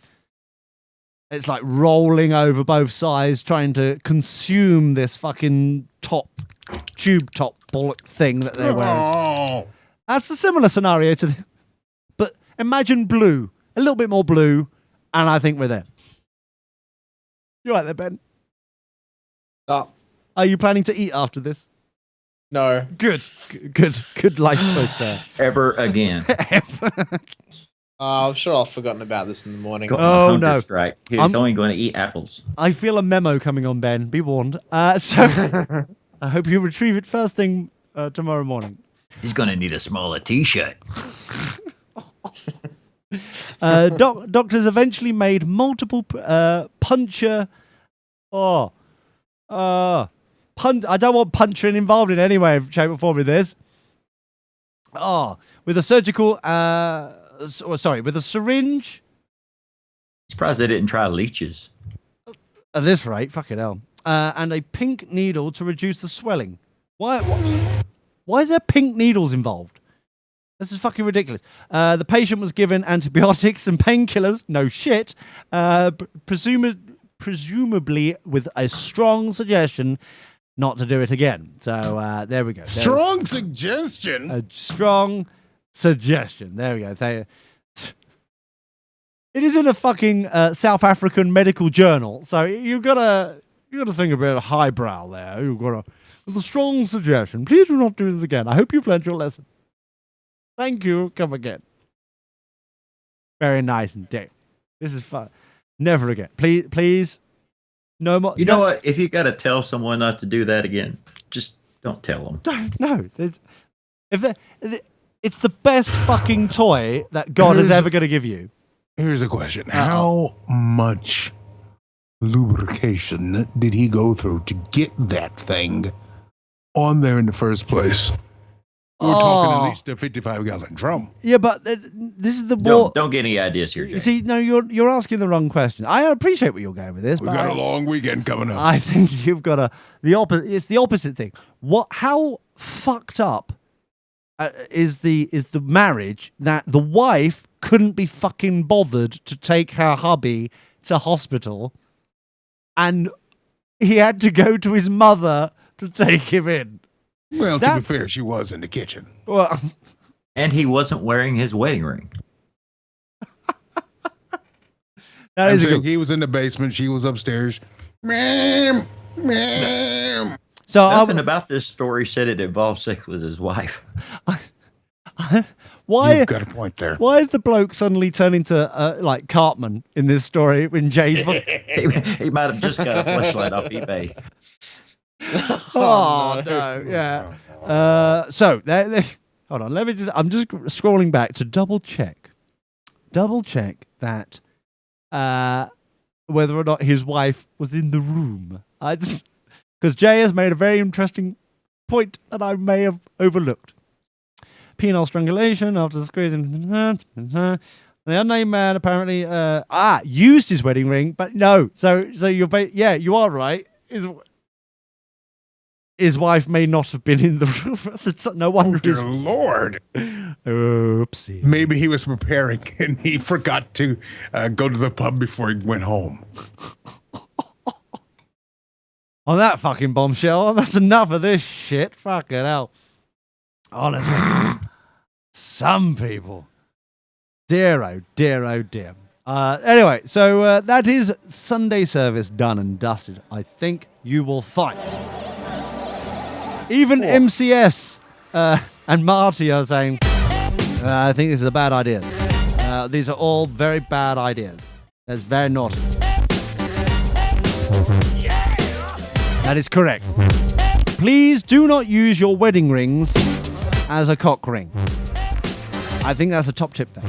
It's like rolling over both sides, trying to consume this fucking tube top bullet thing that they're wearing. Oh. That's a similar scenario to but imagine blue. A little bit more blue, and I think we're there. You right there, Ben? Oh. Are you planning to eat after this? No. Good life choice there. Ever again. I'm sure I've forgotten about this in the morning. Got my hunger no. strike. He's only going to eat apples. I feel a memo coming on, Ben. Be warned. So I hope you retrieve it first thing tomorrow morning. He's going to need a smaller T-shirt. Doctors eventually made multiple puncture. I don't want puncturing involved in any way, shape, or form with this. With a surgical. With a syringe. Surprised they didn't try leeches. At this rate, fucking hell. And a pink needle to reduce the swelling. Why is there pink needles involved? This is fucking ridiculous. The patient was given antibiotics and painkillers. No shit. Presumably with a strong suggestion not to do it again. So there we go. Strong suggestion. A strong suggestion. There we go. It is in a fucking South African medical journal, so you gotta think a bit highbrow there. You've got a strong suggestion. Please do not do this again. I hope you've learned your lesson. Thank you. Come again. Very nice indeed. This is fun. Never again. Please. No more. You know what? If you got to tell someone not to do that again, just don't tell them. No. It's the best fucking toy that God is ever going to give you. Here's a question. How much lubrication did he go through to get that thing on there in the first place? We're talking at least a 55-gallon drum. Yeah, but this is the Don't get any ideas here, Jay. See, no, you're asking the wrong question. I appreciate where you're going with this. We got a long weekend coming up. I think you've got the opposite. It's the opposite thing. How fucked up is the marriage that the wife couldn't be fucking bothered to take her hubby to hospital, and he had to go to his mother to take him in. Well, to be fair, she was in the kitchen. Well, and he wasn't wearing his wedding ring. He was in the basement. She was upstairs. Ma'am. So nothing about this story said it involved sex with his wife. Why? You've got a point there. Why is the bloke suddenly turning to like Cartman in this story when Jay's? He might have just got a flashlight off eBay. Oh no! Yeah. So hold on. I'm just scrolling back to double check that whether or not his wife was in the room. Because Jay has made a very interesting point that I may have overlooked. Penile strangulation after squeezing. The unnamed man apparently used his wedding ring, but no. So you are right. his wife may not have been in the room at the time. No wonder. Dear Lord. Oopsie. Maybe he was preparing and he forgot to go to the pub before he went home. On that fucking bombshell, that's enough of this shit. Fucking hell. Honestly. Some people. Dear, oh dear, oh dear. Anyway, so that is Sunday service done and dusted. I think you will find. Even MCS and Marty are saying, I think this is a bad idea. These are all very bad ideas. That's very naughty. That is correct. Please do not use your wedding rings as a cock ring. I think that's a top tip there.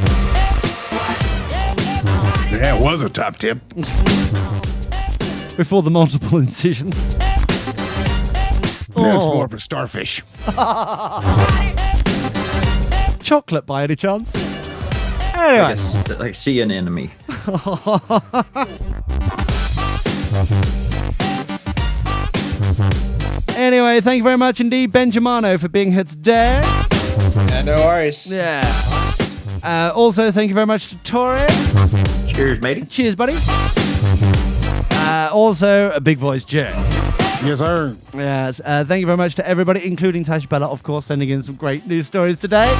Yeah, it was a top tip. Before the multiple incisions. That's more for starfish. Chocolate by any chance? Anyway. Like see an enemy. Anyway, thank you very much indeed, Benjamino, for being here today. Yeah, no worries. Yeah. Also, thank you very much to Tori. Cheers, matey. Cheers, buddy. Also, a big voice, Jay. Yes, sir. Yes. Thank you very much to everybody, including Tash Bella, of course, sending in some great news stories today.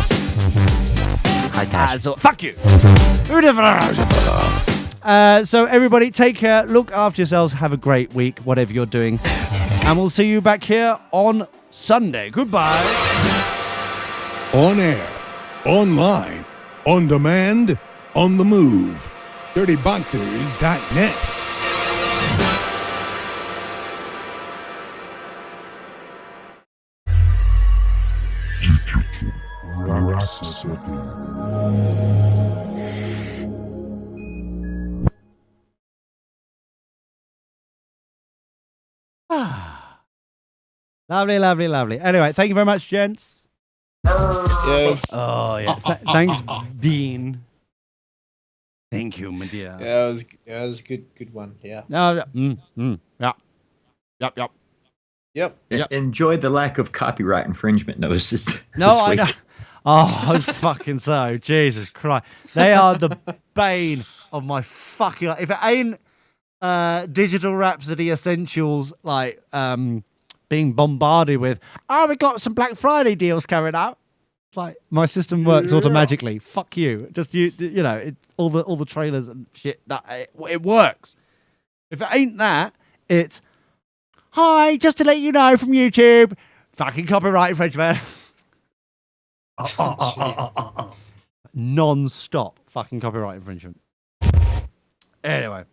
Hi, Tash. So, fuck you. So, everybody, take care. Look after yourselves. Have a great week, whatever you're doing. And we'll see you back here on Sunday. Goodbye. On air, online, on demand, on the move. DirtyBoxers.net. Lovely, lovely, lovely. Anyway, thank you very much, gents. Yes. Oh, yeah. Thanks, Bean. Thank you, my dear. Yeah, it was a good one. Yeah. No, yeah. Yep. Enjoy the lack of copyright infringement notices. No, I know. Oh, fucking so. Jesus Christ. They are the bane of my fucking life. If it ain't Digital Rhapsody Essentials, like, being bombarded with, we got some Black Friday deals coming out. It's like, my system works automatically. Fuck you. Just, you know, all the trailers and shit, it works. If it ain't that, it's, hi, just to let you know from YouTube, fucking copyright infringement. Non-stop fucking copyright infringement. Anyway.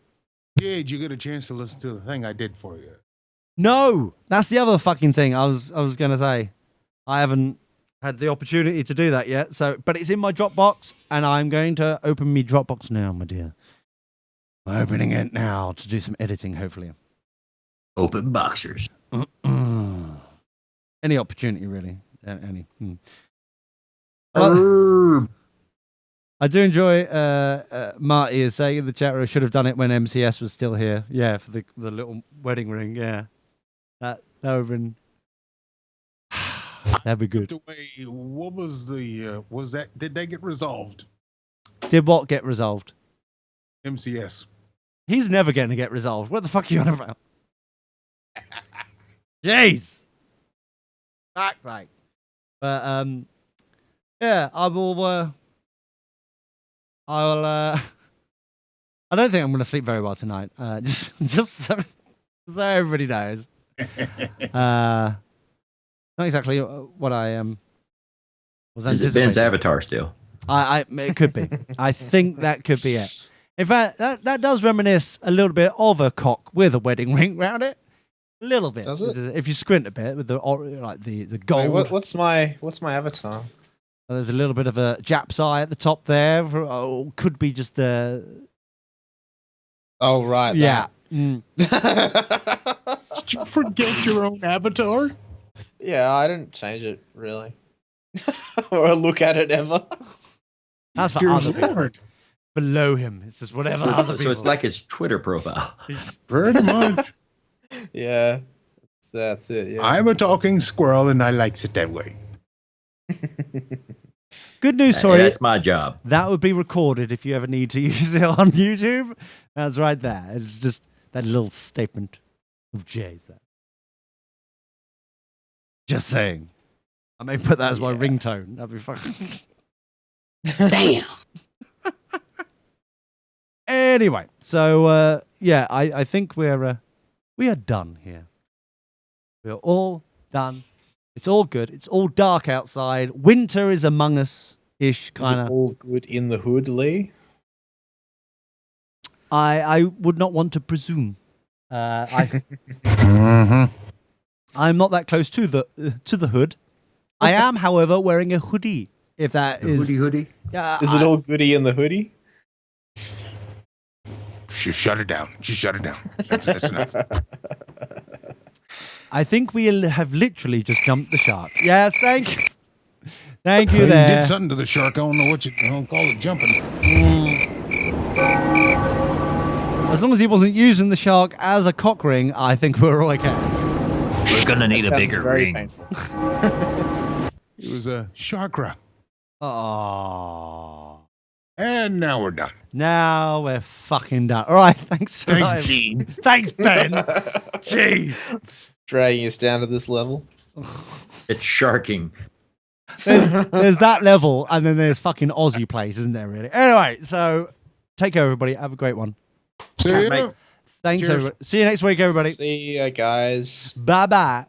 Did you get a chance to listen to the thing I did for you? No, that's the other fucking thing I was gonna say. I haven't had the opportunity to do that yet. So, but it's in my Dropbox, and I'm going to open me Dropbox now, my dear. I'm opening it now to do some editing, hopefully. Open boxers. Any opportunity, really. Any. I do enjoy Marty is saying in the chat room, I should have done it when MCS was still here. Yeah, for the little wedding ring. Yeah, that would have been. That'd be good. What was did that get resolved? Did what get resolved? MCS. He's never going to get resolved. What the fuck are you on about? Jeez. Fuck's sake. But yeah, I will. I don't think I'm going to sleep very well tonight. Just so everybody knows. Not exactly what I was anticipating. Is it Ben's avatar still? It could be. I think that could be it. In fact, that does reminisce a little bit of a cock with a wedding ring around it. A little bit. Does it? If you squint a bit with the gold. Wait, what's my avatar? There's a little bit of a Jap's eye at the top there. Could be just the. Oh right. Yeah. Did you forget your own avatar? Yeah, I didn't change it really, or look at it ever. That's for other people. Below him, it's just whatever other people. So it's like his Twitter profile. Pretty much. Yeah. That's it. Yeah. I'm a talking squirrel, and I likes it that way. Good news, Tori. That's my job. That would be recorded if you ever need to use it on YouTube. That's right there. It's just that little statement of Jay's there. Just saying. I may put that as my ringtone. That'd be fucking. Damn. Anyway, so I think we are done here. We are all done. It's all good. It's all dark outside. Winter is among us ish kind of. All good in the hood, Lee. I would not want to presume. I'm not that close to the hood. I am, however, wearing a hoodie. If that is hoodie. Yeah. Is it all goody in the hoodie? Just shut it down. Just shut it down. That's enough. I think we have literally just jumped the shark. Yes, thank you. Thank you You there. did something to the shark. I don't know what you call it jumping. As long as he wasn't using the shark as a cock ring, I think we're all okay. We're going to need a bigger ring. It was a chakra. Oh. And now we're done. Now we're fucking done. All right, thanks. Thanks, Gene. Thanks, Ben. Jeez. Dragging us down to this level. It's sharking. There's that level, and then there's fucking Aussie place, isn't there, really? Anyway, so take care, everybody. Have a great one. See you. Thanks, Cheers. everybody. See you next week, everybody. See ya, guys. Bye-bye.